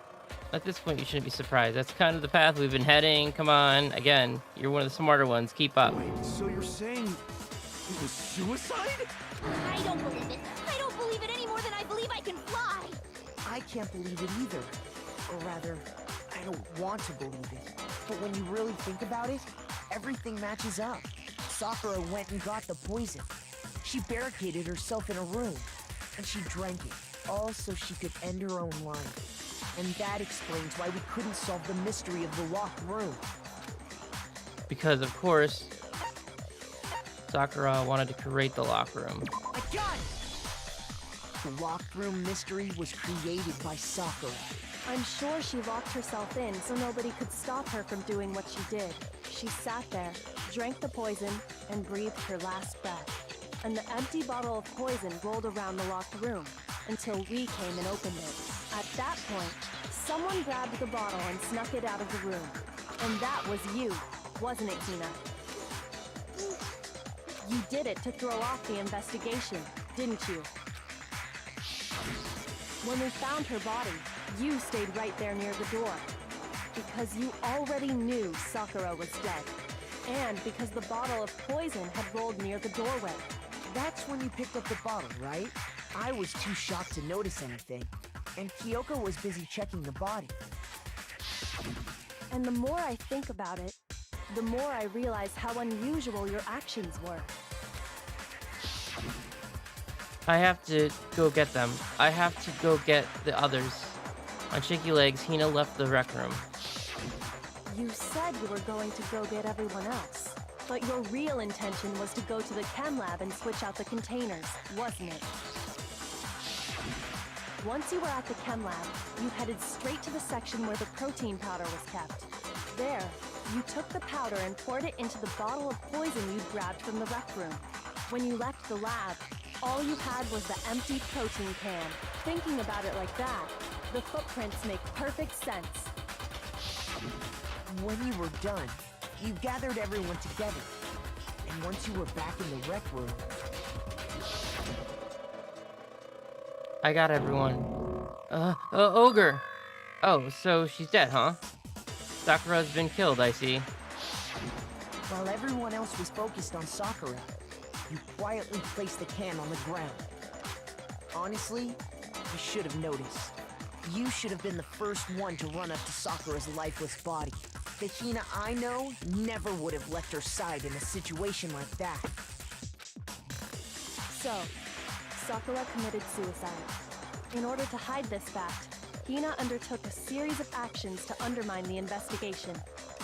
At this point, you shouldn't be surprised. That's kind of the path we've been heading. Come on. Again, you're one of the smarter ones. Keep up. Wait, so you're saying it was suicide? I don't believe it. I don't believe it any more than I believe I can fly. I can't believe it either. Or rather, I don't want to believe it. But when you really think about it, everything matches up. Sakura went and got the poison. She barricaded herself in a room, and she drank it, all so she could end her own life. And that explains why we couldn't solve the mystery of the locked room. Because, of course, Sakura wanted to create the lock room. I got it! The locked room mystery was created by Sakura. I'm sure she locked herself in so nobody could stop her from doing what she did. She sat there, drank the poison, and breathed her last breath. And the empty bottle of poison rolled around the locked room until we came and opened it. At that point, someone grabbed the bottle and snuck it out of the room. And that was you, wasn't it, Tina? You did it to throw off the investigation, didn't you? When we found her body, you stayed right there near the door. Because you already knew Sakura was dead. And because the bottle of poison had rolled near the doorway. That's when you picked up the bottle, right? I was too shocked to notice anything. And Kyoko was busy checking the body. And the more I think about it, the more I realize how unusual your actions were. I have to go get them. I have to go get the others. On shaky legs, Hina left the rec room. You said you were going to go get everyone else. But your real intention was to go to the chem lab and switch out the containers, wasn't it? Once you were at the chem lab, you headed straight to the section where the protein powder was kept. There, you took the powder and poured it into the bottle of poison you'd grabbed from the rec room. When you left the lab, all you had was the empty protein can. Thinking about it like that, the footprints make perfect sense. When you were done, you gathered everyone together. And once you were back in the rec room... I got everyone. Ogre! Oh, so she's dead, huh? Sakura's been killed, I see. While everyone else was focused on Sakura, you quietly placed the can on the ground. Honestly, you should have noticed. You should have been the first one to run up to Sakura's lifeless body. The Hina I know never would have left her side in a situation like that. So, Sakura committed suicide. In order to hide this fact, Hina undertook a series of actions to undermine the investigation.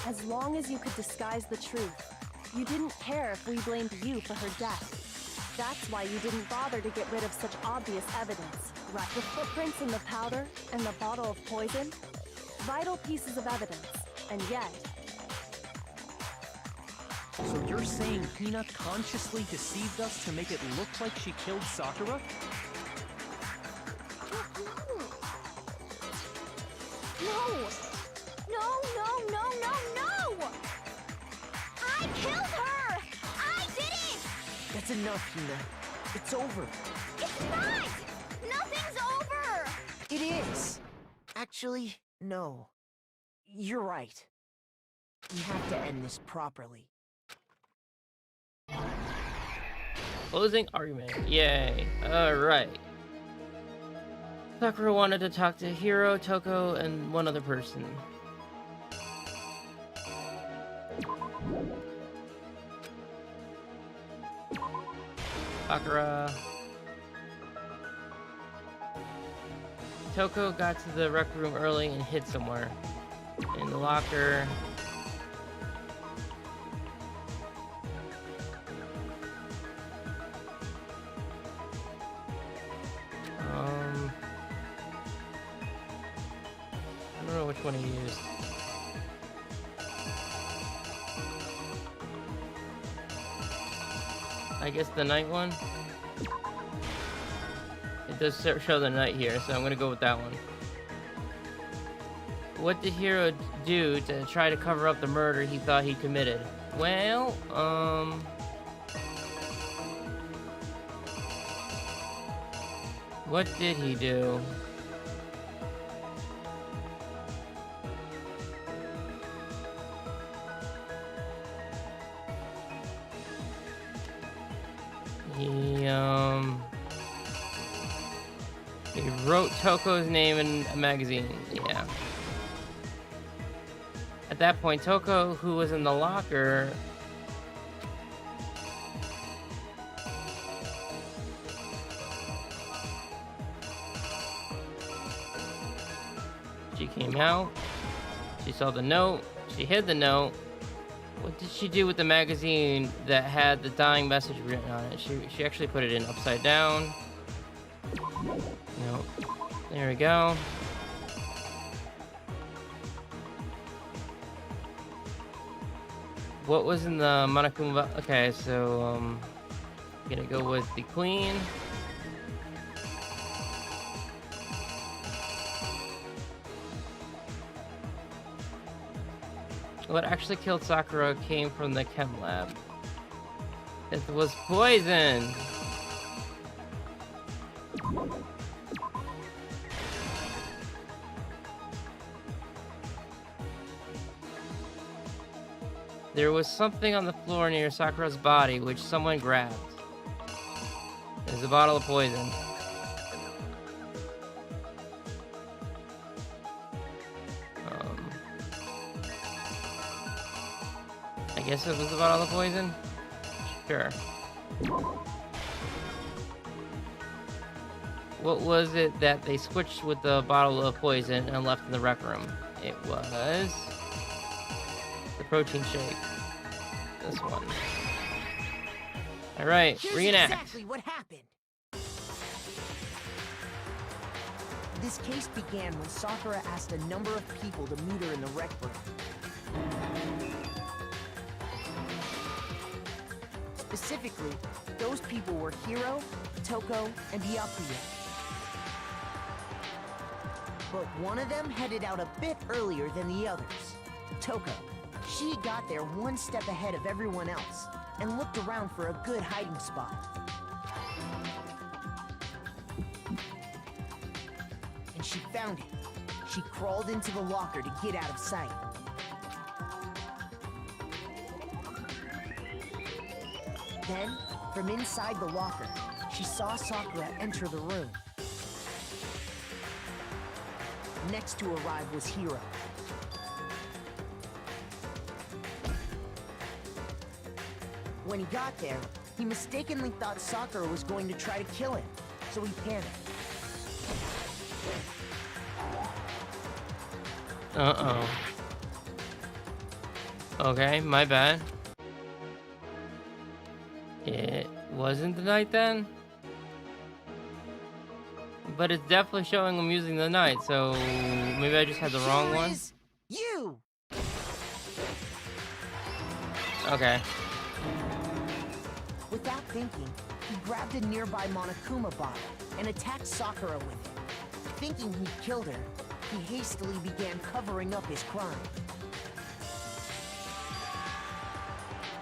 As long as you could disguise the truth, you didn't care if we blamed you for her death. That's why you didn't bother to get rid of such obvious evidence, right? The footprints in the powder and the bottle of poison? Vital pieces of evidence, and yet... So you're saying Hina consciously deceived us to make it look like she killed Sakura? No! No, no, no, no, no! I killed her! I did it! That's enough, Hina. It's over. It's not! Nothing's over! It is! Actually, no. You're right. We have to end this properly. Closing argument. Yay. Alright. Sakura wanted to talk to Hiro, Toko, and one other person. Sakura. Toko got to the rec room early and hid somewhere. In the locker. I don't know which one he used. I guess the night one. It does show the night here, so I'm gonna go with that one. What did Hiro do to try to cover up the murder he thought he committed? Well, what did he do? He wrote Toko's name in a magazine, yeah. At that point, Toko, who was in the locker, she came out, she saw the note, she hid the note. What did she do with the magazine that had the dying message written on it? She actually put it in upside down. No. There we go. What was in the Monokuma? Okay, so gonna go with the queen. What actually killed Sakura came from the chem lab. It was poison. There was something on the floor near Sakura's body which someone grabbed. It was a bottle of poison. I guess it was a bottle of poison? Sure. What was it that they switched with the bottle of poison and left in the rec room? It was the protein shake. This one. Alright, reenact. Exactly what happened. This case began when Sakura asked a number of people to meet her in the rec room. Specifically, those people were Hiro, Toko, and Byakuya. But one of them headed out a bit earlier than the others. Toko. She got there one step ahead of everyone else and looked around for a good hiding spot. And she found it. She crawled into the locker to get out of sight. Then, from inside the locker, she saw Sakura enter the room. Next to arrive was Hiro. When he got there, he mistakenly thought Sakura was going to try to kill him, so he panicked. Uh-oh. Okay, my bad. It wasn't the night then? But it's definitely showing him using the night, so maybe I just had the wrong one? You! Okay. Without thinking, he grabbed a nearby Monokuma bottle and attacked Sakura with it. Thinking he'd killed her, he hastily began covering up his crime.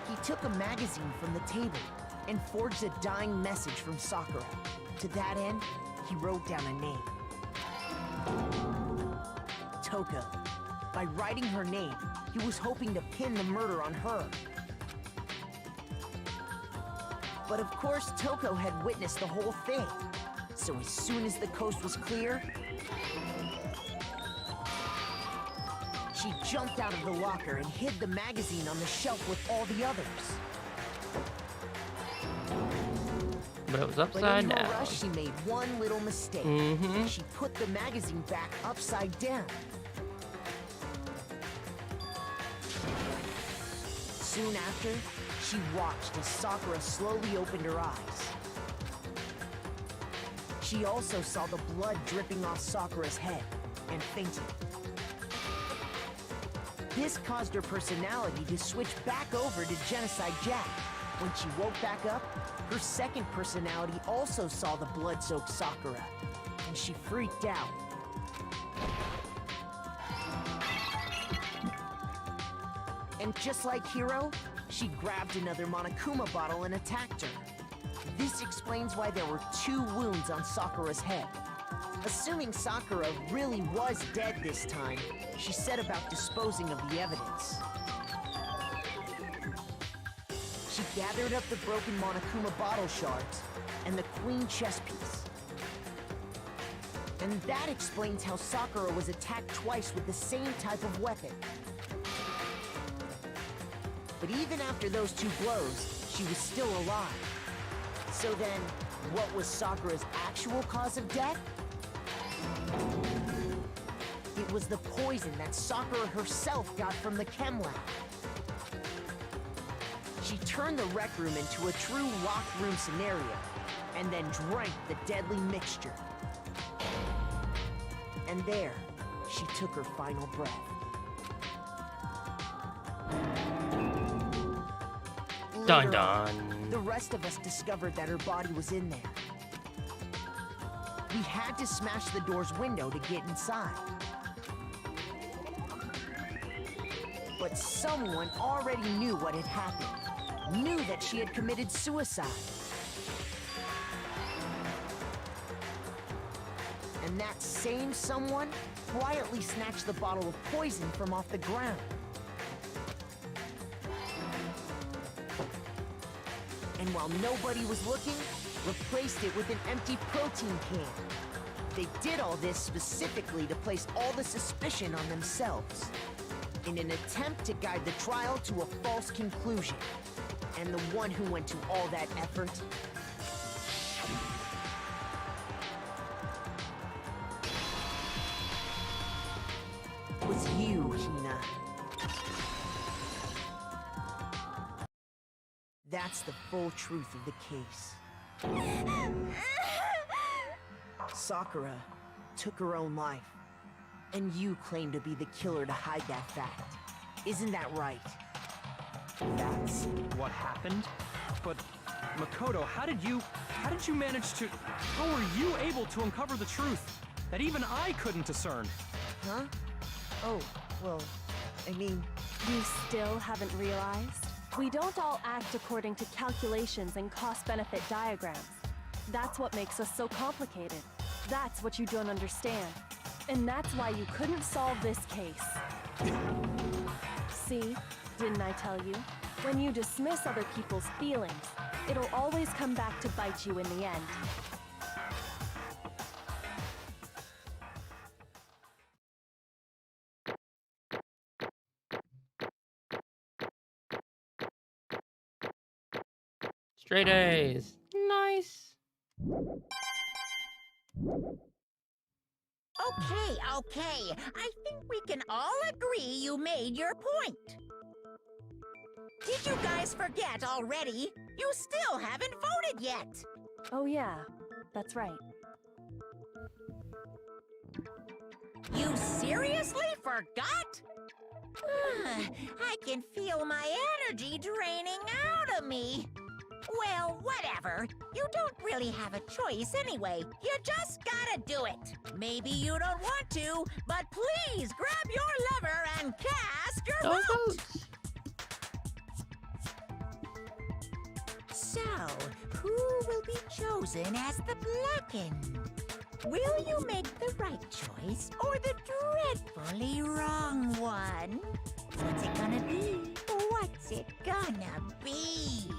He took a magazine from the table and forged a dying message from Sakura. To that end, he wrote down a name. Toko. By writing her name, he was hoping to pin the murder on her. But of course, Toko had witnessed the whole thing. So as soon as the coast was clear, she jumped out of the locker and hid the magazine on the shelf with all the others. But it was But upside in her down. rush, she made one little mistake. She put the magazine back upside down. Soon after, she watched as Sakura slowly opened her eyes. She also saw the blood dripping off Sakura's head and fainted. This caused her personality to switch back over to Genocide Jack, When she woke back up, her second personality also saw the blood-soaked Sakura, and she freaked out. And just like Hiro, she grabbed another Monokuma bottle and attacked her. This explains why there were 2 wounds on Sakura's head. Assuming Sakura really was dead this time, she set about disposing of the evidence. She gathered up the broken Monokuma bottle shards and the queen chess piece. And that explains how Sakura was attacked twice with the same type of weapon. But even after those 2 blows, she was still alive. So then, what was Sakura's actual cause of death? It was the poison that Sakura herself got from the chem lab. She turned the rec room into a true locked room scenario, and then drank the deadly mixture. And there, she took her final breath. Dun Later on, dun. the rest of us discovered that her body was in there. We had to smash the door's window to get inside. But someone already knew what had happened. Knew that she had committed suicide. And that same someone quietly snatched the bottle of poison from off the ground. And while nobody was looking, replaced it with an empty protein can. They did all this specifically to place all the suspicion on themselves, in an attempt to guide the trial to a false conclusion. And the one who went to all that effort was you, Hina. That's the full truth of the case. Sakura took her own life, and you claim to be the killer to hide that fact. Isn't that right? That's What happened? But Makoto, how did you manage to... How were you able to uncover the truth that even I couldn't discern? Huh? Oh, well, I mean... You still haven't realized? We don't all act according to calculations and cost-benefit diagrams. That's what makes us so complicated. That's what you don't understand. And that's why you couldn't solve this case. See? Didn't I tell you? When you dismiss other people's feelings, it'll always come back to bite you in the end. Straight A's. Nice. Okay. I think we can all agree you made your point. Did you guys forget already? You still haven't voted yet. Oh yeah, that's right. You seriously forgot? I can feel my energy draining out of me. Well, whatever. You don't really have a choice anyway. You just gotta do it. Maybe you don't want to, but please grab your lever and cast your vote. So, who will be chosen as the blackened? Will you make the right choice or the dreadfully wrong one? What's it gonna be? What's it gonna be?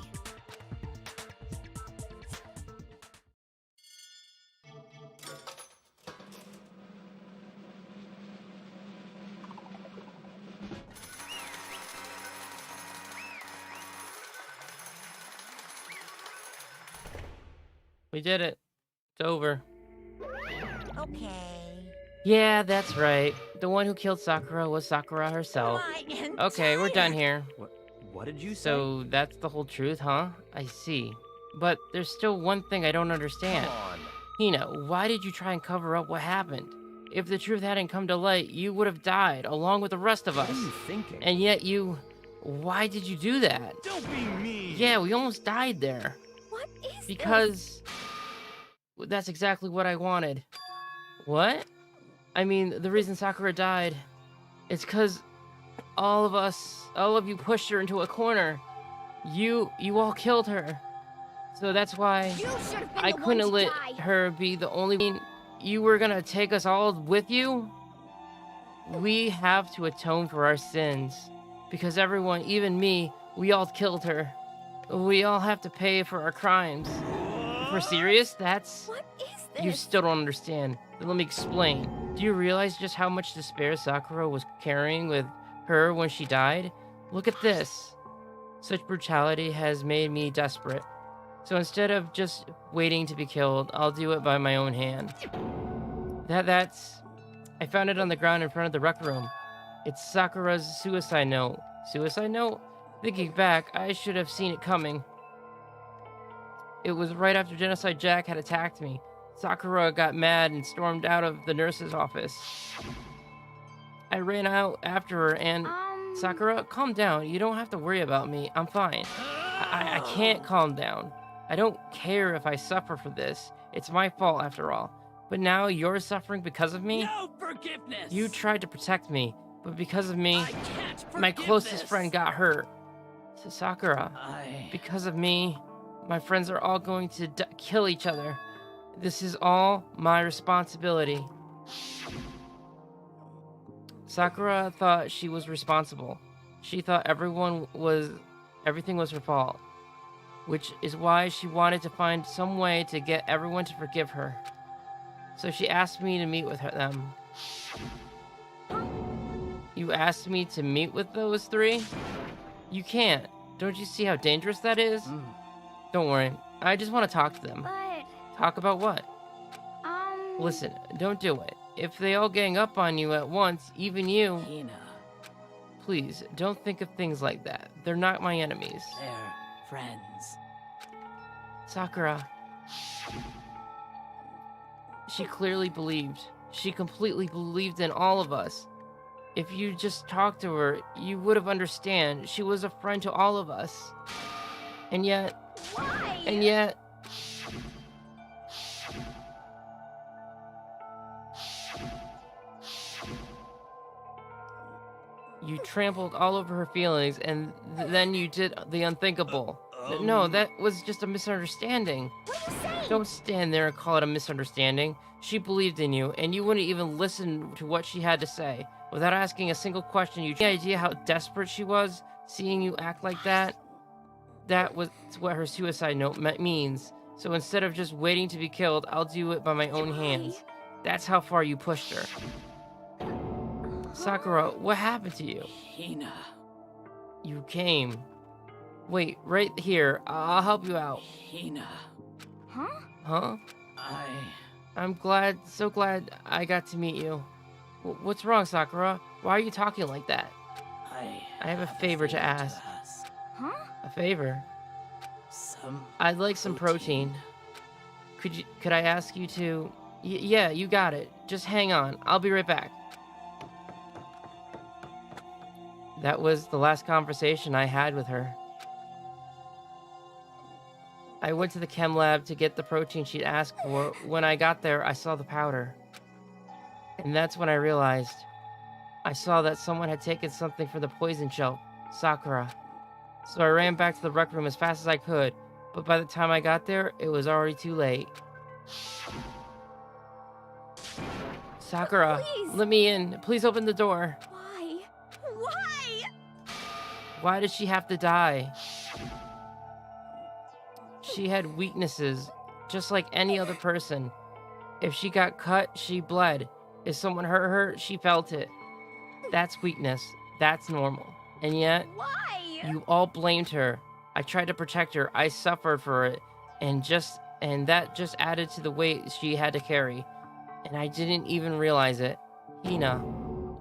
We did it. It's over. Okay. Yeah, that's right. The one who killed Sakura was Sakura herself. Okay, we're done here. What did you say? So that's the whole truth, huh? I see. But there's still one thing I don't understand. Come on. Hina, why did you try and cover up what happened? If the truth hadn't come to light, you would have died along with the rest of us. What are you thinking? And yet you... why did you do that? Don't be mean. Yeah, we almost died there. What is this? Because that's exactly what I wanted. What? I mean, the reason Sakura died is because all of you pushed her into a corner. You all killed her. So that's why You should have been I the couldn't one to let die. her be the only one. You were gonna take us all with you? We have to atone for our sins. Because everyone, even me, we all killed her. We all have to pay for our crimes. If we're serious, that's... What is this? You still don't understand. Then let me explain. Do you realize just how much despair Sakura was carrying with her when she died? Look at this. Such brutality has made me desperate. So instead of just waiting to be killed, I'll do it by my own hand. That's... I found it on the ground in front of the rec room. It's Sakura's suicide note. Suicide note? Thinking back, I should have seen it coming. It was right after Genocide Jack had attacked me. Sakura got mad and stormed out of the nurse's office. I ran out after her and... Sakura, calm down. You don't have to worry about me. I'm fine. I can't calm down. I don't care if I suffer for this. It's my fault after all. But now you're suffering because of me? No forgiveness! You tried to protect me, but because of me, I can't my forgive closest this. friend got hurt. So Sakura, because of me, my friends are all going to kill each other. This is all my responsibility. Sakura thought she was responsible. She thought everything was her fault. Which is why she wanted to find some way to get everyone to forgive her. So she asked me to meet with them. You asked me to meet with those three? You can't. Don't you see how dangerous that is? Don't worry. I just want to talk to them. But, Talk about what? Listen, don't do it. If they all gang up on you at once, even you... Hina, Please, don't think of things like that. They're not my enemies. they're friends. Sakura. She clearly believed. She completely believed in all of us. If you just talked to her, you would have understand. She was a friend to all of us. And yet... why? And yet... You trampled all over her feelings, and then you did the unthinkable. No, that was just a misunderstanding. What are you saying? Don't stand there and call it a misunderstanding. She believed in you, and you wouldn't even listen to what she had to say. Without asking a single question, you had any idea how desperate she was, seeing you act like that? That was what her suicide note means. So instead of just waiting to be killed, I'll do it by my own hands. That's how far you pushed her. Sakura, what happened to you? Hina, You came. Wait, right here. I'll help you out. Hina, Huh? Huh? I... So glad I got to meet you. What's wrong, Sakura? Why are you talking like that? I have a favor to ask. Huh? A favor? Some... I'd like some protein. Could I ask you to... yeah, you got it. Just hang on. I'll be right back. That was the last conversation I had with her. I went to the chem lab to get the protein she'd asked for. When I got there, I saw the powder. And that's when I realized. I saw that someone had taken something from the poison shelf, Sakura. So I ran back to the rec room as fast as I could, but by the time I got there, it was already too late. Sakura, Please. let me in. Please open the door. Why? Why? Why did she have to die? She had weaknesses, just like any other person. If she got cut, she bled. If someone hurt her, she felt it. That's weakness. That's normal. And yet, Why? you all blamed her. I tried to protect her. I suffered for it. And that just added to the weight she had to carry. And I didn't even realize it. Hina,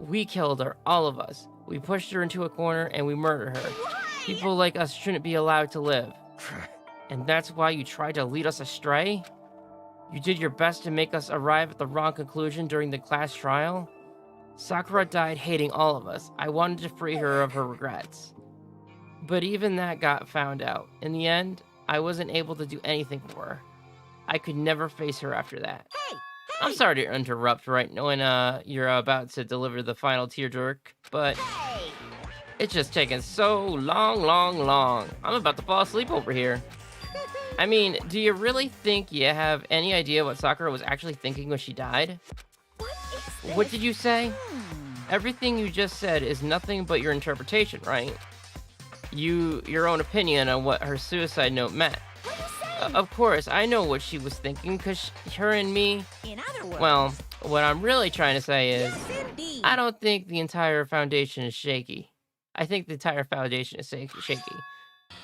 we killed her, all of us. We pushed her into a corner and we murdered her. Why? People like us shouldn't be allowed to live. And that's why you tried to lead us astray? You did your best to make us arrive at the wrong conclusion during the class trial? Sakura died hating all of us. I wanted to free her of her regrets. But even that got found out. In the end, I wasn't able to do anything for her. I could never face her after that. Hey! I'm sorry to interrupt right when you're about to deliver the final tearjerk, but Hey! it's just taking so long. I'm about to fall asleep over here. I mean, do you really think you have any idea what Sakura was actually thinking when she died? What is this? What did you say? Everything you just said is nothing but your interpretation, right? Your own opinion on what her suicide note meant. What are you saying? Of course, I know what she was thinking, because her and me... In other words... Well, what I'm really trying to say is... Yes, indeed. I don't think the entire foundation is shaky. I think the entire foundation is shaky.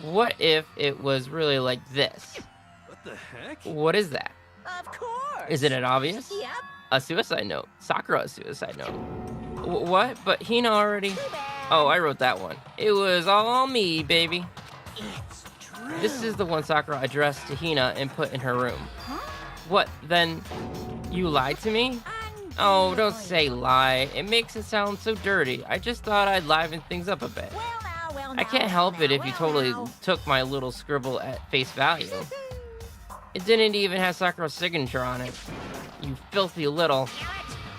What if it was really like this? What the heck? What is that? Of course. Isn't it obvious? Yep. A suicide note. Sakura's suicide note. What? But Hina already... Too bad. Oh, I wrote that one. It was all me, baby. It's true. This is the one Sakura addressed to Hina and put in her room. What, then you lied to me? Oh, don't say lie. It makes it sound so dirty. I just thought I'd liven things up a bit. Well, I can't help it if you totally took my little scribble at face value. It didn't even have Sakura's signature on it. You filthy little...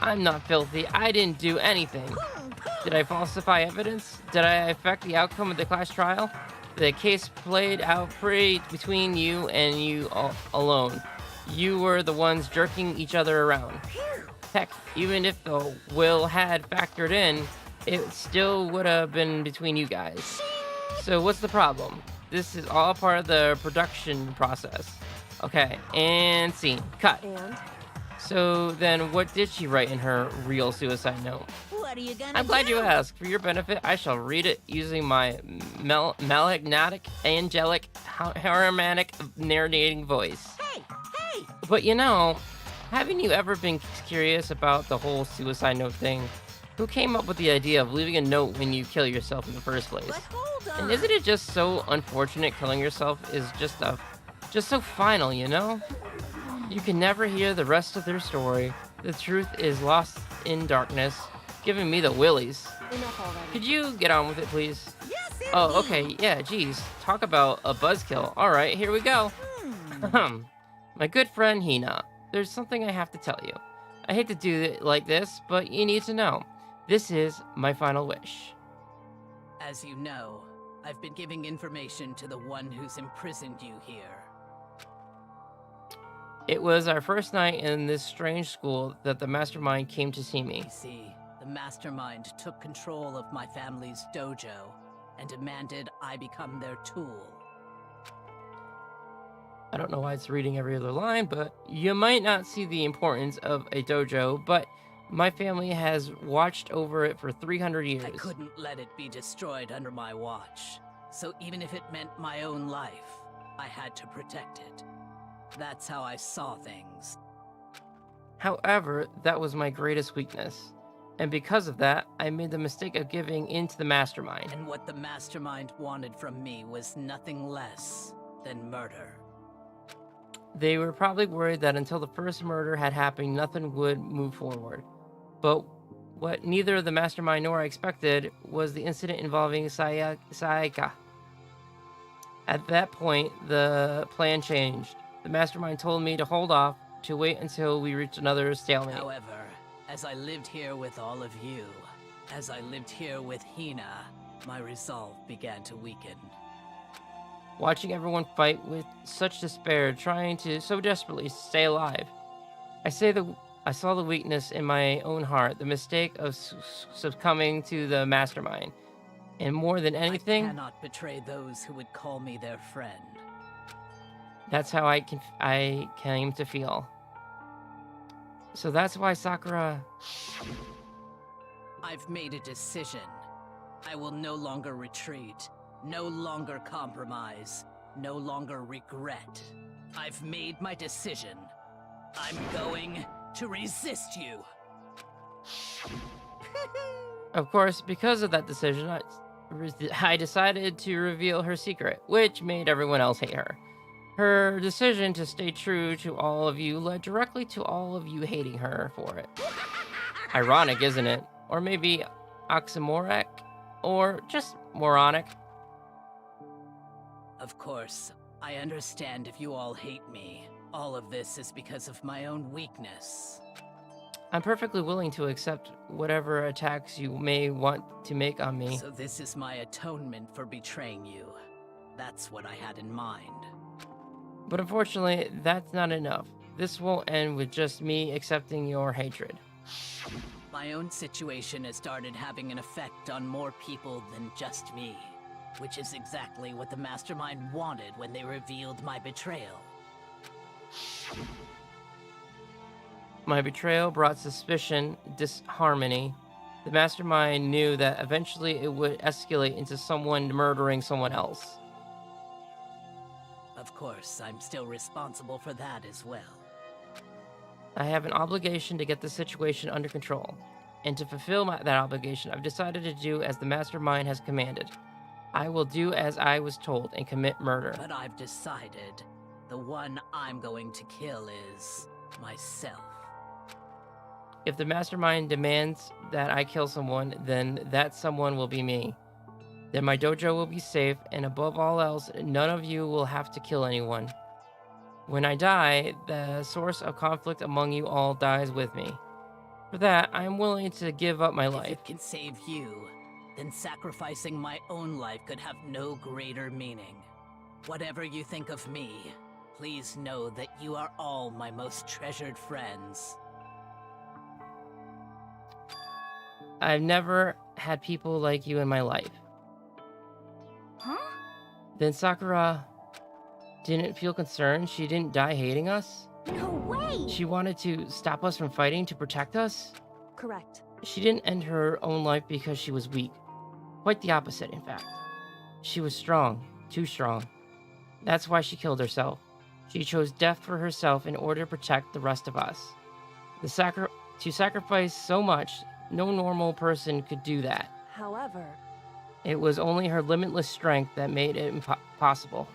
I'm not filthy. I didn't do anything. Did I falsify evidence? Did I affect the outcome of the class trial? The case played out pretty between you and you alone. You were the ones jerking each other around. Heck, even if the will had factored in, it still would have been between you guys. So what's the problem? This is all part of the production process. Okay, and scene. Cut. And? So then what did she write in her real suicide note? What are you gonna I'm glad do? you asked. For your benefit, I shall read it using my malignant, angelic, harmonic, narrating voice. Hey! But you know, haven't you ever been curious about the whole suicide note thing? Who came up with the idea of leaving a note when you kill yourself in the first place? But hold on. And isn't it just so unfortunate killing yourself is just so final, you know? You can never hear the rest of their story. The truth is lost in darkness, giving me the willies. Enough already. Could you get on with it, please? Yes, indeed. Oh, okay, yeah, geez. Talk about a buzzkill. Alright, here we go. My good friend Hina, there's something I have to tell you. I hate to do it like this, but you need to know. This is my final wish. As you know, I've been giving information to the one who's imprisoned you here. It was our first night in this strange school that the mastermind came to see me. You see, the mastermind took control of my family's dojo and demanded I become their tool. I don't know why it's reading every other line, but you might not see the importance of a dojo, but my family has watched over it for 300 years. I couldn't let it be destroyed under my watch, so even if it meant my own life, I had to protect it. That's how I saw things. However, that was my greatest weakness. And because of that, I made the mistake of giving in to the mastermind. And what the mastermind wanted from me was nothing less than murder. They were probably worried that until the first murder had happened, nothing would move forward. But what neither the mastermind nor I expected was the incident involving Sayaka. At that point, the plan changed. The mastermind told me to hold off, to wait until we reached another stalemate. However, as I lived here with all of you, as I lived here with Hina, my resolve began to weaken. Watching everyone fight with such despair, trying to so desperately stay alive. I saw the weakness in my own heart, the mistake of succumbing to the mastermind. And more than anything, I cannot betray those who would call me their friend. that's how I came to feel. So that's why Sakura... I've made a decision. I will no longer retreat, no longer compromise, no longer regret. I've made my decision. I'm going to resist you. Of course, because of that decision, I decided to reveal her secret, which made everyone else hate her. Her decision to stay true to all of you led directly to all of you hating her for it. Ironic, isn't it? Or maybe oxymoric? Or just moronic? Of course, I understand if you all hate me. All of this is because of my own weakness. I'm perfectly willing to accept whatever attacks you may want to make on me. So this is my atonement for betraying you. That's what I had in mind. But unfortunately, that's not enough. This won't end with just me accepting your hatred. My own situation has started having an effect on more people than just me, which is exactly what the Mastermind wanted when they revealed my betrayal. My betrayal brought suspicion, disharmony. The Mastermind knew that eventually it would escalate into someone murdering someone else. Of course, I'm still responsible for that as well. I have an obligation to get the situation under control, and to fulfill that obligation, I've decided to do as the Mastermind has commanded. I will do as I was told and commit murder. But I've decided the one I'm going to kill is myself. If the Mastermind demands that I kill someone, then that someone will be me. Then my dojo will be safe, and above all else, none of you will have to kill anyone. When I die, the source of conflict among you all dies with me. For that, I am willing to give up my life. If it can save you, then sacrificing my own life could have no greater meaning. Whatever you think of me, please know that you are all my most treasured friends. I've never had people like you in my life. Huh? Then Sakura didn't feel concerned. She didn't die hating us. No way! She wanted to stop us from fighting to protect us. Correct. She didn't end her own life because she was weak. Quite the opposite, in fact. She was strong, too strong. That's why she killed herself. She chose death for herself in order to protect the rest of us. To sacrifice so much, no normal person could do that. However, It was only her limitless strength that made it possible.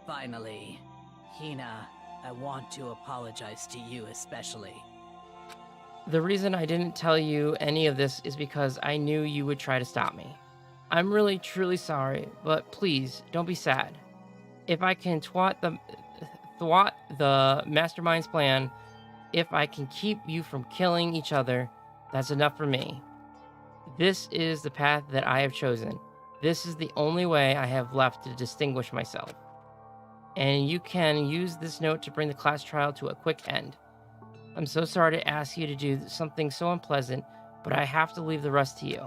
Finally, Hina, I want to apologize to you especially. The reason I didn't tell you any of this is because I knew you would try to stop me. I'm really, truly sorry, but please, don't be sad. If I can thwart the Mastermind's plan, if I can keep you from killing each other, that's enough for me. This is the path that I have chosen. This is the only way I have left to distinguish myself. And you can use this note to bring the class trial to a quick end. I'm so sorry to ask you to do something so unpleasant, but I have to leave the rest to you.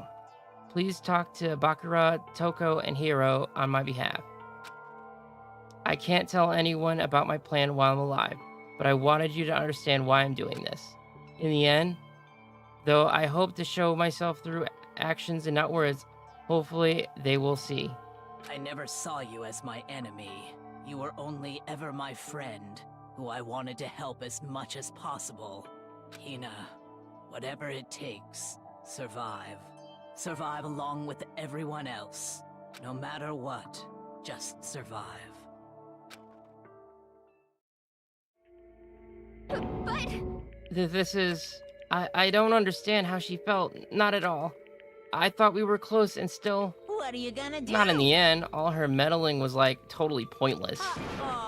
Please talk to Bakura, Toko, and Hiro on my behalf. I can't tell anyone about my plan while I'm alive, but I wanted you to understand why I'm doing this. In the end, though I hope to show myself through actions and not words, hopefully they will see. I never saw you as my enemy. You were only ever my friend, who I wanted to help as much as possible. Hina, whatever it takes, survive. Survive along with everyone else. No matter what, just survive. But... This is... I don't understand how she felt. Not at all. I thought we were close and still... What are you gonna do? Not in the end. All her meddling was like totally pointless.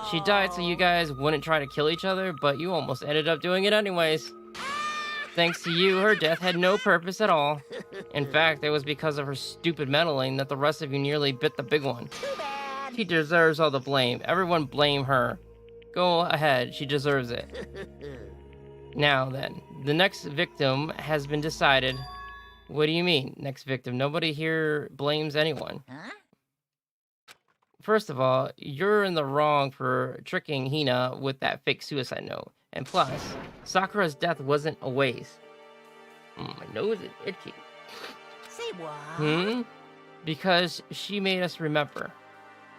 She died so you guys wouldn't try to kill each other, but you almost ended up doing it anyways. Thanks to you, her death had no purpose at all. In fact, it was because of her stupid meddling that the rest of you nearly bit the big one. Too bad. She deserves all the blame. Everyone blame her. Go ahead, she deserves it. Now then, the next victim has been decided. What do you mean, next victim? Nobody here blames anyone. Huh? First of all, you're in the wrong for tricking Hina with that fake suicide note. And plus, Sakura's death wasn't a waste. My nose is itchy. Say what? Because she made us remember.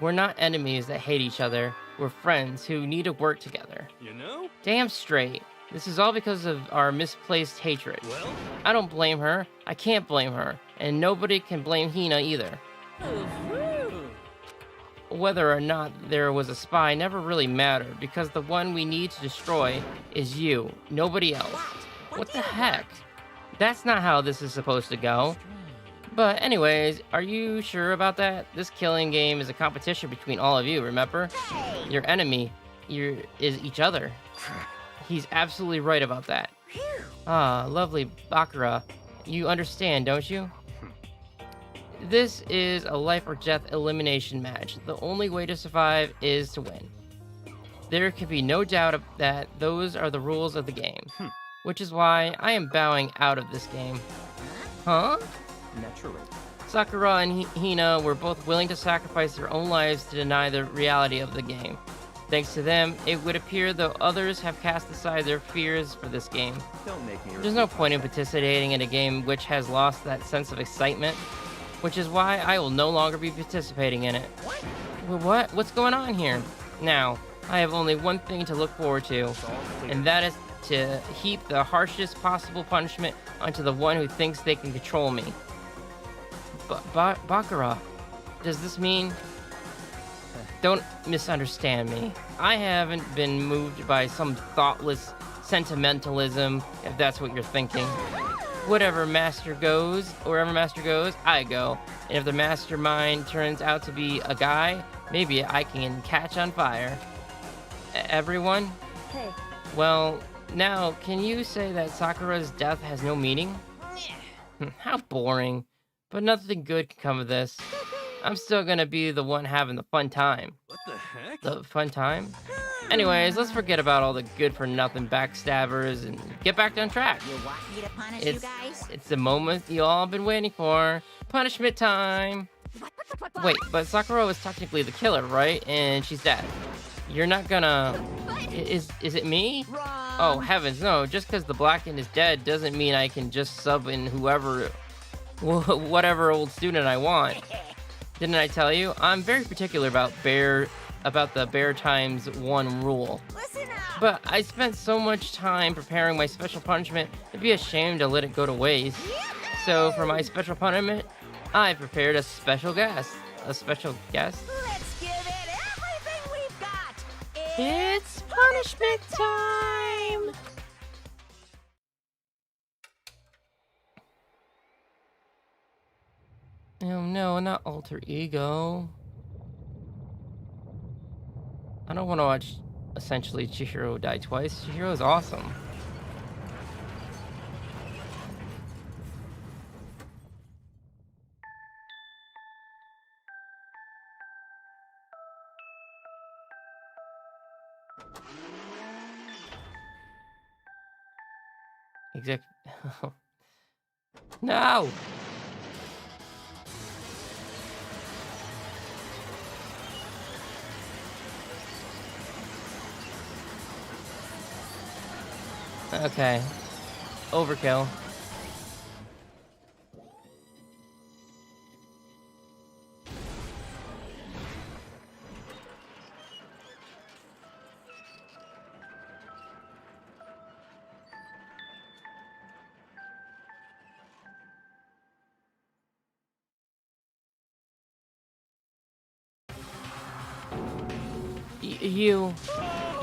We're not enemies that hate each other. We're friends who need to work together. You know? Damn straight. This is all because of our misplaced hatred. Well? I don't blame her. I can't blame her. And nobody can blame Hina either. Whether or not there was a spy never really mattered, because the one we need to destroy is you, nobody else. What the heck? That's not how this is supposed to go. But anyways, are you sure about that? This killing game is a competition between all of you, remember? Your enemy is each other. He's absolutely right about that. Ah, lovely Bakura. You understand, don't you? This is a life or death elimination match. The only way to survive is to win. There can be no doubt that those are the rules of the game. Which is why I am bowing out of this game. Huh? Naturally. Sakura and Hina were both willing to sacrifice their own lives to deny the reality of the game. Thanks to them, it would appear though others have cast aside their fears for this game. Don't make me. There's no point in participating in a game which has lost that sense of excitement, which is why I will no longer be participating in it. What? What's going on here? Now, I have only one thing to look forward to, and that is to heap the harshest possible punishment onto the one who thinks they can control me. Bakura, does this mean... Don't misunderstand me. I haven't been moved by some thoughtless sentimentalism, if that's what you're thinking. Wherever master goes, I go. And if the mastermind turns out to be a guy, maybe I can catch on fire. Everyone? Hey. Well, now, can you say that Sakura's death has no meaning? How boring. But nothing good can come of this. I'm still gonna be the one having the fun time. What the heck? The fun time? Anyways, let's forget about all the good-for-nothing backstabbers and get back on track. You want me to punish you guys? It's the moment you all been waiting for. Punishment time! Wait, but Sakura was technically the killer, right? And she's dead. You're not gonna... Is it me? Wrong. Oh, heavens, no. Just because the blackened is dead doesn't mean I can just sub in whatever old student I want. Didn't I tell you? I'm very particular about the bear times one rule. Listen up. But I spent so much time preparing my special punishment, it'd be a shame to let it go to waste. So for my special punishment, I prepared a special guest. A special guest? Let's give it everything we've got. It's punishment time! Oh no, not alter ego. I don't want to watch essentially Chihiro die twice. Chihiro's awesome. No! Okay. Overkill.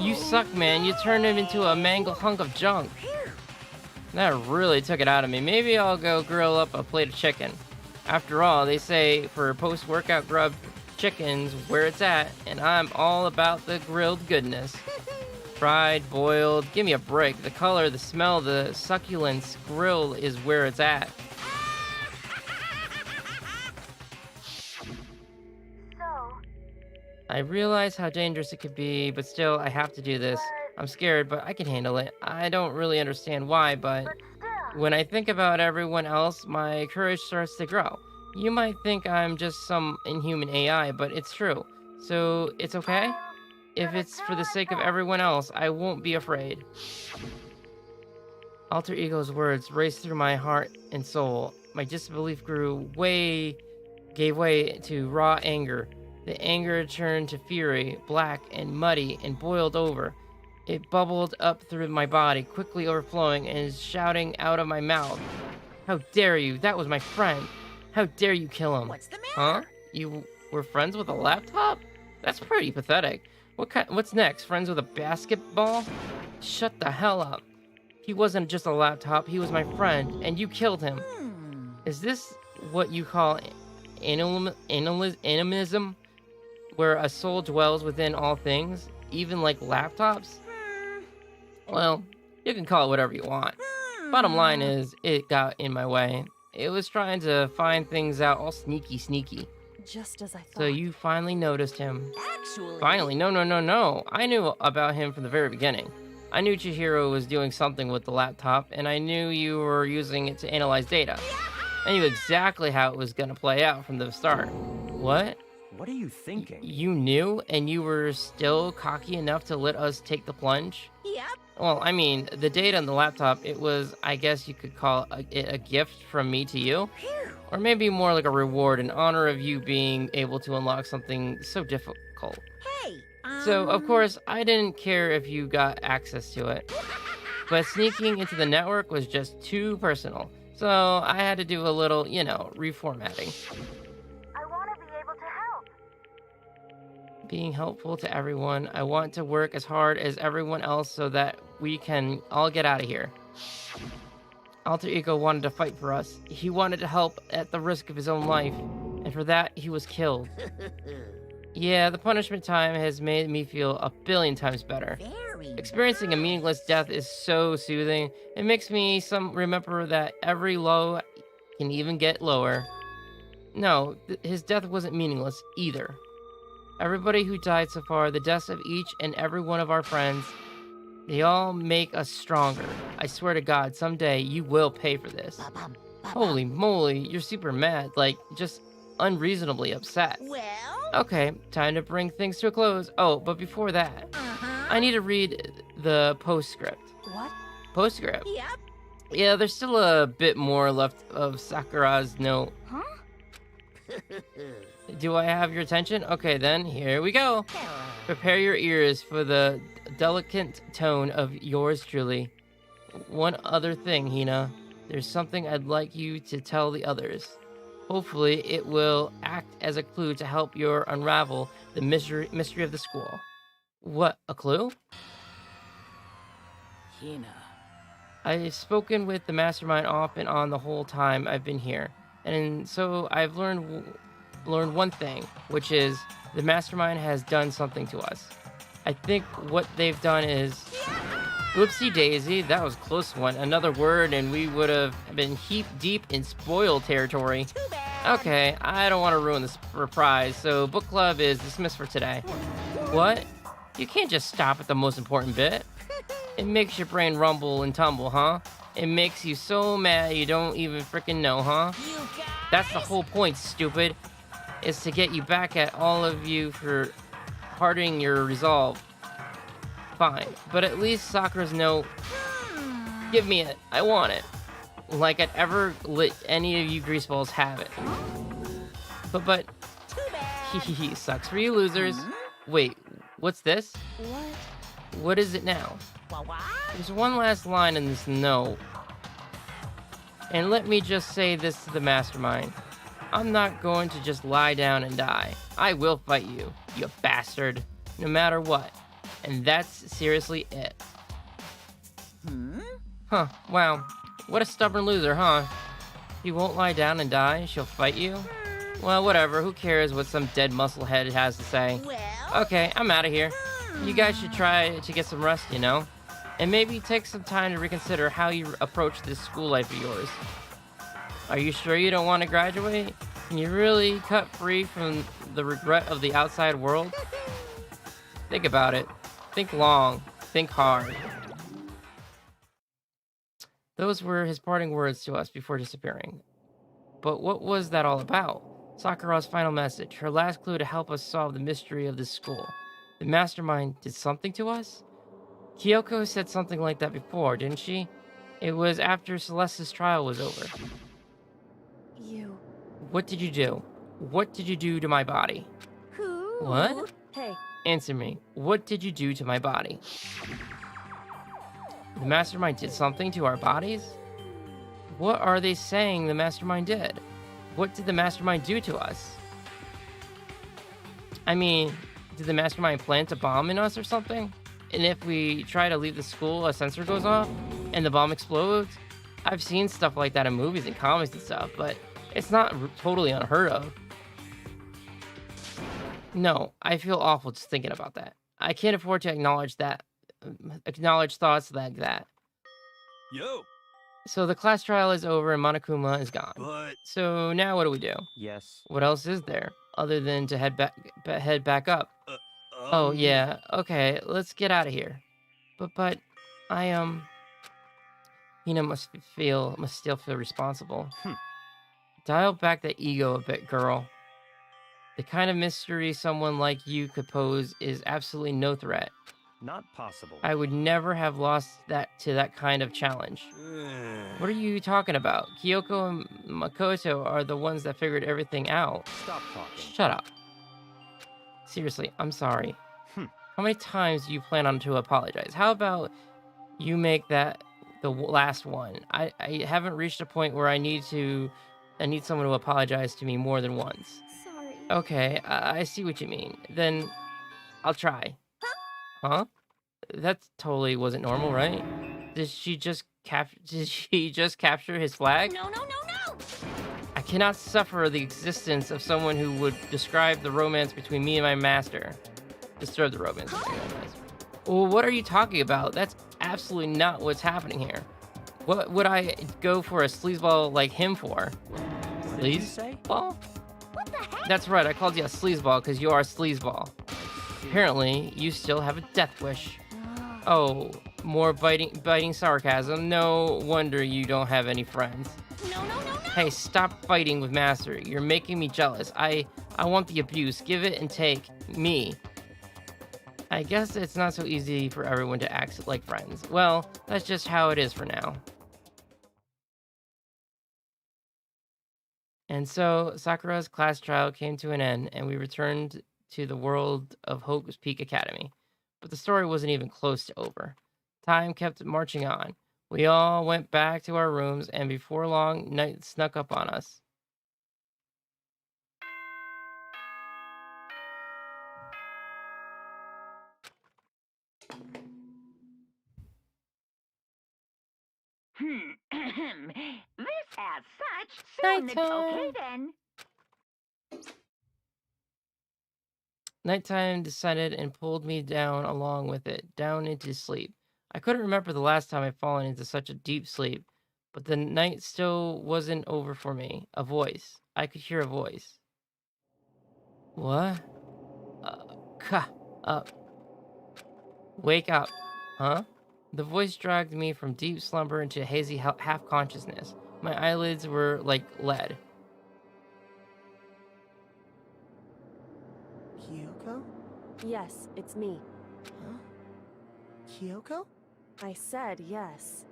You suck, man. You turned him into a mangled hunk of junk. That really took it out of me. Maybe I'll go grill up a plate of chicken. After all, they say for post-workout grub, chicken's where it's at, and I'm all about the grilled goodness. Fried, boiled, give me a break. The color, the smell, the succulence, grill is where it's at. I realize how dangerous it could be, but still, I have to do this. I'm scared, but I can handle it. I don't really understand why, but when I think about everyone else, my courage starts to grow. You might think I'm just some inhuman AI, but it's true. So, it's okay? If it's for the sake of everyone else, I won't be afraid. Alter Ego's words raced through my heart and soul. My disbelief gave way to raw anger. The anger turned to fury, black and muddy and boiled over. It bubbled up through my body, quickly overflowing and shouting out of my mouth. How dare you? That was my friend. How dare you kill him? What's the matter? Huh? You were friends with a laptop? That's pretty pathetic. What's next? Friends with a basketball? Shut the hell up. He wasn't just a laptop, he was my friend, and you killed him. Is this what you call animism, where a soul dwells within all things, even like laptops? Well, you can call it whatever you want. Bottom line is, it got in my way. It was trying to find things out all sneaky. Just as I thought. So you finally noticed him. Actually... Finally, no. I knew about him from the very beginning. I knew Chihiro was doing something with the laptop, and I knew you were using it to analyze data. I knew exactly how it was gonna play out from the start. What? What are you thinking? You knew, and you were still cocky enough to let us take the plunge? Yep. Well, I mean, the data on the laptop, it was, I guess you could call it a gift from me to you? Or maybe more like a reward in honor of you being able to unlock something so difficult. Hey, So, of course, I didn't care if you got access to it. But sneaking into the network was just too personal. So, I had to do a little, reformatting. I want to be able to help. Being helpful to everyone. I want to work as hard as everyone else so that we can all get out of here. Alter Ego wanted to fight for us. He wanted to help at the risk of his own life. And for that, he was killed. Yeah, the punishment time has made me feel a billion times better. very... Experiencing a meaningless death is so soothing. It makes me remember that every low can even get lower. No, his death wasn't meaningless either. Everybody who died so far, the deaths of each and every one of our friends, they all make us stronger. I swear to God, someday you will pay for this. Holy moly, you're super mad, like just unreasonably upset. Well... Okay, time to bring things to a close. Oh, but before that, I need to read the postscript. What? Postscript? Yep. Yeah, there's still a bit more left of Sakura's note. Huh? Do I have your attention? Okay, then, here we go. Prepare your ears for the delicate tone of yours truly. One other thing, Hina. There's something I'd like you to tell the others. Hopefully, it will act as a clue to help you unravel the mystery of the school. What, a clue? Hina. I've spoken with the mastermind off and on the whole time I've been here. And so I've learned one thing, which is the mastermind has done something to us. I think what they've done is... Whoopsie daisy, that was a close one. Another word and we would have been heaped deep in spoiled territory. Okay, I don't want to ruin this surprise, so book club is dismissed for today. What? You can't just stop at the most important bit. It makes your brain rumble and tumble, huh? It makes you so mad you don't even freaking know, huh? That's the whole point, stupid. Is to get you back at all of you for hardening your resolve. Fine, but at least Sakura's note. Give me it. I want it. Like I'd ever let any of you greaseballs have it. But Hehe, sucks for you losers. Wait, what's this? What? What is it now? There's one last line in this note. And let me just say this to the mastermind. I'm not going to just lie down and die. I will fight you, you bastard. No matter what. And that's seriously it. Huh, wow. What a stubborn loser, huh? He won't lie down and die, she'll fight you? Well, whatever, who cares what some dead musclehead has to say? Okay, I'm out of here. You guys should try to get some rest, And maybe take some time to reconsider how you approach this school life of yours. Are you sure you don't want to graduate? Can you really cut free from the regret of the outside world? Think about it. Think long. Think hard. Those were his parting words to us before disappearing. But what was that all about? Sakura's final message, her last clue to help us solve the mystery of this school. The mastermind did something to us? Kyoko said something like that before, didn't she? It was after Celeste's trial was over. You... What did you do? What did you do to my body? Who? What? Hey. Answer me. What did you do to my body? The mastermind did something to our bodies? What are they saying the mastermind did? What did the mastermind do to us? I mean, did the mastermind plant a bomb in us or something? And if we try to leave the school, a sensor goes off and the bomb explodes? I've seen stuff like that in movies and comics and stuff, but It's not totally unheard of. No, I feel awful just thinking about that. I can't afford to acknowledge thoughts like that. Yo, So the class trial is over and Monokuma is gone. but So now what do we do? Yes. What else is there other than to head back up? Oh yeah, okay, let's get out of here. But I Hina must still feel responsible. Dial back the ego a bit, girl. The kind of mystery someone like you could pose is absolutely no threat. Not possible. I would never have lost that to that kind of challenge. What are you talking about? Kyoko and Makoto are the ones that figured everything out. Stop talking. Shut up. Seriously, I'm sorry. How many times do you plan on to apologize? How about you make that the last one? I haven't reached a point where I need someone to apologize to me more than once. Sorry. Okay, I see what you mean. Then I'll try. Huh? That totally wasn't normal, right? Did she just capture his flag? No, no, no, no! I cannot suffer the existence of someone who would describe the romance between me and my master. Disturb the romance between my master. Well, what are you talking about? That's absolutely not what's happening here. What would I go for a sleazeball like him for? What did you say? Sleazeball? What the heck? That's right, I called you a sleazeball because you are a sleazeball. Apparently, you still have a death wish. Oh, more biting sarcasm. No wonder you don't have any friends. No, no, no, no! Hey, stop fighting with Master. You're making me jealous. I want the abuse. Give it and take. Me. I guess it's not so easy for everyone to act like friends. Well, that's just how it is for now. And so, Sakura's class trial came to an end, and we returned to the world of Hope's Peak Academy. But the story wasn't even close to over. Time kept marching on. We all went back to our rooms, and before long, night snuck up on us. This as such, soon the... Okay then. Nighttime descended and pulled me down along with it, down into sleep. I couldn't remember the last time I'd fallen into such a deep sleep, but the night still wasn't over for me. A voice. I could hear a voice. What? Up. Wake up. Huh? The voice dragged me from deep slumber into hazy half-consciousness. My eyelids were like lead. Kyoko? Yes, it's me. Huh? Kyoko? I said yes.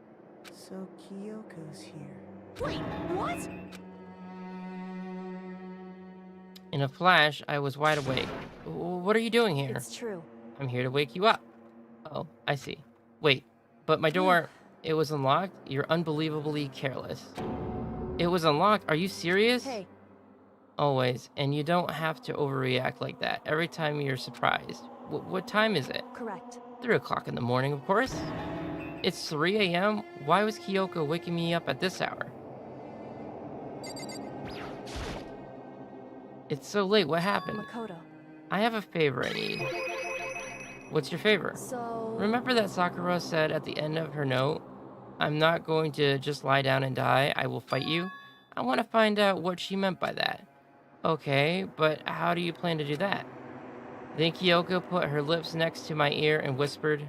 So Kyoko's here. Wait, what? In a flash, I was wide awake. What are you doing here? It's true. I'm here to wake you up. Oh, I see. Wait, but my door, it was unlocked? You're unbelievably careless. It was unlocked? Are you serious? Hey. Always, and you don't have to overreact like that every time you're surprised. What time is it? Correct. 3 o'clock in the morning, of course. It's 3 a.m.? Why was Kyoko waking me up at this hour? It's so late, what happened? Makoto. I have a favor I need. What's your favor? So... Remember that Sakura said at the end of her note, I'm not going to just lie down and die, I will fight you? I want to find out what she meant by that. Okay, but how do you plan to do that? Then Kyoko put her lips next to my ear and whispered,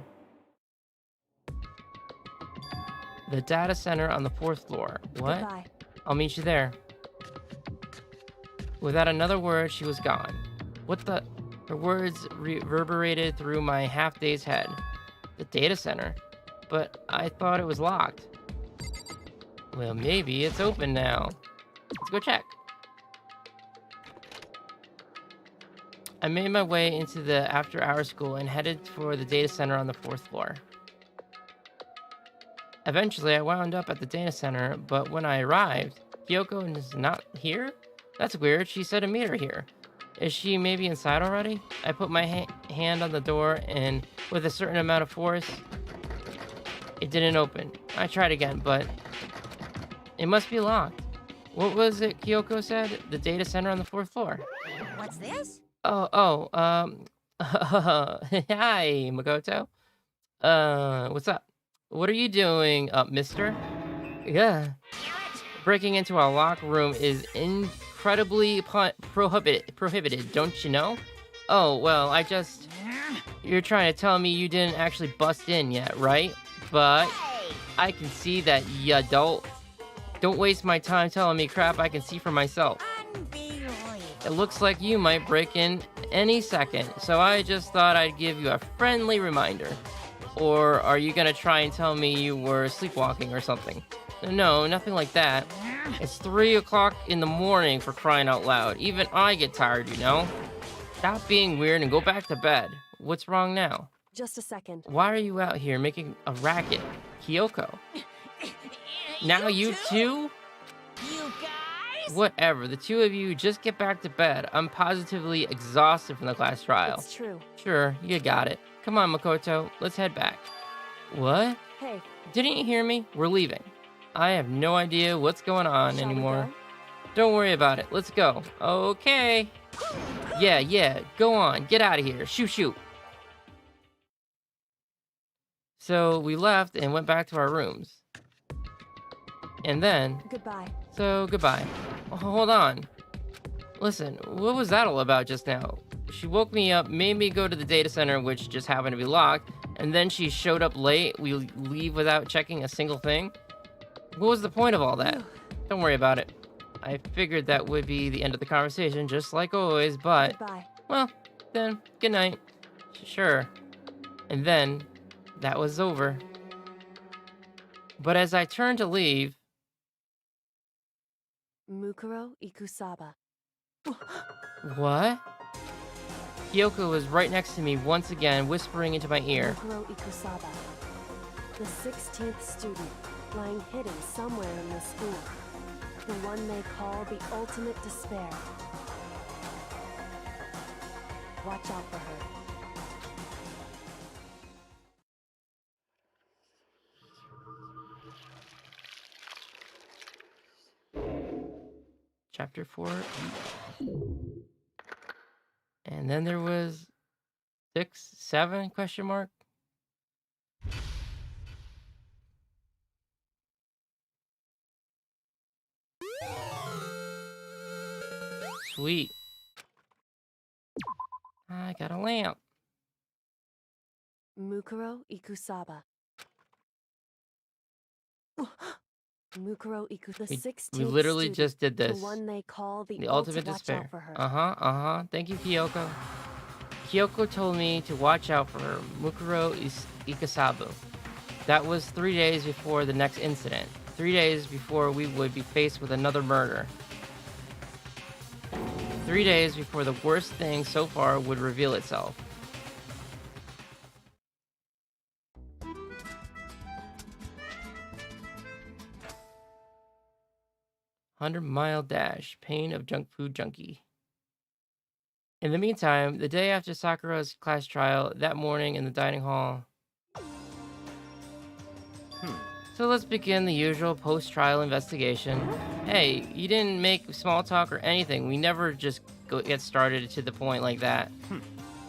the data center on the 4th floor. What? Goodbye. I'll meet you there. Without another word, she was gone. What the? Her words reverberated through my half-dazed head. The data center? But I thought it was locked. Well, maybe it's open now. Let's go check. I made my way into the after-hour school and headed for the data center on the 4th floor. Eventually, I wound up at the data center, but when I arrived, Kyoko is not here? That's weird. She said to meet her here. Is she maybe inside already? I put my hand on the door, and with a certain amount of force, it didn't open. I tried again, but it must be locked. What was it Kyoko said? The data center on the 4th floor. What's this? Hi, Makoto. What's up? What are you doing, mister? Yeah. Breaking into a locked room is incredibly prohibited, don't you know? Oh, well, You're trying to tell me you didn't actually bust in yet, right? But I can see that you don't. Don't waste my time telling me crap I can see for myself. It looks like you might break in any second, so I just thought I'd give you a friendly reminder. Or are you gonna try and tell me you were sleepwalking or something? No, nothing like that. It's 3 o'clock in the morning, for crying out loud. Even I get tired, you know? Stop being weird and go back to bed. What's wrong now? Just a second. Why are you out here making a racket? Kyoko. Now you too? You guys? Whatever, the two of you just get back to bed. I'm positively exhausted from the class trial. It's true. Sure, you got it. Come on, Makoto, let's head back. What? Hey. Didn't you hear me? We're leaving. I have no idea what's going on Shall anymore. we go? Don't worry about it. Let's go. Okay. Yeah. Go on. Get out of here. Shoot. So we left and went back to our rooms. And then... Goodbye. So, goodbye. Oh, hold on. Listen, what was that all about just now? She woke me up, made me go to the data center, which just happened to be locked, and then she showed up late. We leave without checking a single thing. What was the point of all that? Don't worry about it. I figured that would be the end of the conversation, just like always, but... Goodbye. Well, then, good night. Sure. And then, that was over. But as I turned to leave... Mukuro Ikusaba. What? Kyoko was right next to me once again, whispering into my ear. Mukuro Ikusaba. The 16th student, lying hidden somewhere in the school. The one they call the ultimate despair. Watch out for her. Chapter 4. And then there was 6, 7 question mark. Sweet. I got a lamp. Mukuro Ikusaba. Mukuro Iku, the 16th We literally student, just did this. The one they call the ultimate watch despair. out for her. Thank you, Kyoko. Kyoko told me to watch out for her. Mukuro Ikasabu. That was 3 days before the next incident. 3 days before we would be faced with another murder. 3 days before the worst thing so far would reveal itself. "100-mile dash, pain of junk food junkie." In the meantime, the day after Sakura's class trial, that morning in the dining hall. So let's begin the usual post-trial investigation. Hey, you didn't make small talk or anything. We never just get started to the point like that.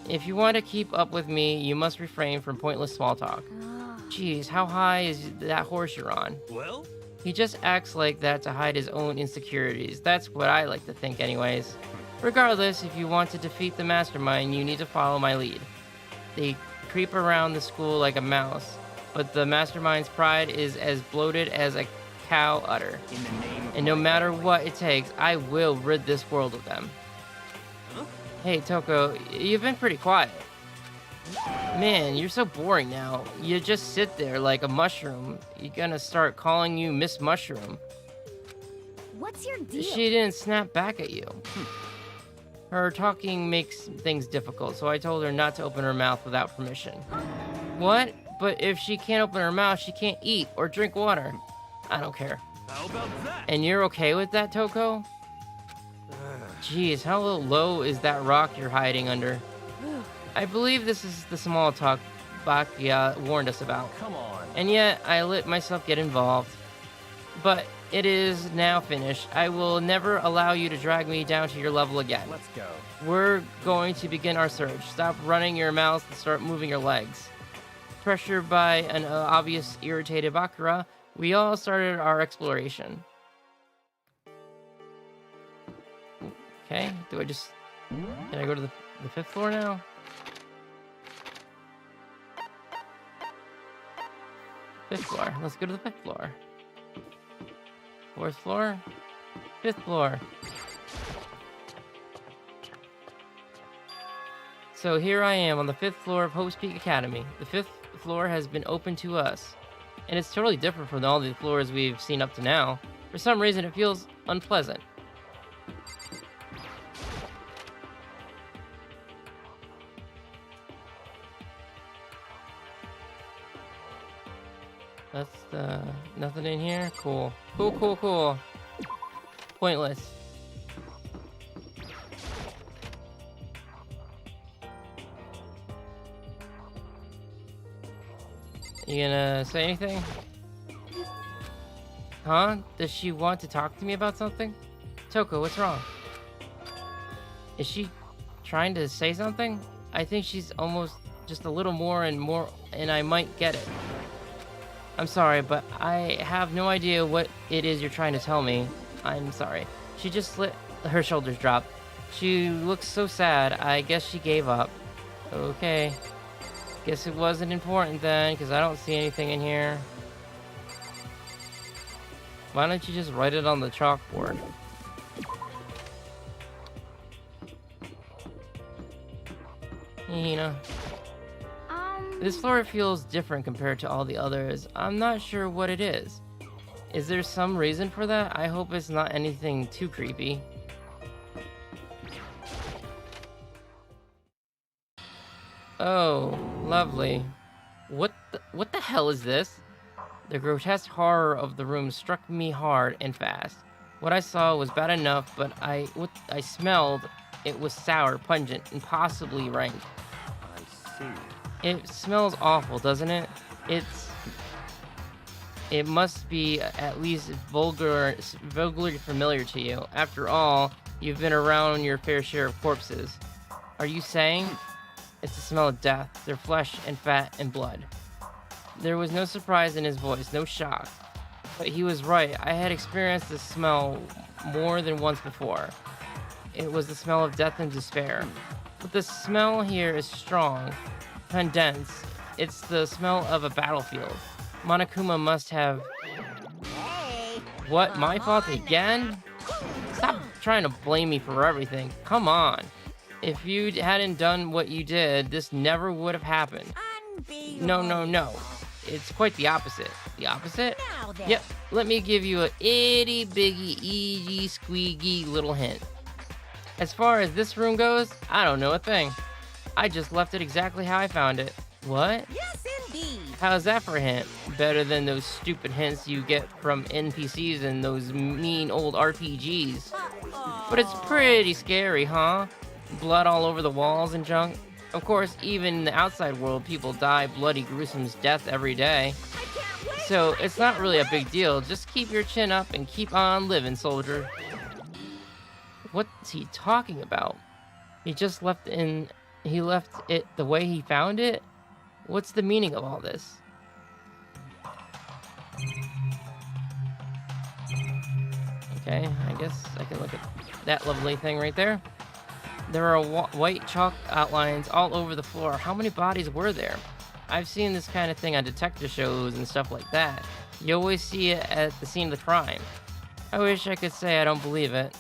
If you want to keep up with me, you must refrain from pointless small talk. Jeez, how high is that horse you're on? Well? He just acts like that to hide his own insecurities. That's what I like to think anyways. Regardless, if you want to defeat the mastermind, you need to follow my lead. They creep around the school like a mouse, but the mastermind's pride is as bloated as a cow udder. In the name of And no matter what it takes, I will rid this world of them. Hey, Toko, you've been pretty quiet. Man, you're so boring now. You just sit there like a mushroom. You're gonna start calling you Miss Mushroom. What's your deal? She didn't snap back at you. Her talking makes things difficult, so I told her not to open her mouth without permission. What? But if she can't open her mouth, she can't eat or drink water. I don't care. How about that? And you're okay with that, Toko? Jeez, how low is that rock you're hiding under? I believe this is the small talk Bakia warned us about. Come on. And yet, I let myself get involved. but it is now finished. I will never allow you to drag me down to your level again. Let's go. We're going to begin our search. Stop running your mouth and start moving your legs. Pressured by an obvious irritated Bakura, we all started our exploration. Okay, do I just... Can I go to the 5th floor now? Fifth floor. Let's go to the 5th floor. 4th floor. 5th floor. So here I am on the 5th floor of Hope's Peak Academy. The 5th floor has been open to us. And it's totally different from all the floors we've seen up to now. For some reason, it feels unpleasant. That's nothing in here. Cool. Cool. Pointless. You gonna say anything? Huh? Does she want to talk to me about something? Toko, what's wrong? Is she trying to say something? I think she's almost just a little more, and I might get it. I'm sorry, but I have no idea what it is you're trying to tell me. I'm sorry. She just let her shoulders drop. She looks so sad. I guess she gave up. Okay. Guess it wasn't important then, because I don't see anything in here. Why don't you just write it on the chalkboard? Hina. This floor feels different compared to all the others. I'm not sure what it is. Is there some reason for that? I hope it's not anything too creepy. Oh, lovely. What the hell is this? The grotesque horror of the room struck me hard and fast. What I saw was bad enough, but what I smelled, it was sour, pungent, and possibly rank. I see. It smells awful, doesn't it? It must be at least vulgarly familiar to you. After all, you've been around your fair share of corpses. Are you saying? It's the smell of death, their flesh and fat and blood. There was no surprise in his voice, no shock. But he was right. I had experienced this smell more than once before. It was the smell of death and despair. But the smell here is strong, condensed. It's the smell of a battlefield. Monokuma must have... Hey, What? My fault again? Stop trying to blame me for everything. Come on. If you hadn't done what you did, this never would have happened. No. It's quite the opposite. The opposite? Now then. Yep. Let me give you a itty bitty easy squeaky little hint. As far as this room goes, I don't know a thing. I just left it exactly how I found it. What? Yes, indeed. How's that for a hint? Better than those stupid hints you get from NPCs and those mean old RPGs. But it's pretty scary, huh? Blood all over the walls and junk. Of course, even in the outside world, people die bloody, gruesome death every day. So it's not really a big deal. Just keep your chin up and keep on living, soldier. What's he talking about? He just left it the way he found it? What's the meaning of all this? Okay, I guess I can look at that lovely thing right there. There are white chalk outlines all over the floor. How many bodies were there? I've seen this kind of thing on detective shows and stuff like that. You always see it at the scene of the crime. I wish I could say I don't believe it.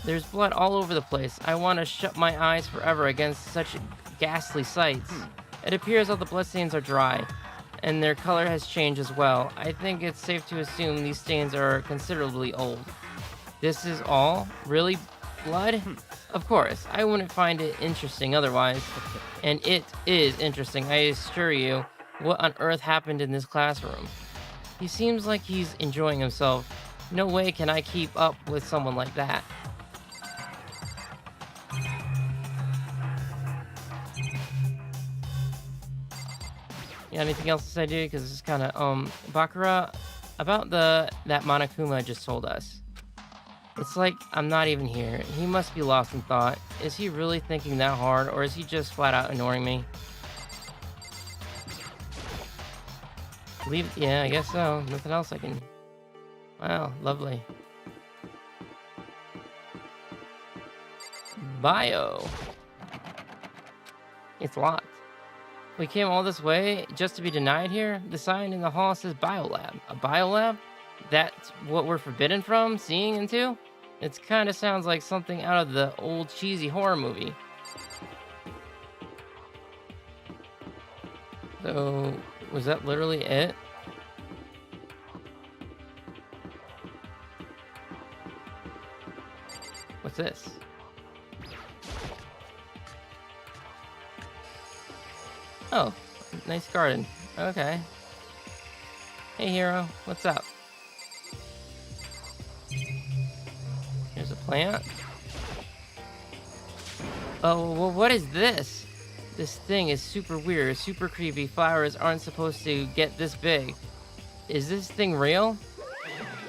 There's blood all over the place. I want to shut my eyes forever against such ghastly sights. It appears all the bloodstains are dry, and their color has changed as well. I think it's safe to assume these stains are considerably old. This is all? Really? Blood? Of course, I wouldn't find it interesting otherwise. And it is interesting, I assure you. What on earth happened in this classroom? He seems like he's enjoying himself. No way can I keep up with someone like that. You got anything else to say, dude? Because this is kind of, Bakura, about that Monokuma just told us. It's like I'm not even here. He must be lost in thought. Is he really thinking that hard, or is he just flat out ignoring me? Leave? Yeah, I guess so. Nothing else I can... Wow, lovely. Bio. It's locked. We came all this way just to be denied here? The sign in the hall says biolab. A biolab? That's what we're forbidden from seeing into? It kind of sounds like something out of the old cheesy horror movie. So, was that literally it? What's this? Oh, nice garden. Okay. Hey, hero. What's up? Here's a plant. Oh, well, what is this? This thing is super weird, super creepy. Flowers aren't supposed to get this big. Is this thing real?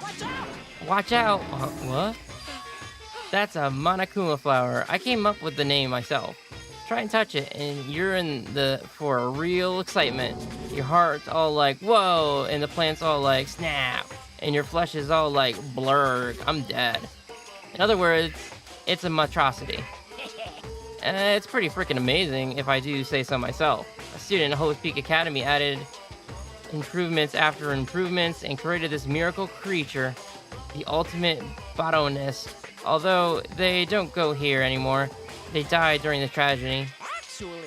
Watch out! Watch out! What? That's a Monokuma flower. I came up with the name myself. Try and touch it, and you're in for a real excitement. Your heart's all like, whoa, and the plant's all like, snap, and your flesh is all like, blurg, I'm dead. In other words, it's a monstrosity. It's pretty freaking amazing, if I do say so myself. A student at Hope Peak Academy added improvements after improvements and created this miracle creature, the ultimate botanist. Although they don't go here anymore, they died during the tragedy. Actually...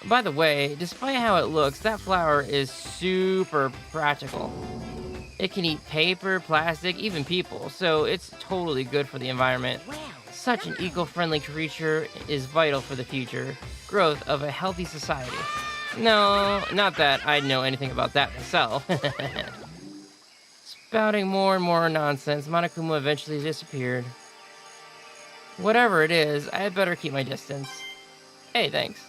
By the way, despite how it looks, that flower is super practical. It can eat paper, plastic, even people, so it's totally good for the environment. Well, Such an eco-friendly creature is vital for the future growth of a healthy society. No, not that I know anything about that myself. Spouting more and more nonsense, Monokuma eventually disappeared. Whatever it is, I had better keep my distance. Hey, thanks.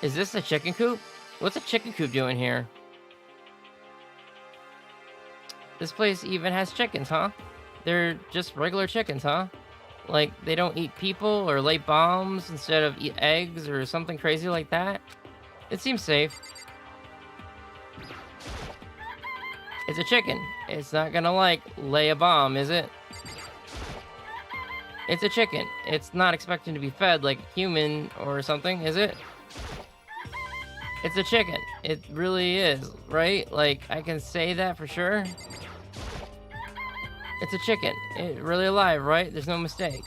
Is this a chicken coop? What's a chicken coop doing here? This place even has chickens, huh? They're just regular chickens, huh? Like, they don't eat people or lay bombs instead of eat eggs or something crazy like that? It seems safe. It's a chicken. It's not gonna, like, lay a bomb, is it? It's a chicken. It's not expecting to be fed like a human or something, is it? It's a chicken. It really is, right? Like, I can say that for sure. It's a chicken. It's really alive, right? There's no mistake.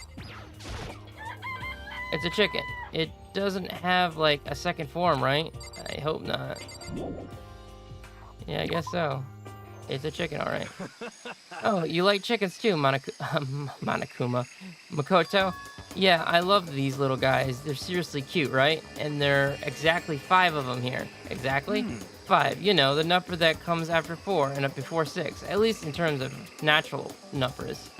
It's a chicken. It doesn't have, like, a second form, right? I hope not. Yeah, I guess so. It's a chicken, alright. Oh, you like chickens too, Monokuma. Makoto? Yeah, I love these little guys. They're seriously cute, right? And there are exactly 5 of them here. Exactly? 5. You know, the number that comes after 4 and up before 6. At least in terms of natural numbers.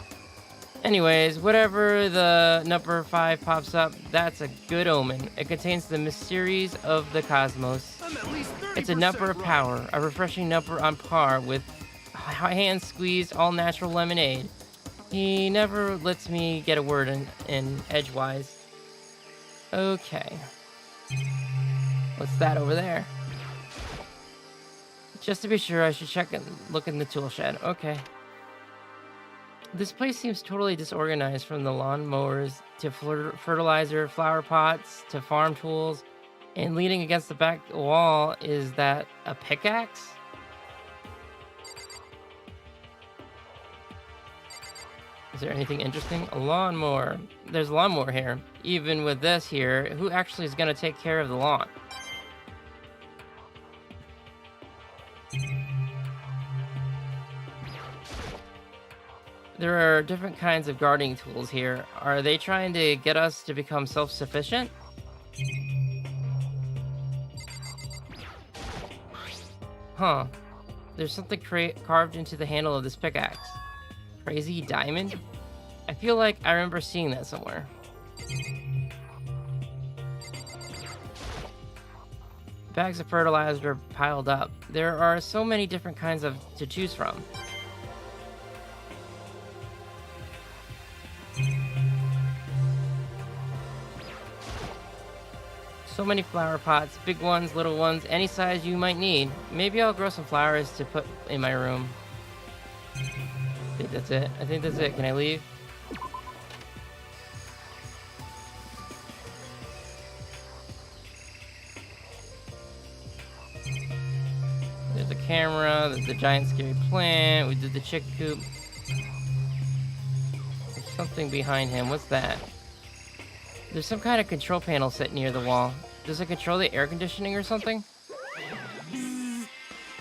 Anyways, whatever the number 5 pops up, that's a good omen. It contains the mysteries of the cosmos. It's a number of power, a refreshing number on par with hand-squeezed all-natural lemonade. He never lets me get a word in edgewise. Okay. What's that over there? Just to be sure, I should check and look in the tool shed. Okay. This place seems totally disorganized, from the lawn mowers to fertilizer, flower pots to farm tools. And leaning against the back wall, is that a pickaxe? Is there anything interesting? A lawnmower. There's a lawnmower here. Even with this here, who actually is going to take care of the lawn? There are different kinds of gardening tools here. Are they trying to get us to become self-sufficient? Huh. There's something carved into the handle of this pickaxe. Crazy diamond? I feel like I remember seeing that somewhere. Bags of fertilizer piled up. There are so many different kinds to choose from. So many flower pots, big ones, little ones, any size you might need. Maybe I'll grow some flowers to put in my room. I think that's it. I think that's it. Can I leave? There's a camera, there's the giant scary plant, we did the chick coop. There's something behind him. What's that? There's some kind of control panel set near the wall. Does it control the air conditioning or something?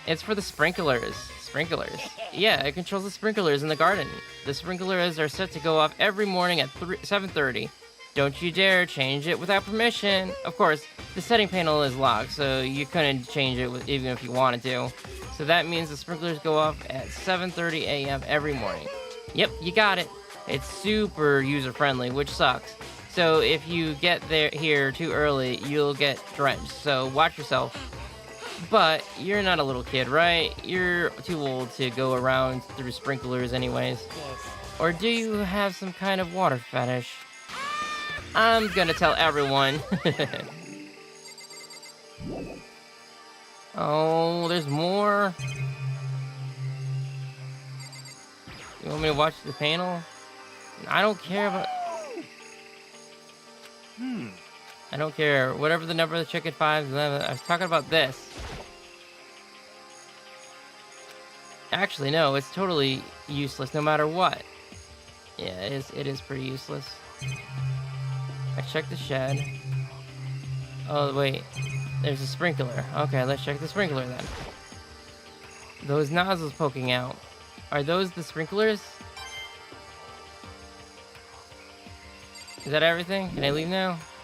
It's for the sprinklers. Sprinklers. Yeah, it controls the sprinklers in the garden. The sprinklers are set to go off every morning at 7:30. Don't you dare change it without permission. Of course, the setting panel is locked, so you couldn't change it even if you wanted to. So that means the sprinklers go off at 7:30 a.m. every morning. Yep, you got it. It's super user-friendly, which sucks. So if you get here too early, you'll get drenched. So watch yourself. But you're not a little kid, right? You're too old to go around through sprinklers anyways. Yes. Or do you have some kind of water fetish? I'm gonna tell everyone. Oh, there's more. You want me to watch the panel? I don't care about... I don't care. Whatever the number of the chicken 5, I was talking about this. Actually, no, it's totally useless no matter what. Yeah, it is pretty useless. I checked the shed. Oh, wait. There's a sprinkler. Okay, let's check the sprinkler then. Those nozzles poking out. Are those the sprinklers? Is that everything? Can I leave now?